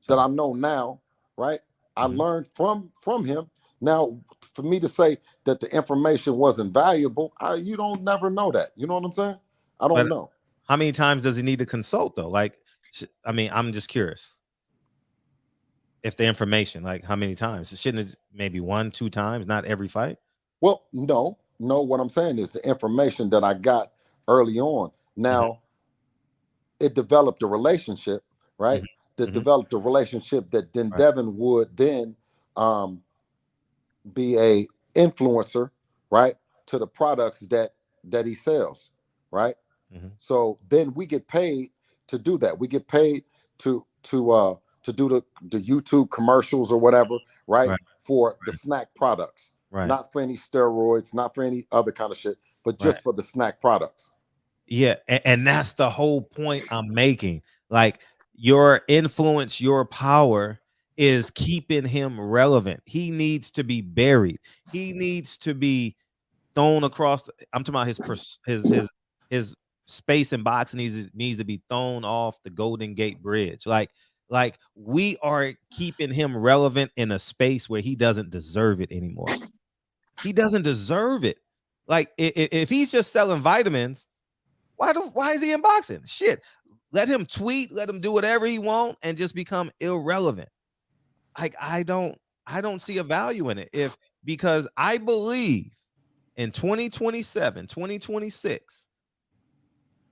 that I know now, right? I learned from him. Now, for me to say that the information wasn't valuable, you don't never know that. You know what I'm saying? I don't know. How many times does he need to consult though? Like, I mean, I'm just curious. If the information, like how many times? Shouldn't it maybe 1-2 times, not every fight? Well, no. What I'm saying is the information that I got early on. Now, it developed a relationship, right? That developed a relationship that then Devin would then be a influencer, right, to the products that he sells, right? So then we get paid to do that. We get paid to do the YouTube commercials or whatever, right? For the snack products, not for any steroids, not for any other kind of shit, but just for the snack products. Yeah, and that's the whole point I'm making. Like, your influence, your power is keeping him relevant. He needs to be buried. He needs to be thrown across. I'm talking about his space and box needs to be thrown off the Golden Gate Bridge. Like we are keeping him relevant in a space where he doesn't deserve it anymore. He doesn't deserve it. Like, if he's just selling vitamins, why is he in boxing? Shit. Let him tweet, let him do whatever he wants and just become irrelevant. Like, I don't see a value in it. Because I believe in 2027, 2026,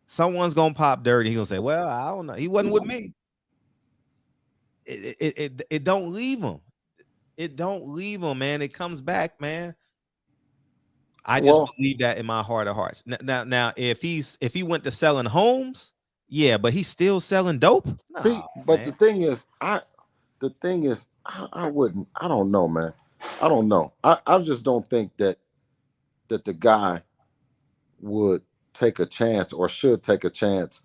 someone's gonna pop dirty. He's gonna say, well, I don't know. He wasn't with me. It don't leave him. It don't leave him, man. It comes back, man. I just believe that in my heart of hearts. Now, if he went to selling homes, yeah, but he's still selling dope. See, but the thing is, I wouldn't. I don't know, man. I don't know. I just don't think that the guy would take a chance or should take a chance,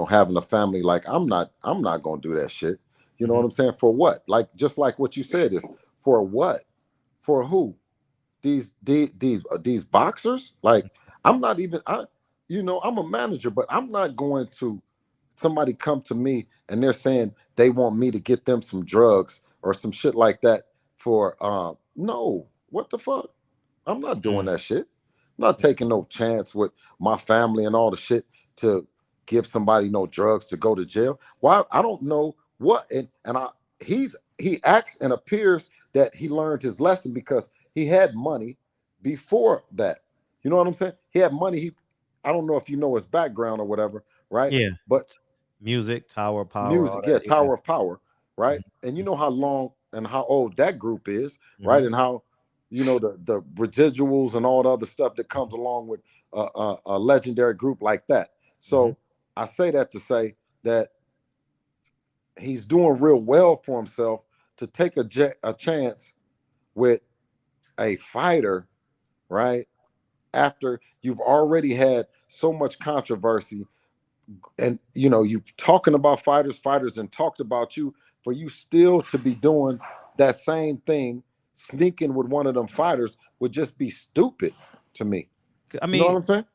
having a family. Like, I'm not gonna do that shit. You know what I'm saying? For what? Like, just like what you said, is for what? For who? These boxers? Like, I'm not even, I'm a manager, but I'm not going to, somebody come to me and they're saying they want me to get them some drugs or some shit like that for no, what the fuck? I'm not doing that shit. I'm not taking no chance with my family and all the shit to give somebody no drugs to go to jail. Why? I don't know what, he acts and appears that he learned his lesson because he had money before that. You know what I'm saying? He had money. I don't know if you know his background or whatever, right? Yeah. But music, Tower of Power. music, Tower of Power. right? And you know how long and how old that group is, right? Mhm. And how, you know, the residuals and all the other stuff that comes along with a legendary group like that. So I say that to say that he's doing real well for himself to take a chance with a fighter, right? After you've already had so much controversy, and you know, you've talking about fighters and talked about you, for you still to be doing that same thing, sneaking with one of them fighters, would just be stupid to me. I You know what mean, I'm saying?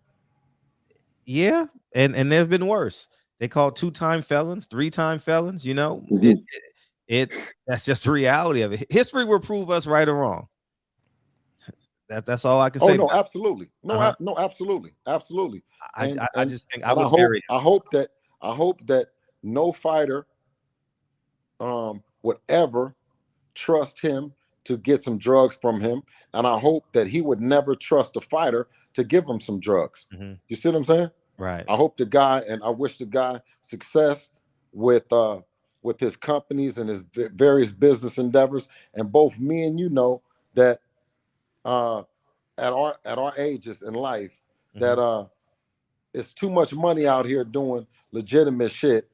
yeah, and there've been worse. They call 2-time felons, 3-time felons. You know, it that's just the reality of it. History will prove us right or wrong. That's all I can Oh say. no, absolutely. No, Uh-huh. no, absolutely, absolutely. I just think I And would bury him. I hope that no fighter would ever trust him to get some drugs from him, and I hope that he would never trust a fighter to give him some drugs. You see what I'm saying? Right. I hope the guy, and I wish the guy success with his companies and his various business endeavors. And both me and you know that at our ages in life, that it's too much money out here doing legitimate shit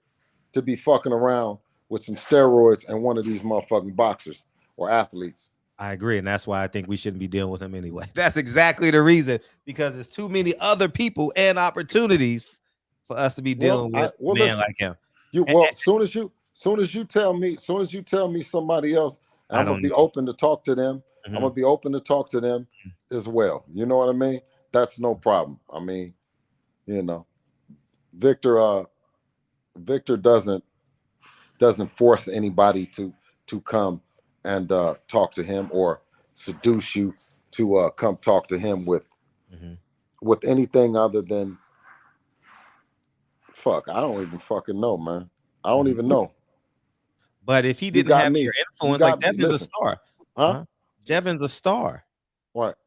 to be fucking around with some steroids and one of these motherfucking boxers or athletes. I agree, and that's why I think we shouldn't be dealing with him anyway. That's exactly the reason, because there's too many other people and opportunities for us to be dealing with a man Listen, like him. soon as you tell me somebody else, I I'm gonna don't be know. open to talk to them. I'm gonna be open to talk to them as well. You know what I mean? That's no problem. I mean, you know, Victor doesn't force anybody to come and talk to him or seduce you to come talk to him with anything other than fuck. I don't even fucking know, man. I don't even know. But if he You didn't got have me. your You influence, like got me. Devin's a Listen, star. huh? Devin's a star. What?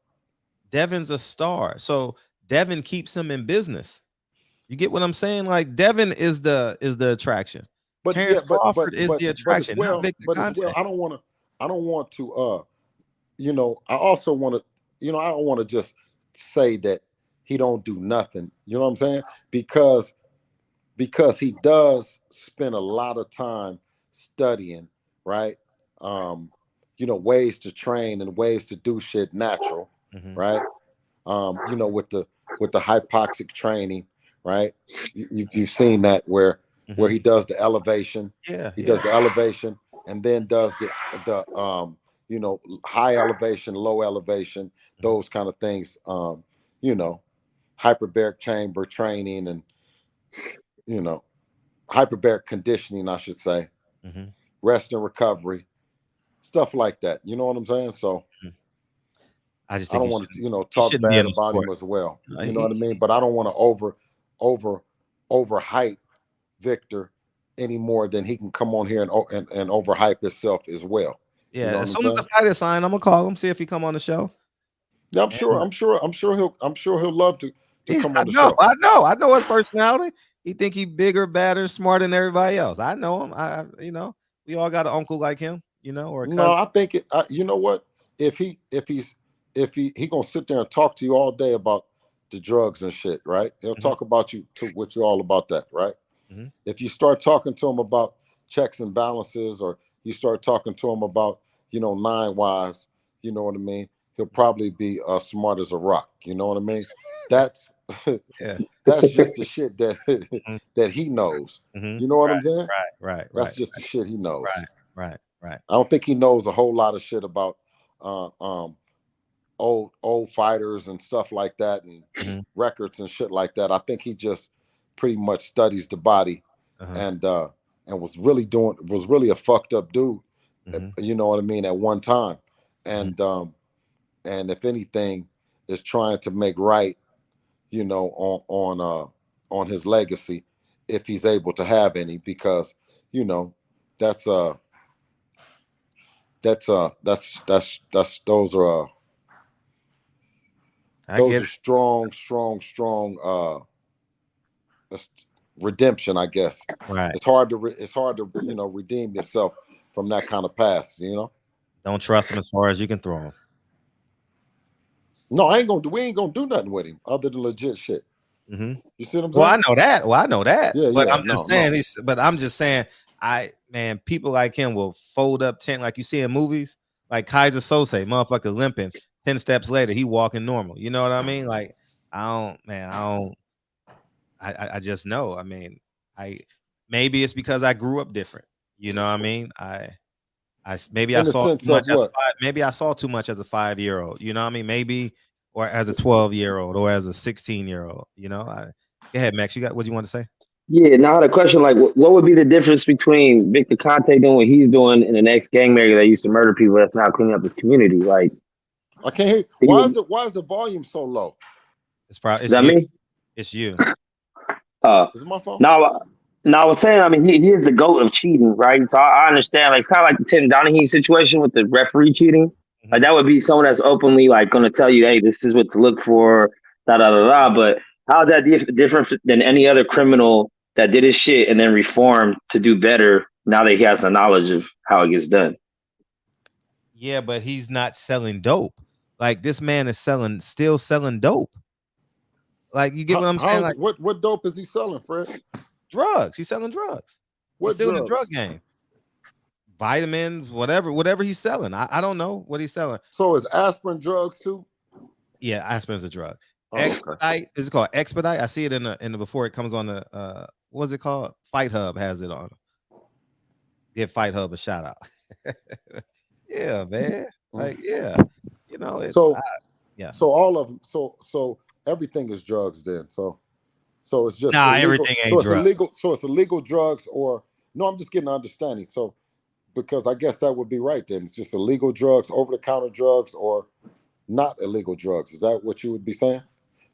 Devin's a star. So Devin keeps him in business. You get what I'm saying? Like Devin is the attraction. But yeah, Terrence Crawford is the but as attraction, not well, Victor Conte. I don't want to you know, I also want to, you know, I don't want to just say that he don't do nothing. You know what I'm saying? Because he does spend a lot of time studying, right? You know, ways to train and ways to do shit natural, right? You know, with the hypoxic training, right? You've seen that where he does the elevation, does the elevation, and then does the you know, high elevation, low elevation, those kind of things. You know, hyperbaric chamber training, and you know, hyperbaric conditioning, I should say, rest and recovery, stuff like that. You know what I'm saying? So I just I think don't he want to, you know, he talk shouldn't be bad in the about sport. him as well. You know what I mean? But I don't want to overhype Victor any more than he can come on here and overhype himself as well. Yeah, You know what as I'm soon as the saying? fight is signed, I'm gonna call him, see if he come on the show. Yeah, I'm sure he'll love to Yeah, come on the show. I know his personality. He think he bigger, badder, smarter than everybody else. I know him. You know, we all got an uncle like him, you know, or a No, cousin. I think you know what? If he gonna sit there and talk to you all day about the drugs and shit, right? He'll talk about you to what you all about that, right? If you start talking to him about checks and balances, or you start talking to him about, you know, 9 wives, you know what I mean? He'll probably be smart as a rock. You know what I mean? That's Yeah. that's just the shit that that he knows. You know what I'm saying? That's just the shit he knows. Right. I don't think he knows a whole lot of shit about uh, um, old fighters and stuff like that, and records and shit like that. I think he just pretty much studies the body, and was really a fucked up dude. You know what I mean? At one time, and if anything, is trying to make right, you know, on his legacy, if he's able to have any, because you know that's those are strong redemption, I guess. Right. It's hard to you know, redeem yourself from that kind of past, you know. Don't trust him as far as you can throw him. No, we ain't gonna do nothing with him other than legit shit. Mm-hmm. You see what I'm saying? Well, I know that. Well, I know that. Yeah, but yeah, I'm just saying. But I'm just saying. People like him will fold up 10, like you see in movies, like Kaiser Sose, motherfucker limping. 10 steps later, he walking normal. You know what I mean? Like, I just know. I mean, maybe it's because I grew up different. You know what I mean? Maybe I saw too much maybe I saw too much as a 5-year-old. You know what I mean? Maybe, or as a 12-year-old, or as a 16-year-old. You know, go ahead, Max. You got what you want to say? Yeah. Now the question, like, what would be the difference between Victor Conte doing what he's doing and the next gang member that used to murder people that's now cleaning up his community? Like, I can't hear. Why is the volume so low? It's probably is that me? It's you. Is it my phone? Now I was saying, I mean, he is the GOAT of cheating, right? So I understand, like, it's kind of like the Tim Donaghy situation with the referee cheating. Mm-hmm. Like, that would be someone that's openly, like, going to tell you, hey, this is what to look for, da da da da. But how is that different than any other criminal that did his shit and then reformed to do better now that he has the knowledge of how it gets done? Yeah, but he's not selling dope. Like, this man is still selling dope. Like, you get what I'm saying? Like, what dope is he selling, Fred? Drugs. He's selling drugs. He's still in the drug game. Vitamins, whatever he's selling. I don't know what he's selling. So is aspirin drugs too? Yeah, aspirin's a drug. Oh, Expedite. okay. Is it called Expedite? I see it in the before it comes on the what's it called? Fight Hub has it on. Give Fight Hub a shout out. Yeah, man. Like, yeah. You know, it's yeah. So all of them, so everything is drugs then. So it's just everything ain't drugs. So it's illegal drugs, or no, I'm just getting an understanding. So because I guess that would be right then. It's just illegal drugs, over-the-counter drugs, or not illegal drugs. Is that what you would be saying?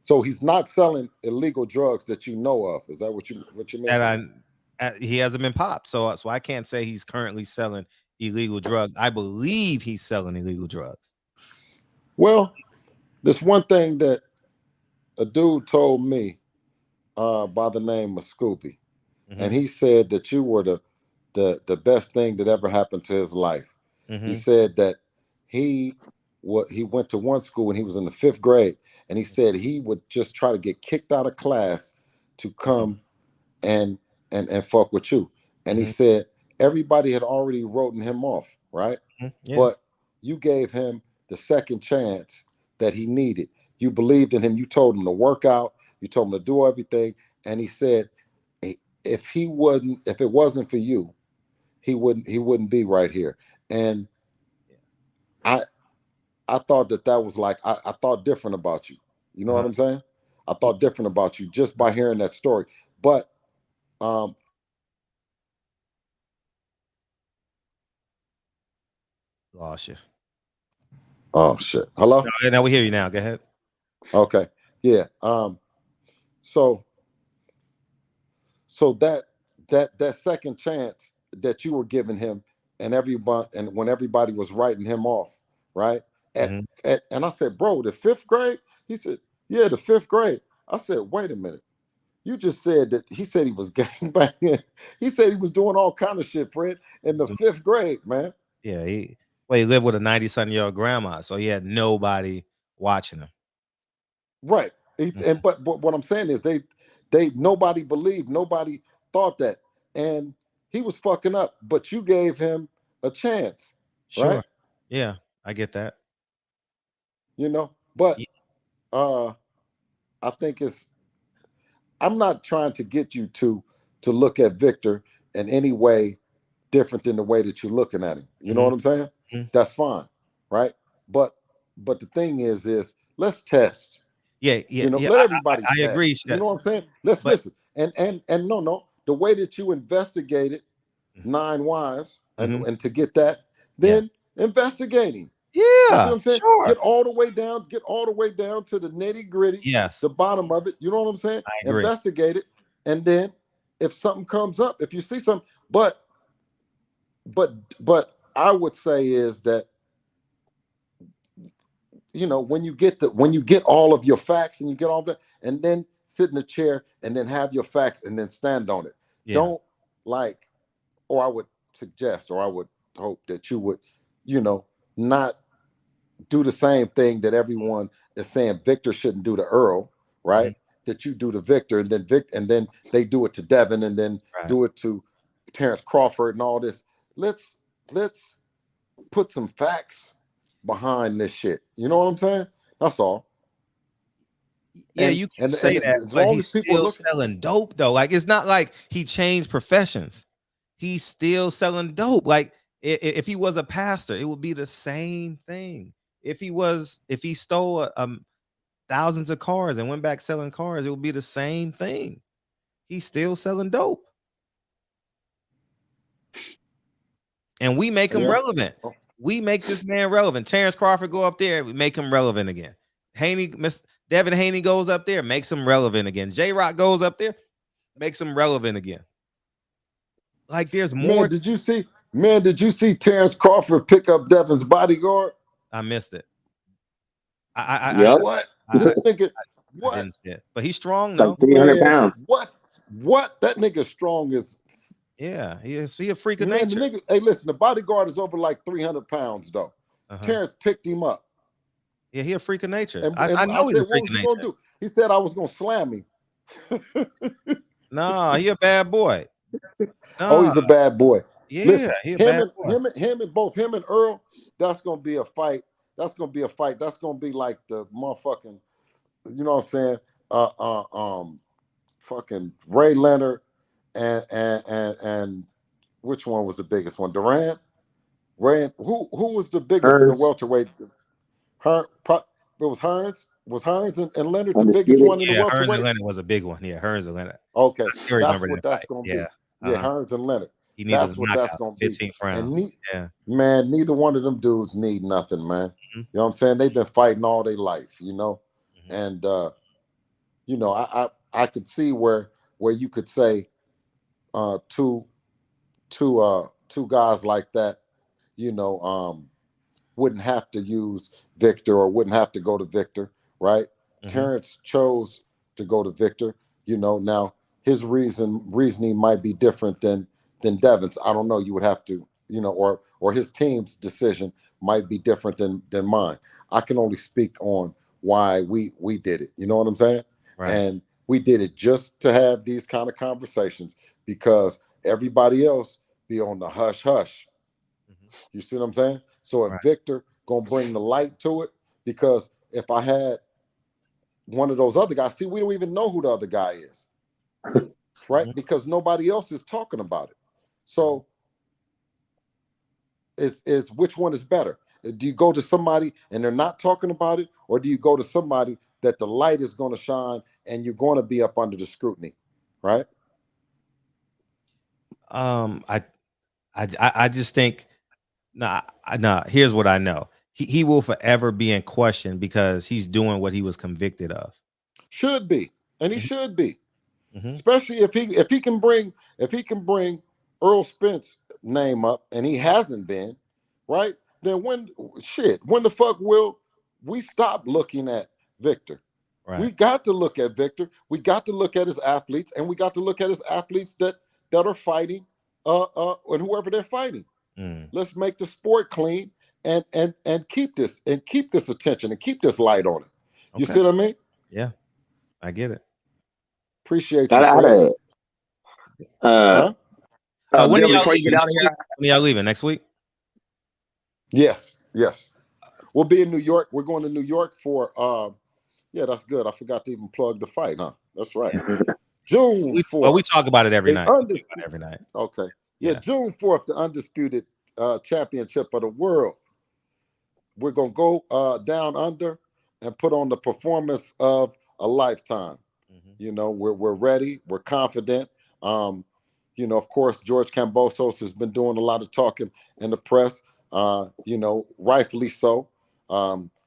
So he's not selling illegal drugs that you know of. Is that what you mean? He hasn't been popped, so I can't say he's currently selling illegal drugs. I believe he's selling illegal drugs. Well, there's one thing that a dude told me by the name of Scooby, and he said that you were the best thing that ever happened to his life. He said that he went to one school when he was in the 5th grade, and he said he would just try to get kicked out of class to come and fuck with you. And he said everybody had already written him off, right? Yeah. But you gave him the second chance that he needed. You believed in him. You told him to work out. You told him to do everything. And he said, if it wasn't for you, he wouldn't be right here. And I thought that was like, I thought different about you. You know what I'm saying? I thought different about you just by hearing that story. But lost you. Oh shit. Hello? No, now we hear you now. Go ahead. Okay. Yeah. So that second chance that you were giving him, and when everybody was writing him off, right? And I said, bro, the 5th grade? He said, yeah, the 5th grade. I said, wait a minute. You just said that he said he was gangbanging. He said he was doing all kind of shit, Fred, in the 5th grade, man. Yeah, he lived with a 90-something-year-old grandma, so he had nobody watching him. Right. But what I'm saying is nobody believed, nobody thought that. And he was fucking up, but you gave him a chance. Sure. Right? Yeah, I get that. You know, but I think I'm not trying to get you to look at Victor in any way different than the way that you're looking at him. You know what I'm saying? That's fine. Right. But the thing is let's test. Yeah. You know, let everybody I agree. You know what I'm saying? Let's listen. And no, the way that you investigated 9 wives and to get that, then investigating. Yeah. You see what I'm saying? Sure. Get all the way down to the nitty-gritty. Yes. The bottom of it. You know what I'm saying? I agree. Investigate it. And then if something comes up, if you see something, but I would say is that, you know, when you get all of your facts and you get all that, and then sit in a chair and then have your facts and then stand on it. Yeah. Don't or I would suggest, or I would hope that you would, not do the same thing that everyone is saying Victor shouldn't do to Earl, right? That you do to Victor, and then and then they do it to Devin, and then do it to Terrence Crawford and all this. Let's put some facts behind this shit. You know what I'm saying? That's all. Yeah, you can say that, but he's still selling dope though. Like, it's not like he changed professions. He's still selling dope. Like, if he was a pastor, it would be the same thing. If he stole thousands of cars and went back selling cars, it would be the same thing. He's still selling dope. And we make him relevant. We make this man relevant. Terrence Crawford go up there, we make him relevant again. Devin Haney goes up there, makes him relevant again. J-Rock goes up there, makes him relevant again. Like, there's more. Man, did you see Terrence Crawford pick up Devin's bodyguard? I missed it. I didn't see it. But he's strong though. Like 300 pounds. What? That nigga strong is. Yeah, he a freak of nature. The nigga, hey, listen, the bodyguard is over like 300 pounds though. Terrence picked him up. Yeah, he a freak of nature. And I know he's a freak what was of he nature. gonna do? He said I was gonna slam him. No, he a bad boy. Oh, he's a bad boy. Yeah, listen, he a bad boy. Him and Earl, that's gonna be a fight. That's gonna be a fight. That's gonna be like the motherfucking, you know what I'm saying? Fucking Ray Leonard and which one was the biggest one? Durant? Ray, who was the biggest in the welterweight? It was Hearns. Was Hearns and Leonard the biggest one in the welterweight? Hearns and Leonard was a big one. Yeah, Hearns and Leonard. Okay, that's what that's gonna be. Yeah, Hearns and Leonard. That's what that's gonna be. 15th round. And man, neither one of them dudes need nothing, man. You know what I'm saying? They've been fighting all their life, and I could see where you could say two guys like that, wouldn't have to use Victor or wouldn't have to go to Victor, right? Terrence chose to go to Victor. Now his reasoning might be different than Devin's. I don't know. You would have to, or his team's decision might be different than mine. I can only speak on why we did it. You know what I'm saying? Right. And we did it just to have these kind of conversations because everybody else be on the hush hush. You see what I'm saying? So if Victor gonna bring the light to it, because if I had one of those other guys, see, we don't even know who the other guy is, right? Because nobody else is talking about it. So is which one is better? Do you go to somebody and they're not talking about it, or do you go to somebody that the light is going to shine and you're going to be up under the scrutiny, right? I just think, here's what I know. He will forever be in question because he's doing what he was convicted of. Should be, and he should be, especially if he can bring Earl Spence's name up, and he hasn't been, right? Then when the fuck will we stop looking at Victor? Right. We got to look at Victor. We got to look at his athletes, and we got to look at his athletes that are fighting, and whoever they're fighting. Let's make the sport clean and keep this attention and keep this light on it. You see what I mean? Yeah, I get it. Appreciate you. When are y'all leaving? When are y'all leaving next week? Yes. We'll be in New York. We're going to New York for yeah, that's good. I forgot to even plug the fight, huh? That's right. June 4th. Well, we talk about it every night. Every night. Okay. Yeah, June 4th, the undisputed championship of the world. We're gonna go down under and put on the performance of a lifetime. We're ready. We're confident. Of course, George Kambosos has been doing a lot of talking in the press. Rightfully so.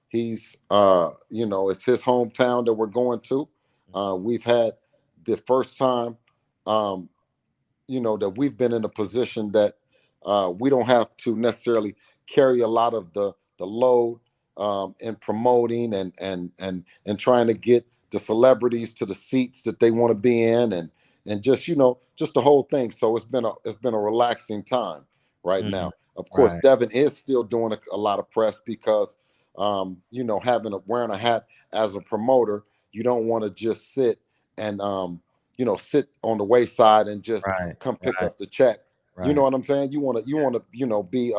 He's it's his hometown that we're going to. We've had the first time that we've been in a position that we don't have to necessarily carry a lot of the load in promoting and trying to get the celebrities to the seats that they want to be in and just just the whole thing. So it's been a relaxing time, right now. Of course, Devin is still doing a lot of press because, you know, wearing a hat as a promoter, you don't want to just sit and, you know, sit on the wayside and just come pick up the check. You know what I'm saying? You want to, you know, be,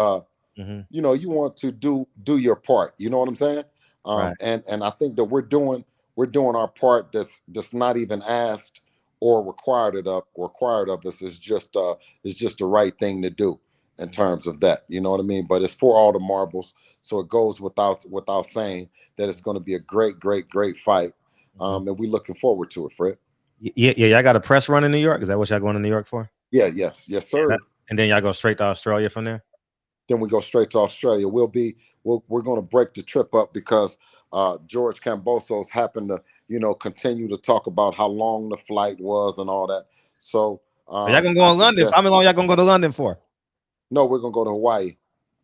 you know, you want to do your part. You know what I'm saying? And I think that we're doing our part that's not even asked or required of us. Is just the right thing to do in terms of that. You know what I mean? But it's for all the marbles, so it goes without saying that it's going to be a great fight. And we're looking forward to it, Fred. Yeah. Y'all got a press run in New York. Is that what y'all going to New York for? Yeah. Yes, sir. And then y'all go straight to Australia from there. Then we go straight to Australia. We're going to break the trip up because George Cambosos happened to, you know, continue to talk about how long the flight was and all that. So y'all gonna go to London? How long y'all gonna go to London for? No, we're gonna go to Hawaii.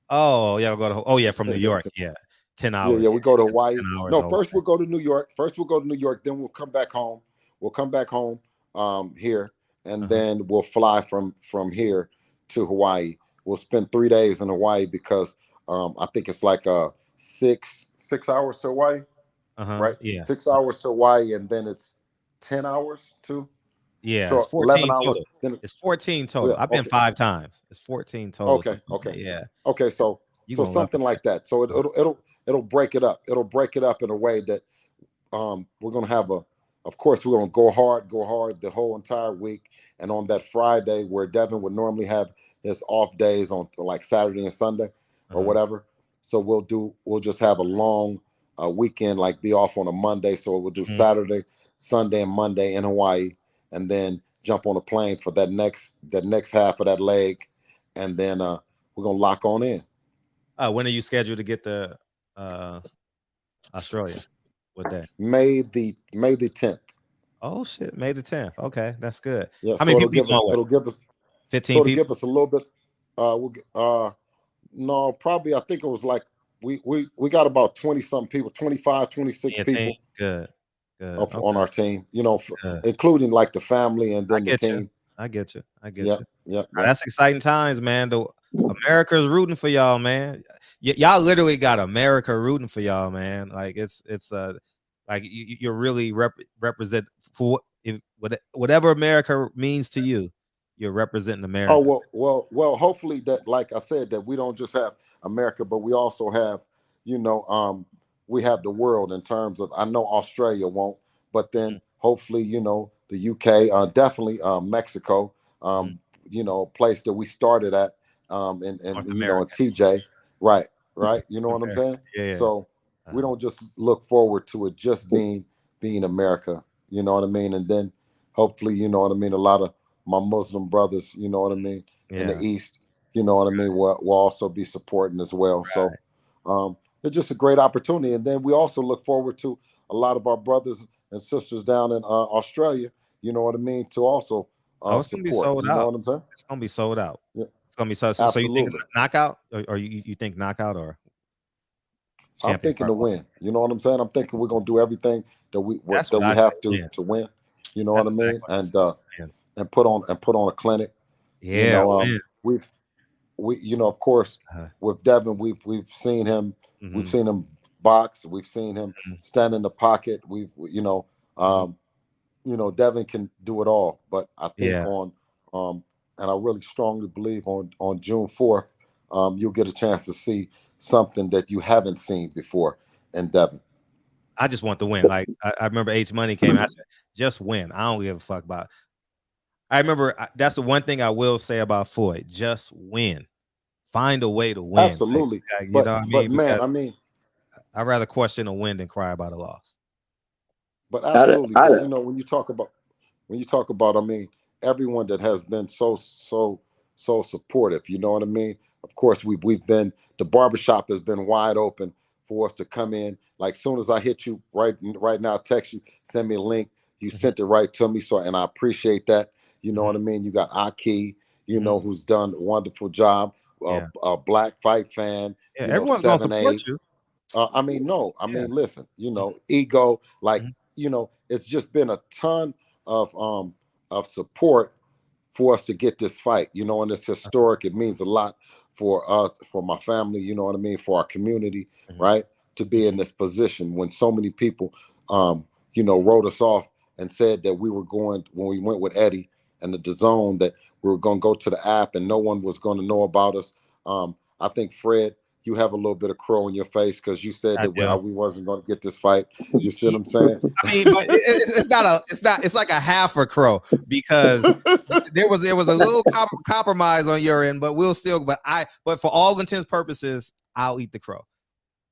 Oh, y'all go to from New York. Yeah, 10 hours. Yeah, we go to Hawaii. No, first we'll go to New York. Then we'll come back home. Here, and then we'll fly from here to Hawaii. We'll spend 3 days in Hawaii because I think it's like 6 hours to Hawaii. Right? Yeah. 6 hours to Hawaii, and then it's 10 hours to. Yeah, so it's 14 hours. total. It's 14 total. I've been 5 times. It's 14 total. Okay. Yeah. Okay, so something like that. So it'll break it up. It'll break it up in a way that we're gonna have of course we're gonna go hard the whole entire week. And on that Friday where Devin would normally have his off days on like Saturday and Sunday or whatever. So we'll just have a long weekend, like be off on a Monday. So we'll do Saturday, Sunday, and Monday in Hawaii, and then jump on a plane for that next half of that leg, and then we're gonna lock on in. When are you scheduled to get to Australia? What day? May the 10th. Oh shit, May the 10th. Okay, that's good. Yeah, How many people it'll give us 15 people? Give us a little bit. No, probably I think it was like we got about 20 something people, 25, 26 people. Good. On our team, you know, including like the family and then the team. I get you. Yeah. That's exciting times, man. America's rooting for y'all, man. Y'all literally got America rooting for y'all, man. Like it's like you're really represent for whatever America means to you. You're representing America. Oh well. Hopefully that, like I said, that we don't just have America, but we also have, you know, we have the world in terms of. I know Australia won't, but then hopefully, you know, the UK, definitely Mexico, you know, a place that we started at, and you know, in TJ, right, you know what I'm saying? Yeah. So we don't just look forward to it just being America, you know what I mean? And then hopefully, you know what I mean, a lot of my Muslim brothers, you know what I mean, in the East, you know what I mean, will also be supporting as well. So it's just a great opportunity. And then we also look forward to a lot of our brothers and sisters down in Australia, you know what I mean, to also it's gonna be sold you out. know what I'm saying? It's gonna be sold out. Yeah. It's gonna be sold. So you think knockout, or you think knockout, or I'm thinking to win. You know what I'm saying? I'm thinking we're gonna do everything that we have to win. You know what I mean? And put on a clinic. Yeah. You know, we you know, of course, with Devin, we've seen him. We've seen him box. We've seen him stand in the pocket. You know, Devin can do it all. But I think and I really strongly believe on June 4th, you'll get a chance to see something that you haven't seen before in Devin. I just want to win. Like I remember H Money came. I said, just win. I don't give a fuck about. I remember that's the one thing I will say about Floyd. Just win. Find a way to win. Absolutely. Like, you know what I mean? But man, because I mean, I'd rather question a win than cry about a loss. But absolutely. But you know, when you talk about, I mean, everyone that has been so supportive, you know what I mean? Of course, we've been, the barbershop has been wide open for us to come in. Like soon as I hit you right now, text you, send me a link. You sent it right to me. So, and I appreciate that. You know what I mean? You got Aki, you know, who's done a wonderful job. A Black Fight Fan. Yeah, everyone's gonna support you. I mean, no. I mean, listen. You know, Ego. Like, you know, it's just been a ton of support for us to get this fight. You know, and it's historic. It means a lot for us, for my family, you know what I mean, for our community, right? To be in this position when so many people, you know, wrote us off and said that we were going, when we went with Eddie and the DAZN, that we were going to go to the app and no one was going to know about us. I think, Fred, you have a little bit of crow in your face because you said that we wasn't going to get this fight. You see what I'm saying? I mean, but it's like a half a crow, because there was a little compromise on your end, but but for all intents purposes, I'll eat the crow.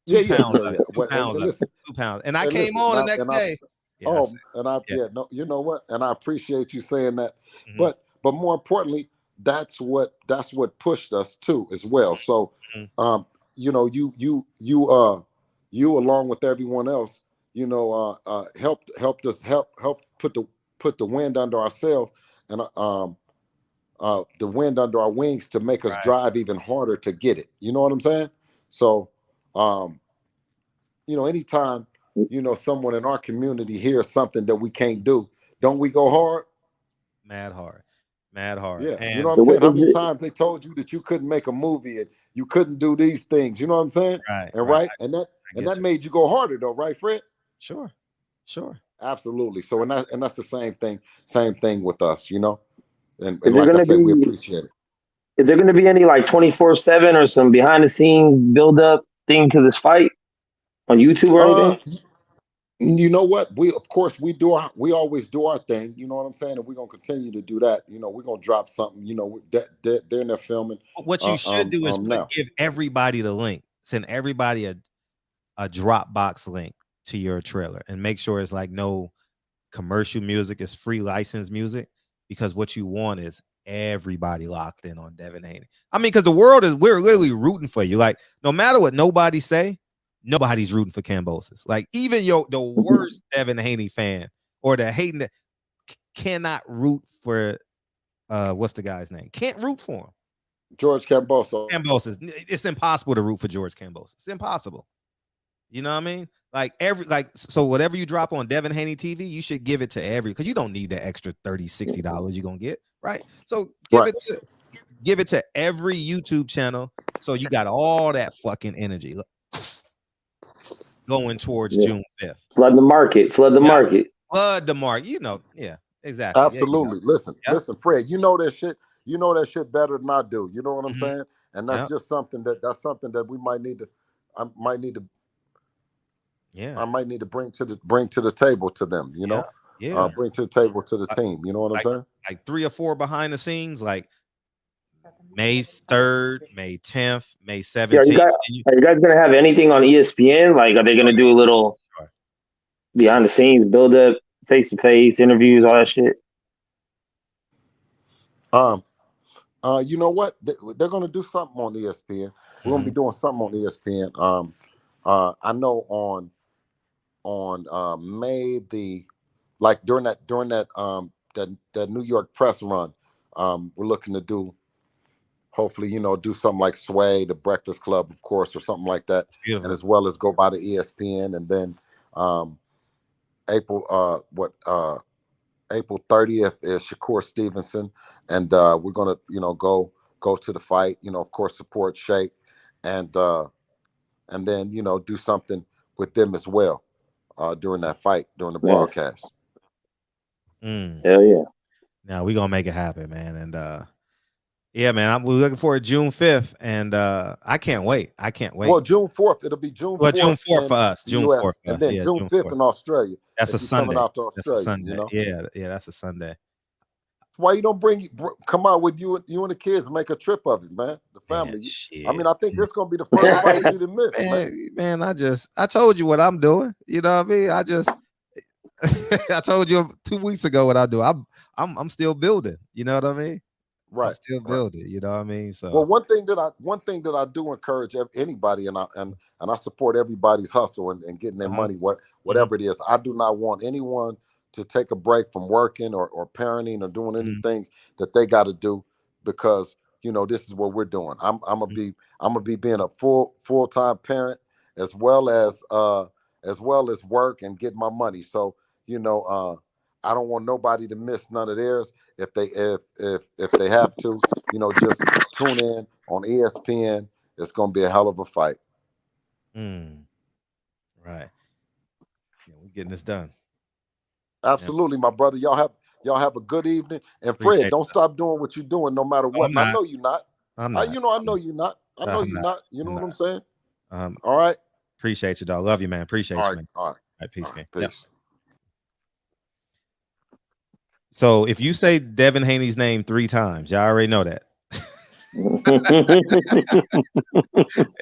2 pounds of it. 2 pounds of it. 2 pounds. And I came on the next day. You know what? And I appreciate you saying that. But more importantly, that's what pushed us too as well. So you know, you along with everyone else, you know, helped put the wind under ourselves and the wind under our wings to make us drive even harder to get it. You know what I'm saying? So you know, anytime, you know, someone in our community hears something that we can't do, don't we go hard? Mad hard. Yeah. And you know what I'm saying? How many times they told you that you couldn't make a movie and you couldn't do these things? You know what I'm saying? And that made you go harder though, right, Fred? Sure. Absolutely. So and that's the same thing with us, you know. And Is like I said, we appreciate it. Is there going to be any like 24/7 or some behind the scenes build up thing to this fight on YouTube or anything? You know what? We always do our thing. You know what I'm saying? And we're gonna continue to do that. You know, we're gonna drop something. You know, they're in there filming. What you should do is give everybody the link. Send everybody a Dropbox link to your trailer, and make sure it's like no commercial music, it's free licensed music, because what you want is everybody locked in on Devin Haney. I mean, because we're literally rooting for you. Like, no matter what nobody say, nobody's rooting for Cambosis. Like, even the worst Devin Haney fan or the hating that cannot root for what's the guy's name? Can't root for him. George Cambosis. It's impossible to root for George Cambosis. It's impossible. You know what I mean? So whatever you drop on Devin Haney TV, you should give it to because you don't need the extra $30-$60 you're gonna get, right? So give it to every YouTube channel, so you got all that fucking energy going towards June 5th. Flood the market. Flood the market. You know, yeah, exactly. Absolutely. Listen, Fred, you know that shit. You know that shit better than I do. You know what I'm saying? And that's just something that we might need to. I might need to bring to the table to them. You know, bring to the table to the team. You know what I'm saying? Like 3 or 4 behind the scenes, like May 3rd, May 10th, May 17th. Are you guys gonna have anything on ESPN? Like, are they gonna do a little behind the scenes build up, face to face interviews, all that shit? You know what? They're gonna do something on ESPN. We're gonna be doing something on ESPN. I know on May during that New York press run, we're looking to do, hopefully, you know, do something like Sway, the Breakfast Club, of course, or something like that, and as well as go by the ESPN, and then April 30th is Shakur Stevenson, and we're gonna, you know, go to the fight, you know, of course, support Shake, and then, you know, do something with them as well during that fight, during the broadcast. Hell yeah! Now we're gonna make it happen, man, and yeah, man, we're looking forward to June 5th, and I can't wait. Well, June 4th, it'll be June 4th. Well, June 4th for us. June 4th, and then June 5th in Australia. That's a Sunday. Coming out to Australia, that's a Sunday. You know? Yeah, that's a Sunday. Why you don't come out with you and the kids and make a trip of it, man? The family. I mean, I think this is gonna be the first fight you to miss, man. I told you what I'm doing. You know what I mean? I told you 2 weeks ago what I do. I'm still building. You know what I mean? Right. I'm still building. You know what I mean? So, well, one thing that I do encourage anybody, and I support everybody's hustle and getting their money, whatever it is. I do not want anyone to take a break from working or parenting or doing any things that they got to do, because, you know, this is what we're doing. I'm gonna be being a full-time parent as well as work and get my money. So, you know, I don't want nobody to miss none of theirs. If they have to, just tune in on ESPN. It's gonna be a hell of a fight. Right. Yeah, we're getting this done. Absolutely, my brother. Y'all have a good evening. And Appreciate Fred, don't stop doing what you're doing, no matter what. And I know you're not. I'm not. I know you're not. I know I'm you're not. not. You know I'm what I'm not. saying? All right. Appreciate you, dog. Love you, man. Appreciate you, man. All right. Peace, gang. Peace. Yep. So if you say Devin Haney's name 3 times, y'all already know that.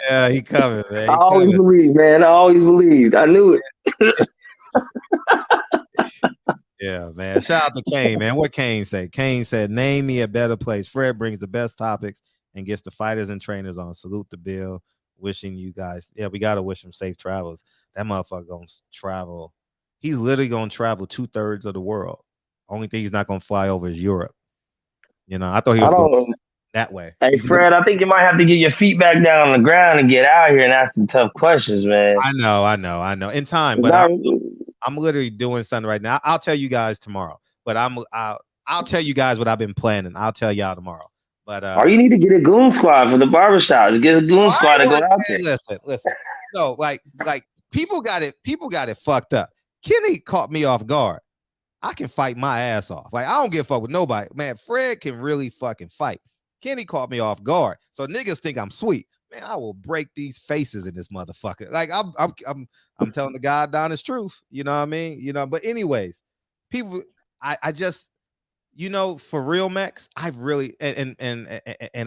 Yeah, he coming, man. I always believed, man. I always believed. I knew it. Yeah, man. Shout out to Kane, man. What Kane say? Kane said, "Name me a better place." Fred brings the best topics and gets the fighters and trainers on. Salute to Bill. Wishing you guys. Yeah, we gotta wish him safe travels. That motherfucker gonna travel. He's literally gonna travel 2/3 of the world. Only thing he's not gonna fly over is Europe. I thought he was going that way. Hey, Fred, I think you might have to get your feet back down on the ground and get out here and ask some tough questions, man. I know. In time, but I'm literally doing something right now. I'll tell you guys tomorrow. But I'll tell you guys what I've been planning. I'll tell y'all tomorrow. But or you need to get a goon squad for the barbershops. Get a goon squad to go out there. Listen. No, like people got it fucked up. Kenny caught me off guard. I can fight my ass off. Like, I don't give a fuck with nobody. Man, Fred can really fucking fight. Kenny caught me off guard. So niggas think I'm sweet. Man, I will break these faces in this motherfucker. Like, I'm telling the God honest truth. You know what I mean? But anyways, people, I just, for real, Max, I've really and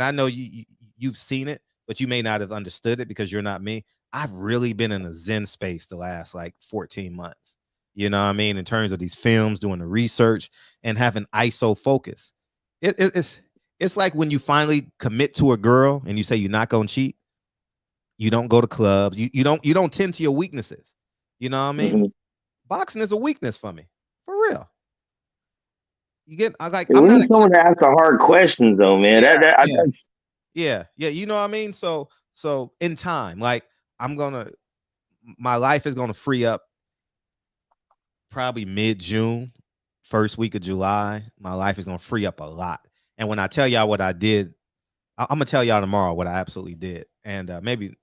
I know you've seen it, but you may not have understood it because you're not me. I've really been in a Zen space the last like 14 months. You know what I mean? In terms of these films, doing the research and having ISO focus. It's like when you finally commit to a girl and you say you're not gonna cheat. You don't go to clubs. You don't tend to your weaknesses. You know what I mean? Mm-hmm. Boxing is a weakness for me, for real. You get I'm not someone to ask the hard questions though, man. Yeah. You know what I mean? So in time, like my life is gonna free up probably mid-June, first week of July. My life is gonna free up a lot. And when I tell y'all what I did, I'm gonna tell y'all tomorrow what I absolutely did, and maybe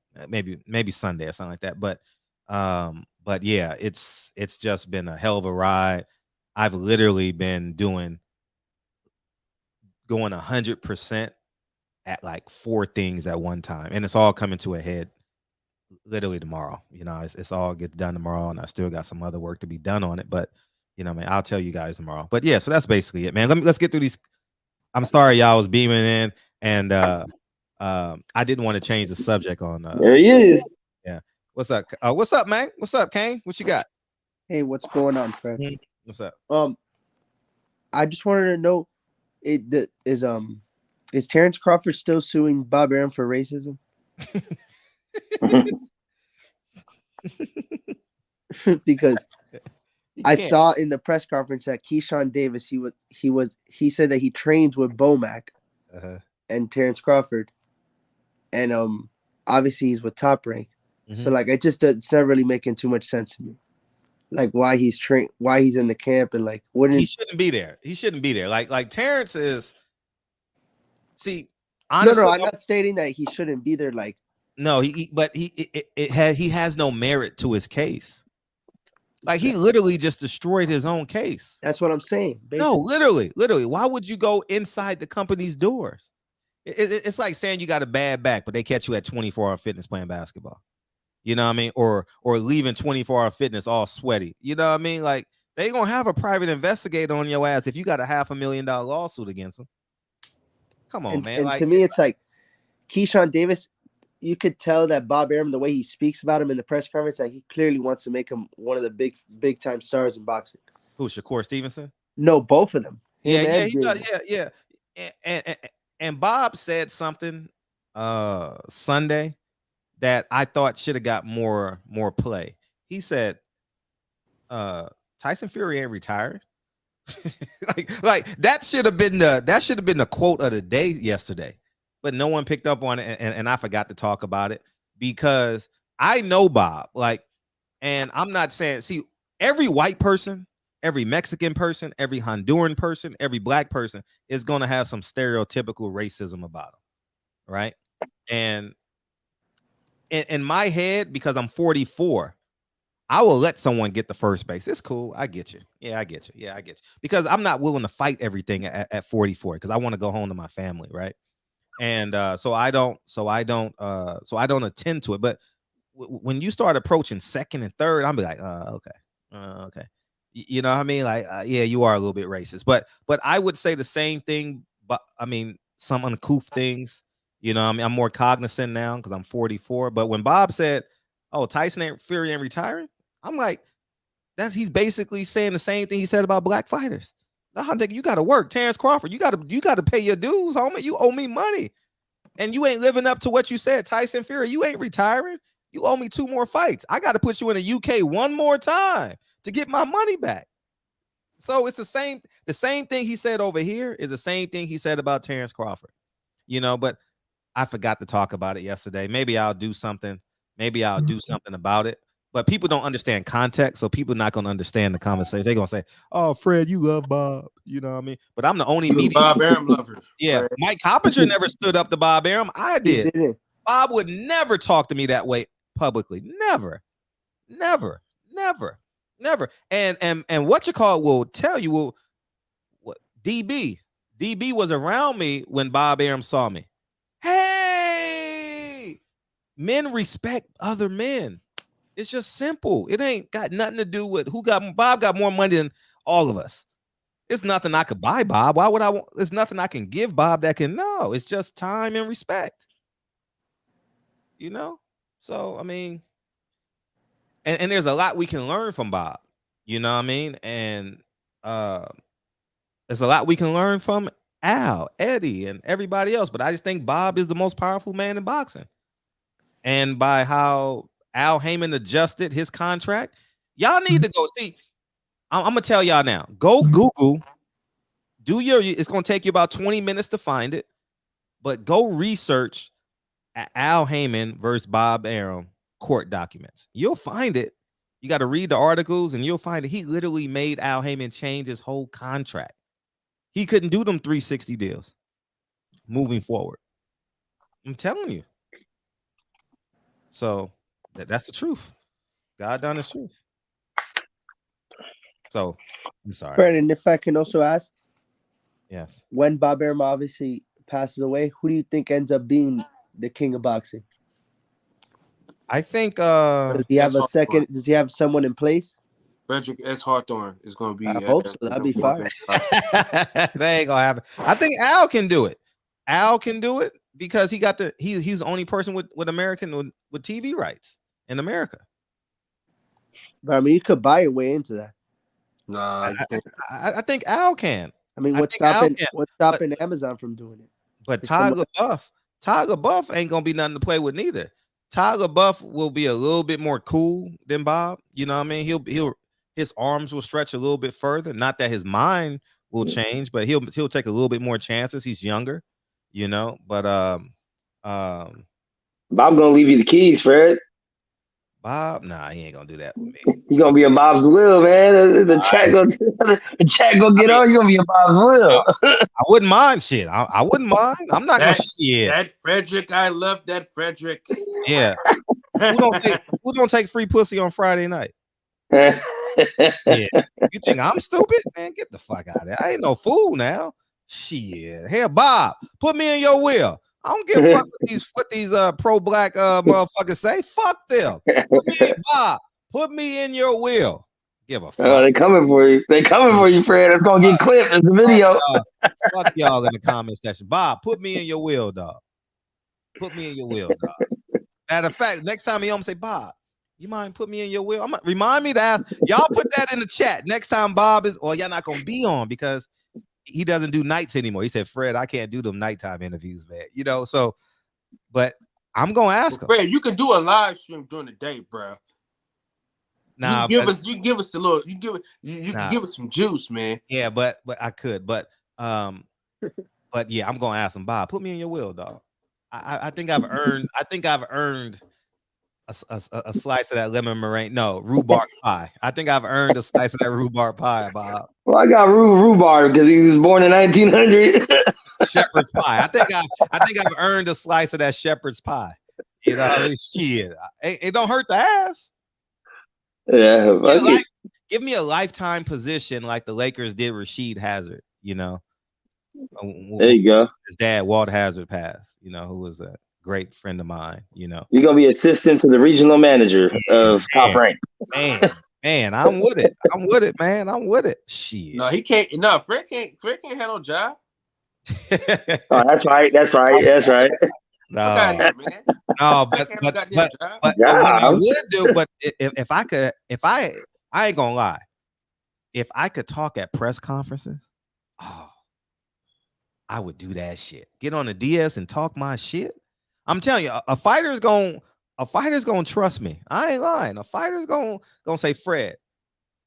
Sunday or something like that. But yeah, it's just been a hell of a ride. I've literally been going 100% at like 4 things at one time, and it's all coming to a head literally tomorrow. It's all gets done tomorrow, and I still got some other work to be done on it. But man, I'll tell you guys tomorrow. But yeah, so that's basically it, man. Let's get through these. I'm sorry, y'all was beaming in, and I didn't want to change the subject on. There he is. Yeah. What's up? What's up, man? What's up, Kane? What you got? Hey, what's going on, Fred? What's up? I just wanted to know, is Terrence Crawford still suing Bob Arum for racism? Because I saw in the press conference that Keyshawn Davis, he said that he trains with Bomac and Terrence Crawford, and obviously he's with Top Rank. So like, it's not really making too much sense to me. Like why he's in the camp, and like he shouldn't be there. He shouldn't be there. Like Terrence is. See, honestly, no, I'm not stating that he shouldn't be there. Like, no, he has no merit to his case. Like he literally just destroyed his own case. That's what I'm saying. Basically. No, literally. Why would you go inside the company's doors? It's like saying you got a bad back, but they catch you at 24-hour fitness playing basketball. You know what I mean? Or leaving 24-hour fitness all sweaty. You know what I mean? Like they gonna have a private investigator on your ass if you got a $500,000 lawsuit against them. Come on, man. And like, to me, it's like Keyshawn Davis. You could tell that Bob Arum, the way he speaks about him in the press conference, that he clearly wants to make him one of the big time stars in boxing. Who, Shakur Stevenson? No, both of them. Yeah. And Bob said something Sunday that I thought should have got more play. He said, Tyson Fury ain't retired. like that should have been the quote of the day yesterday, but no one picked up on it, and I forgot to talk about it because I know Bob. Like, and I'm not saying, see, every white person every Mexican person, every Honduran person, every black person is going to have some stereotypical racism about them, right? And in my head, because I'm 44, I will let someone get the first base. It's cool. I get you. Yeah, I get you. Yeah, I get you. Because I'm not willing to fight everything at 44 because I want to go home to my family, right? And so I don't attend to it. But when you start approaching second and third, I'm be like, okay, okay. You know what I mean? Like, yeah, you are a little bit racist. But I would say the same thing. But I mean, some uncouth things. You know, I mean, I'm more cognizant now because I'm 44. But when Bob said, "Oh, Tyson Fury ain't retiring," I'm like, he's basically saying the same thing he said about black fighters. Nah, nigga, you got to work. Terrence Crawford, you got to pay your dues, homie. You owe me money, and you ain't living up to what you said. Tyson Fury, you ain't retiring. You owe me 2 more fights. I got to put you in the UK 1 more time to get my money back. So it's the same thing he said over here is the same thing he said about Terrence Crawford. You know, but I forgot to talk about it yesterday. Maybe I'll do something. Maybe I'll do something about it. But people don't understand context, so people not going to understand the conversation. They're going to say, "Oh, Fred, you love Bob." You know what I mean? But I'm the only media. Bob Arum lover. Yeah, Fred. Mike Coppinger never stood up to Bob Arum. I did. Bob would never talk to me that way publicly. Never. And what you call will tell you, what DB was around me when Bob Arum saw me. Hey, men respect other men. It's just simple. It ain't got nothing to do with Bob got more money than all of us. It's nothing I could buy Bob. Why would I want? There's nothing I can give Bob that can. No, it's just time and respect. You know? So, I mean, and there's a lot we can learn from Bob. You know what I mean? And there's a lot we can learn from Al, Eddie, and everybody else. But I just think Bob is the most powerful man in boxing. And by how Al Heyman adjusted his contract, y'all need to go see. I'm gonna tell y'all now. Go Google. It's gonna take you about 20 minutes to find it, but go research Al Heyman versus Bob Arum court documents. You'll find it. You got to read the articles, and you'll find it. He literally made Al Heyman change his whole contract. He couldn't do them 360 deals moving forward. I'm telling you. So that's the truth. God done his truth. So I'm sorry. Brandon, if I can also ask, yes, when Bob Arum obviously passes away, who do you think ends up being the king of boxing? I think does he have a second? Does he have someone in place? Frederick S. Hawthorne is going to be. I hope so. That'd be fine. They ain't gonna happen. I think Al can do it. Al can do it because he's the only person with TV rights in America. But I mean, you could buy your way into that. Nah, I think Al can. I mean, what's stopping Amazon from doing it? But Tiger Buff ain't gonna be nothing to play with neither. Tiger Buff will be a little bit more cool than Bob. You know what I mean? His arms will stretch a little bit further. Not that his mind will change, but he'll take a little bit more chances. He's younger, you know. But Bob gonna leave you the keys, Fred. Bob, nah, he ain't gonna do that with me. You gonna be a Bob's will, man. The chat gonna get on. You gonna be a Bob's will. I wouldn't mind shit. I wouldn't mind. I'm not gonna shit. That Frederick, I love that Frederick. Yeah. Who don't take free pussy on Friday night? Yeah. You think I'm stupid? Man, get the fuck out of there. I ain't no fool now. Shit. Here, Bob, put me in your will. I don't give a fuck what these pro-black motherfuckers say. Fuck them. Bob, put me in your will. Give a fuck. Oh, they coming for you. They coming for you, Fred. It's gonna get clipped in the video. Fuck y'all in the comment section. Bob, put me in your will, dog. Put me in your will, dog. Matter of fact, next time you say, Bob, you mind put me in your will? Remind me to ask. Y'all put that in the chat. Next time Bob y'all not gonna be on because he doesn't do nights anymore. He said, Fred, I can't do them nighttime interviews, man. You know, so, but I'm gonna ask him. Fred, you can do a live stream during the day, bro. Nah, you give us a little. You can give us some juice, man. Yeah, but I could, but yeah, I'm gonna ask him, Bob, put me in your will, dog. I think I've earned a slice of that lemon meringue. No, rhubarb pie. I think I've earned a slice of that rhubarb pie, Bob. Well, I got rhubarb because he was born in 1900. Shepherd's pie. I think I've earned a slice of that shepherd's pie. You know, shit. It don't hurt to ask. Yeah, give me a lifetime position like the Lakers did Rasheed Hazard. You know, there you go. His dad, Walt Hazard, passed. You know, who was a great friend of mine. You know, you're gonna be assistant to the regional manager of Top Rank. Man, I'm with it. I'm with it, man. I'm with it. Shit. No, he can't. No, Fred can't have no job. Oh, that's right. That's right. That's right. No, here, man. No, but what I would do, but if I ain't gonna lie, if I could talk at press conferences, I would do that shit. Get on the DS and talk my shit. I'm telling you, a fighter's gonna trust me. I ain't lying. A fighter's gonna say, Fred,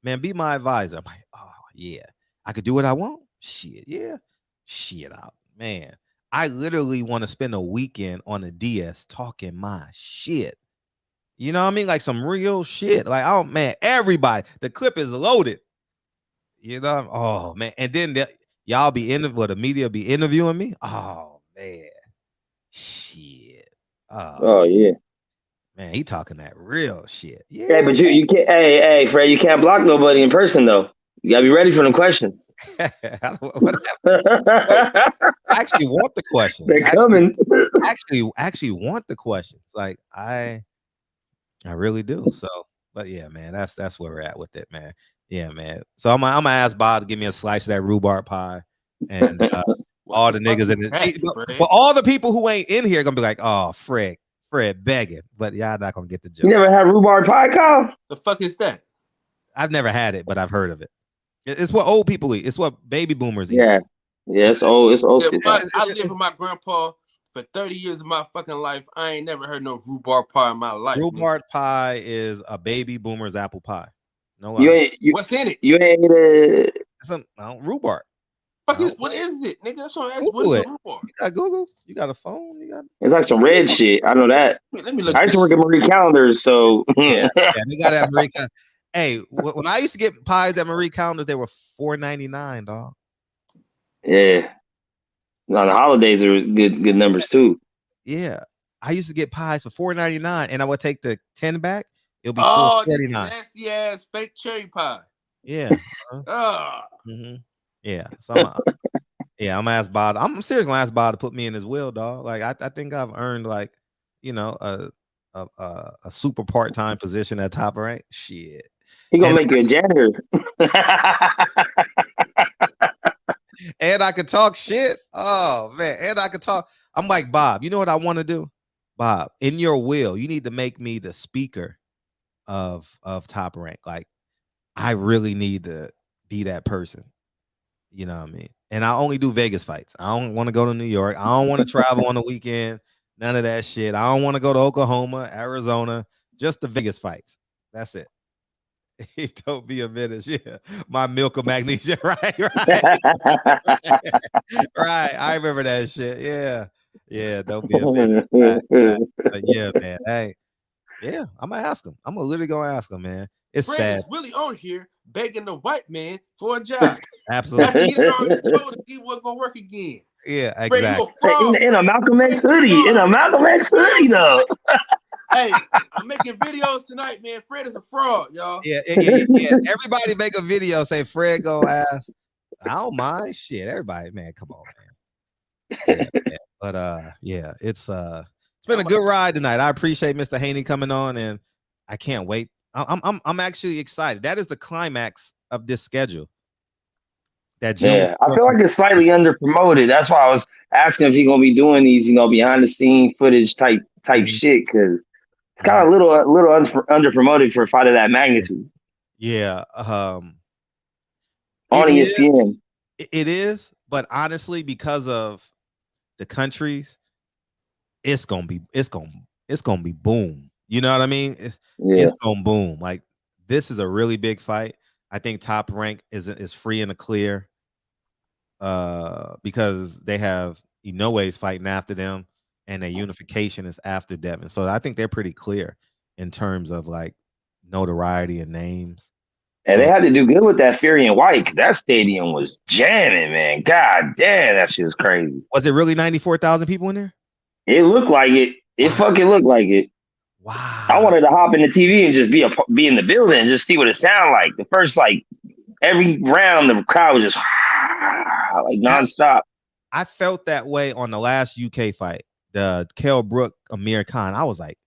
man, be my advisor. I'm like, oh yeah, I could do what I want. Shit, yeah, shit out, man. I literally want to spend a weekend on the DS talking my shit. You know what I mean? Like some real shit. Like, oh man, everybody, the clip is loaded. You know, oh man, and then y'all be the media be interviewing me. Oh man, shit. Oh yeah, man, he talking that real shit. Yeah, hey, but you can't. Hey, Fred, you can't block nobody in person though. You gotta be ready for them questions. I actually want the questions. They're coming. Actually want the questions. Like I really do. So, but yeah, man, that's where we're at with it, man. Yeah, man. So I'm gonna ask Bob to give me a slice of that rhubarb pie, and all the niggas in it. Well, all the people who ain't in here are gonna be like, oh, Fred begging, but y'all not gonna get the joke. You never had rhubarb pie, Kyle? The fuck is that? I've never had it, but I've heard of it. It's what old people eat. It's what baby boomers eat. Yeah, it's old. It's old. Yeah, I lived with my grandpa for 30 years of my fucking life. I ain't never heard no rhubarb pie in my life. Rhubarb pie is a baby boomer's apple pie. No, what's in it? You ain't some rhubarb. What is it, nigga? That's what I'm asking. What is rhubarb? You got Google. You got a phone. It's like some red shit. I know that. Let me look. I used to work at Marie Callender's, so yeah, they got that Marie. Hey, when I used to get pies at Marie Callender's, they were $4.99, dog. Yeah. Now the holidays are good numbers too. Yeah, I used to get pies for $4.99, and I would take the 10 back. It'll be $4.49. Nasty ass fake cherry pie. Yeah. Yeah. So I'm gonna ask Bob. I'm seriously gonna ask Bob to put me in his will, dog. Like I think I've earned like, you know, a super part-time position at Top Rank. Shit. He gonna make you a janitor. And I could talk shit. Oh man, and I could talk. I'm like, Bob, you know what I want to do? Bob, in your will, you need to make me the speaker of Top Rank. Like, I really need to be that person. You know what I mean? And I only do Vegas fights. I don't want to go to New York. I don't want to travel on the weekend. None of that shit. I don't want to go to Oklahoma, Arizona. Just the Vegas fights. That's it. He told me a minute. Yeah, my milk of magnesia. Right. Right. I remember that shit. Yeah. Don't be a minute. Right. But yeah, man. Hey, yeah. I'm gonna ask him. I'm literally gonna ask him, man. It's Fred sad. is really on here begging the white man for a job. Absolutely. He already told him he wasn't gonna work again. Yeah, exactly. In a Malcolm X hoodie. In a Malcolm X hoodie, though. Hey, I'm making videos tonight, man. Fred is a fraud, y'all. Yeah. Everybody make a video. Say Fred go ask. I don't mind. Shit, everybody, man. Come on, man. Yeah. But yeah, it's been a good ride tonight. I appreciate Mr. Haney coming on, and I can't wait. I'm actually excited. That is the climax of this schedule. I feel like it's slightly under promoted. That's why I was asking if he's gonna be doing these, behind the scene footage type shit, because it's kind of a little under promoted for a fight of that magnitude. Yeah. On ESPN. It is, but honestly, because of the countries, it's gonna be boom. You know what I mean? It's gonna boom. Like, this is a really big fight. I think Top Rank is free and clear, because they have Inoue's fighting after them, and their unification is after Devin. So I think they're pretty clear. in terms of like notoriety and names. And they had to do good with that Fury and White because that stadium was jamming, man. God damn, that shit was crazy. Was it really 94,000 people in there? It looked like it. It fucking looked like it. Wow. I wanted to hop in the TV and just be in the building and just see what it sounded like. The first, like, every round, the crowd was just like nonstop. I felt that way on the last UK fight, the Kell Brook Amir Khan. I was like,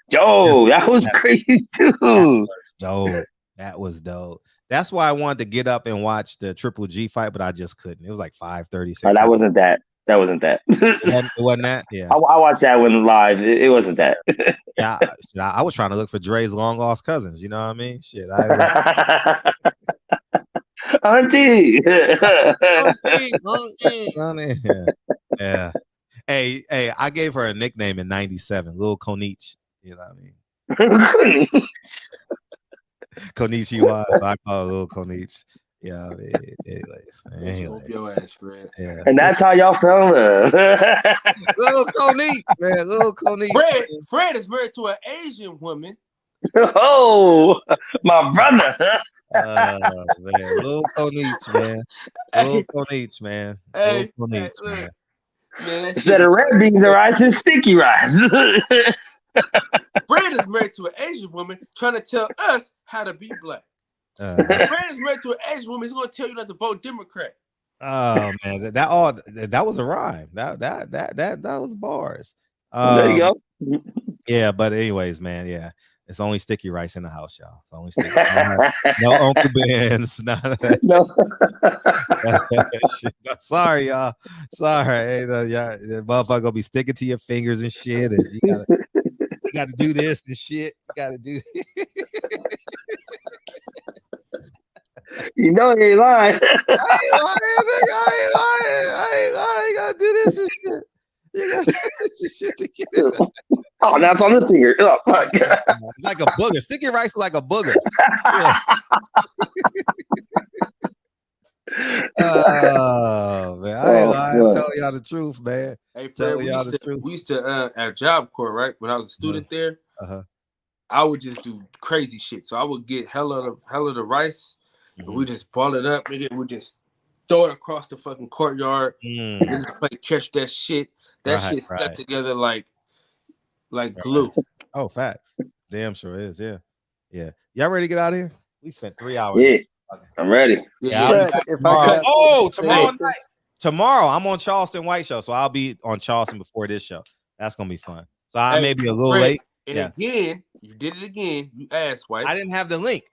yo, that was crazy too. That was dope. That's why I wanted to get up and watch the Triple G fight, but I just couldn't. It was like 5:30. Oh, that wasn't that. That wasn't that. It wasn't that. Yeah, I watched that one live. It wasn't that. Yeah, I was trying to look for Dre's long lost cousins. You know what I mean? Shit, Auntie. Yeah. Hey, I gave her a nickname in '97, Lil Konich. You know what I mean? Konnichiwa, so I call it Lil Konich. Yeah, anyways. Your ass, Fred. Yeah. And that's how y'all fell in love. Lil Konich, man. Lil Konich. Fred is married to an Asian woman. Oh, my brother. Man, Lil Konich, man. Lil Konich, man. Hey, Lil Konich, man. Instead of red beans and rice, it's sticky rice. Fred is married to an Asian woman trying to tell us how to be black. Fred is married to an Asian woman. He's going to tell you not to vote Democrat. Oh man, that was a rhyme. That was bars. There you go. Yeah, but anyways, man, yeah. It's only sticky rice in the house, y'all. It's only sticky. No Uncle Ben's. None of that. No. Sorry, y'all. Sorry. Yeah, the motherfucker gonna be sticking to your fingers and shit. And you gotta do this and shit. You gotta do. You know he ain't lying. I ain't lying. You gotta do this and shit. You gotta do this and shit to get it. Oh, now it's on this finger. Oh, fuck. It's like a booger. Sticky rice is like a booger. Yeah. Oh man, I ain't lying. I'm telling y'all the truth, man. Hey, Fred, we used to at Job Corps, right? When I was a student there, I would just do crazy shit. So I would get hella the rice, and we just ball it up, nigga. We just throw it across the fucking courtyard. And just play catch that shit. That shit stuck together like glue. Oh, facts. Damn sure is. Yeah. Yeah. Y'all ready to get out of here? We spent 3 hours. Yeah. I'm ready. Yeah. Tomorrow night. Tomorrow I'm on Charleston White show, so I'll be on Charleston before this show. That's gonna be fun. So I may be a little late. And again, you did it again. You ass white. I didn't have the link.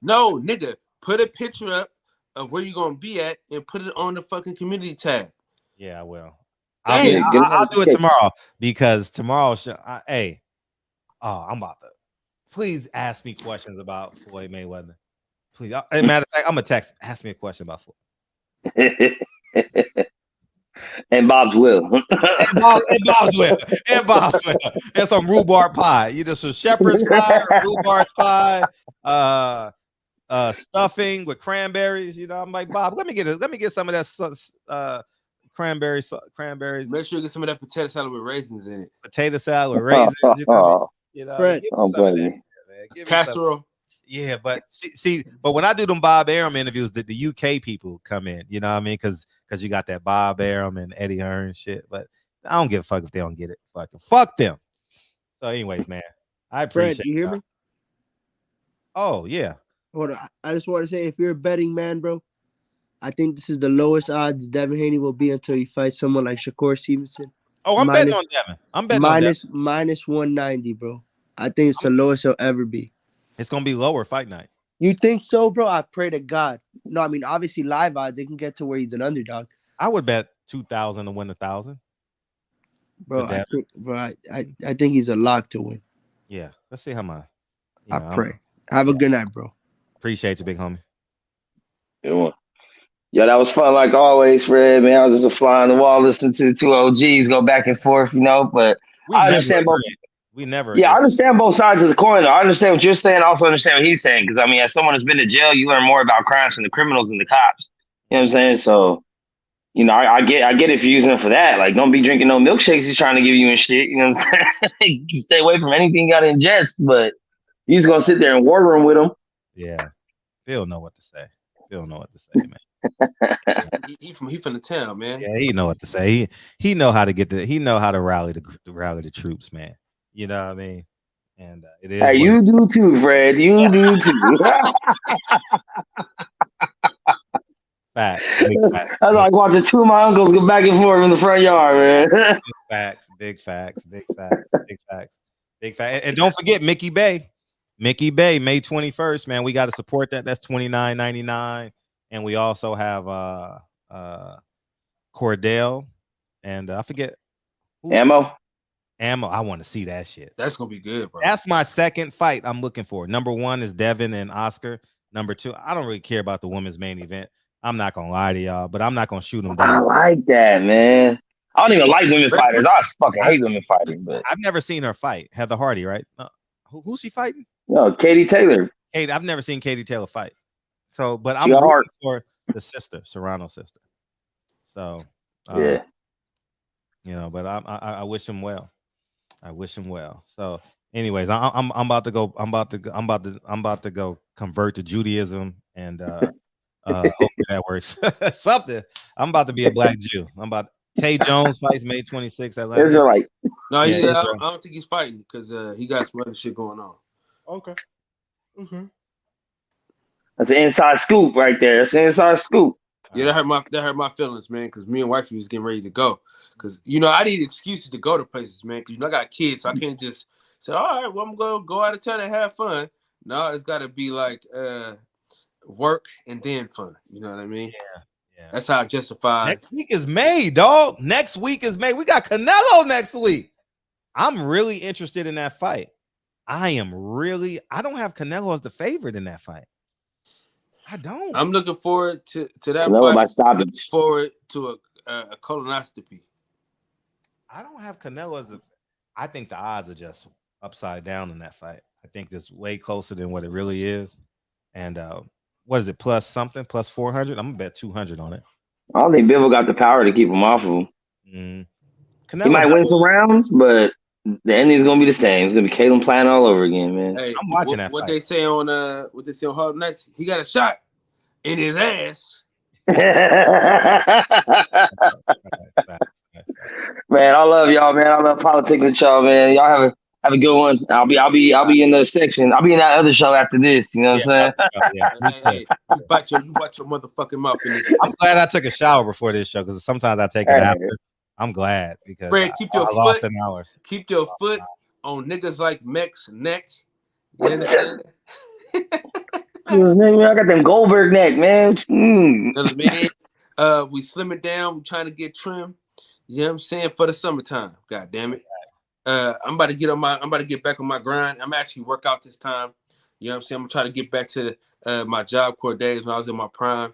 No, nigga. Put a picture up of where you're gonna be at and put it on the fucking community tab. Yeah, I will. I'll do it tomorrow because tomorrow. I'm about to. Please ask me questions about Floyd Mayweather. Please. Matter of fact, I'm gonna text. Ask me a question about Floyd. And Bob's will. and Bob's will. And some rhubarb pie. Either some shepherd's pie or rhubarb pie. Stuffing with cranberries. You know, I'm like, Bob, let me get some of that cranberries. Make sure you get some of that potato salad with raisins in it. Potato salad with raisins. You know, Fred, casserole. Yeah, but but when I do them Bob Arum interviews, the UK people come in. You know what I mean? Because you got that Bob Arum and Eddie Hearn shit. But I don't give a fuck if they don't get it. Fuck them. So, anyways, man, I appreciate. Fred, you hear me? Oh yeah. Hold on. I just want to say, if you're a betting man, bro, I think this is the lowest odds Devin Haney will be until he fights someone like Shakur Stevenson. Oh, I'm betting on Devin. I'm betting on Devin. Minus 190, bro. I think it's the lowest he'll ever be. It's gonna be lower fight night. You think so, bro? I pray to God. No, I mean, obviously live odds, they can get to where he's an underdog. I would bet 2,000 to win 1,000. Bro, I think he's a lock to win. Yeah, let's see how much. I pray. Have a good night, bro. Appreciate you, big homie. Good one. Yeah, that was fun like always, Fred. Man, I was just a fly on the wall listening to the two OGs go back and forth, you know. But I understand both. I understand both sides of the coin. Though. I understand what you're saying. I also understand what he's saying. Because I mean, as someone who's been to jail, you learn more about crimes from the criminals than the cops. You know what I'm saying? So, you know, I get if you're using it for that. Like, don't be drinking no milkshakes he's trying to give you and shit. You know what I'm saying? Stay away from anything you got to ingest. But you just gonna sit there and war room with him. Yeah, Bill know what to say. Bill know what to say, man. He from the town, man. Yeah, he know what to say. He know how to he know how to rally the troops, man. You know what I mean? And it is. Hey, you do too, Fred. You do too. Facts. I was like watching two of my uncles go back and forth in the front yard, man. Big facts. And don't forget Mickey Bay. Mickey Bay, May 21st, man. We got to support that. That's $29.99. And we also have Cordell and I forget Ammo. I want to see that shit. That's gonna be good, bro. That's my second fight I'm looking for. Number 1 is Devin and Oscar. Number 2, I don't really care about the women's main event. I'm not gonna lie to y'all, but I'm not gonna shoot them down. I like that, man. I don't even like women fighters. I fucking hate women fighting, but I've never seen her fight. Heather Hardy, right? Who's she fighting? No, Katie Taylor. I've never seen Katie Taylor fight. So, but I'm rooting for the sister, Serrano sister. So, yeah, you know, but I wish him well. I wish him well. So, anyways, I'm about to go. I'm about to go convert to Judaism, and hopefully that works. Something. I'm about to be a black Jew. I'm about. Tay Jones fights May 26th. Atlanta. Israelite. No, I don't think he's fighting because he got some other shit going on. Okay. That's an inside scoop right there. That's an inside scoop. Yeah, that hurt my feelings, man. Because me and wifey was getting ready to go. Because I need excuses to go to places, man. Because I got kids, so I can't just say, all right, well, I'm gonna go out of town and have fun. No, it's got to be like work and then fun. You know what I mean? Yeah. That's how I justify. Next week is May, dog. Next week is May. We got Canelo next week. I'm really interested in that fight. I don't have Canelo as the favorite in that fight. I don't. I'm looking forward to that Canelo fight. by stoppage. Forward to a colonoscopy. I don't have Canelo as the. I think the odds are just upside down in that fight. I think it's way closer than what it really is. And what is it? Plus something? Plus 400? I'm gonna bet 200 on it. I don't think Bivol got the power to keep him off of him. He might win some rounds, but the ending is gonna be the same. It's gonna be Caleb Plant all over again, man. Hey, I'm watching that. What fight. they say on Harlem Nights? He got a shot in his ass. Man, I love y'all, man. I love politics with y'all, man. Y'all have a good one. I'll be in the section. I'll be in that other show after this. You know what I'm saying? Hey, you watch your motherfucking mouth in this. I'm glad I took a shower before this show because sometimes I take it after. I'm glad because Fred, keep your lost foot. in hours. Keep your foot on niggas like Mech's neck. You understand? I got them Goldberg neck, man. You know what I mean? We slim it down. We're trying to get trim. You know what I'm saying? For the summertime. God damn it. I'm about to get back on my grind. I'm actually work out this time. You know what I'm saying? I'm trying to get back to my Job Corps days when I was in my prime.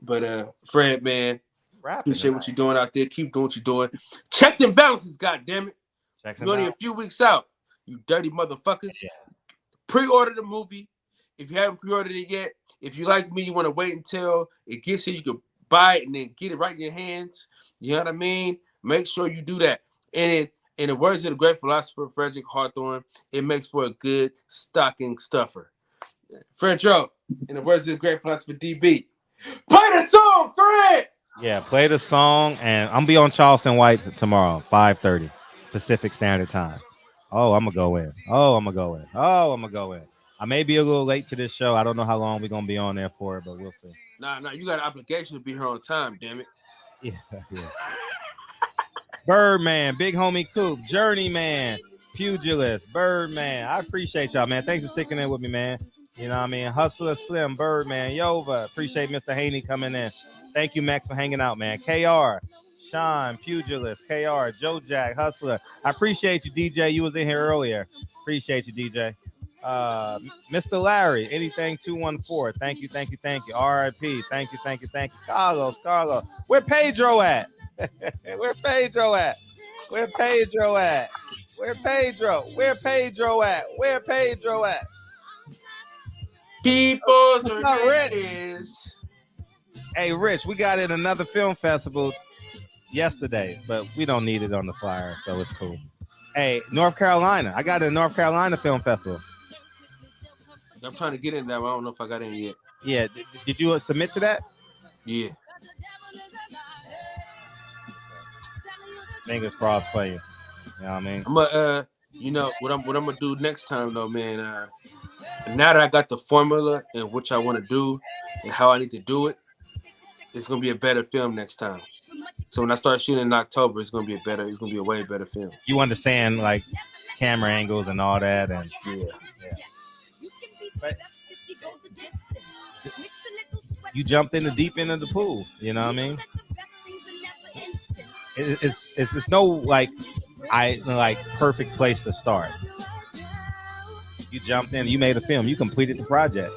But Fred, man, appreciate what you're doing out there. Keep doing what you're doing. Checks and balances, god damn it. You're only a few weeks out. You dirty motherfuckers. Yeah. Pre-order the movie. If you haven't pre-ordered it yet, if you like me, you want to wait until it gets here, you can buy it and then get it right in your hands. You know what I mean? Make sure you do that. And in the words of the great philosopher Frederick Hawthorne, it makes for a good stocking stuffer. Fredro, in the words of the great philosopher DB, play the song, Fred! Yeah, play the song, and I'm be on Charleston White tomorrow, 5:30 Pacific Standard Time. Oh, I'm gonna go in. I may be a little late to this show. I don't know how long we're gonna be on there for, but we'll see. Nah, you got an obligation to be here on time, damn it. Yeah. Birdman, Big Homie Coop, Journeyman, Pugilist, Birdman. I appreciate y'all, man. Thanks for sticking in with me, man. You know what I mean? Hustler Slim, Birdman, Yova. Appreciate Mr. Haney coming in. Thank you, Max, for hanging out, man. KR, Sean, Pugilist, KR, Joe Jack, Hustler. I appreciate you, DJ. You was in here earlier. Appreciate you, DJ. Mr. Larry, anything 214. Thank you. RIP. Thank you. Carlos. Where Pedro at? Where Pedro at? People's What's up, Rich? is Hey, Rich, we got in another film festival yesterday, but we don't need it on the flyer, so it's cool. Hey, North Carolina. I got a North Carolina Film Festival. I'm trying to get in there, but I don't know if I got in yet. Yeah. Did you submit to that? Yeah. Fingers crossed for you. You know what I mean? I'm you know what I'm gonna do next time though, man. Now that I got the formula and which I want to do and how I need to do it, it's gonna be a better film next time. So when I start shooting in October, it's gonna be a way better film. You understand like camera angles and all that, and yeah. But you jumped in the deep end of the pool. You know what I mean? It's no like perfect place to start. You jumped in, you made a film, you completed the project.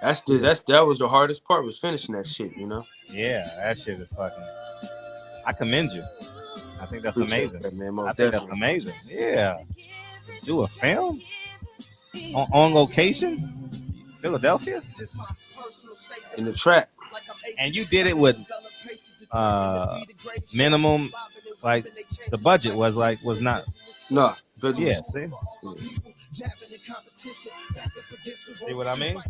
That was the hardest part, was finishing that shit, you know? Yeah, that shit is fucking. I commend you. I think that's amazing. That, man, I think that's amazing. Yeah. Do a film on location, Philadelphia, in the trap. And you did it with minimum, like the budget was not. No. Yeah, see? See what I mean?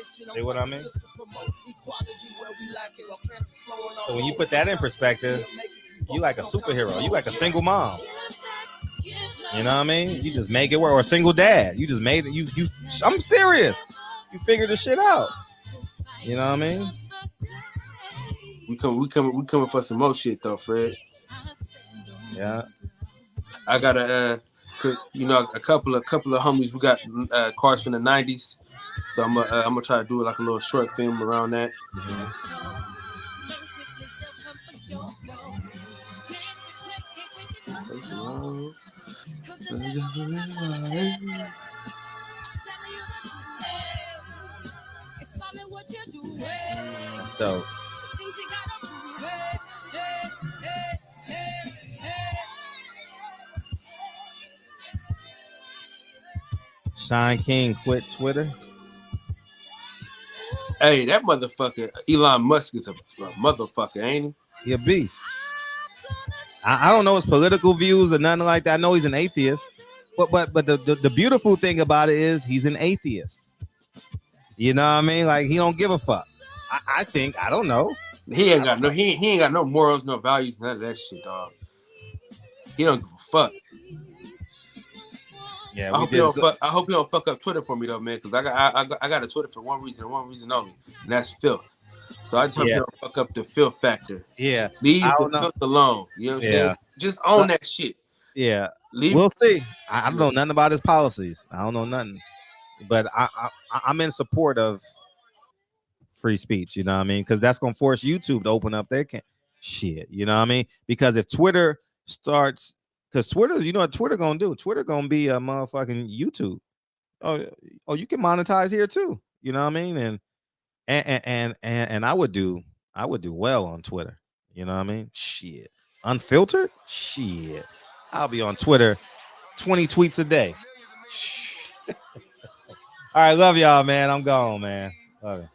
See what I mean? So when you put that in perspective, you like a superhero. You like a single mom. You know what I mean? You just make it work. Or a single dad. You just made it. You. I'm serious. You figured the shit out. You know what I mean? We coming for some more shit though, Fred. Yeah. I got a couple of homies. We got cars from the 90s. So I'm gonna try to do like a little short film around that. That's dope. Shine King quit Twitter. Hey, that motherfucker Elon Musk is a motherfucker, ain't he? He a beast. I don't know his political views or nothing like that. I know he's an atheist, but the beautiful thing about it is he's an atheist. You know what I mean? Like he don't give a fuck. I think I don't know. He ain't got no morals, no values, none of that shit, dog. He don't give a fuck. Yeah, I hope you don't fuck up Twitter for me though, man, because I got a Twitter for one reason and one reason only, and that's filth. So I just hope you don't fuck up the filth factor. Yeah, leave the filth alone. You know what I'm saying? Just own that shit. Yeah, leave. We'll see. I don't know nothing about his policies. I don't know nothing, but I'm in support of free speech. You know what I mean? Because that's gonna force YouTube to open up their shit. You know what I mean? Because if Twitter starts. Because Twitter, you know what Twitter gonna do? Twitter gonna be a motherfucking YouTube. Oh, you can monetize here too. You know what I mean? And I would do well on Twitter. You know what I mean? Shit. Unfiltered? Shit. I'll be on Twitter 20 tweets a day. All right, love y'all, man. I'm gone, man. Love it.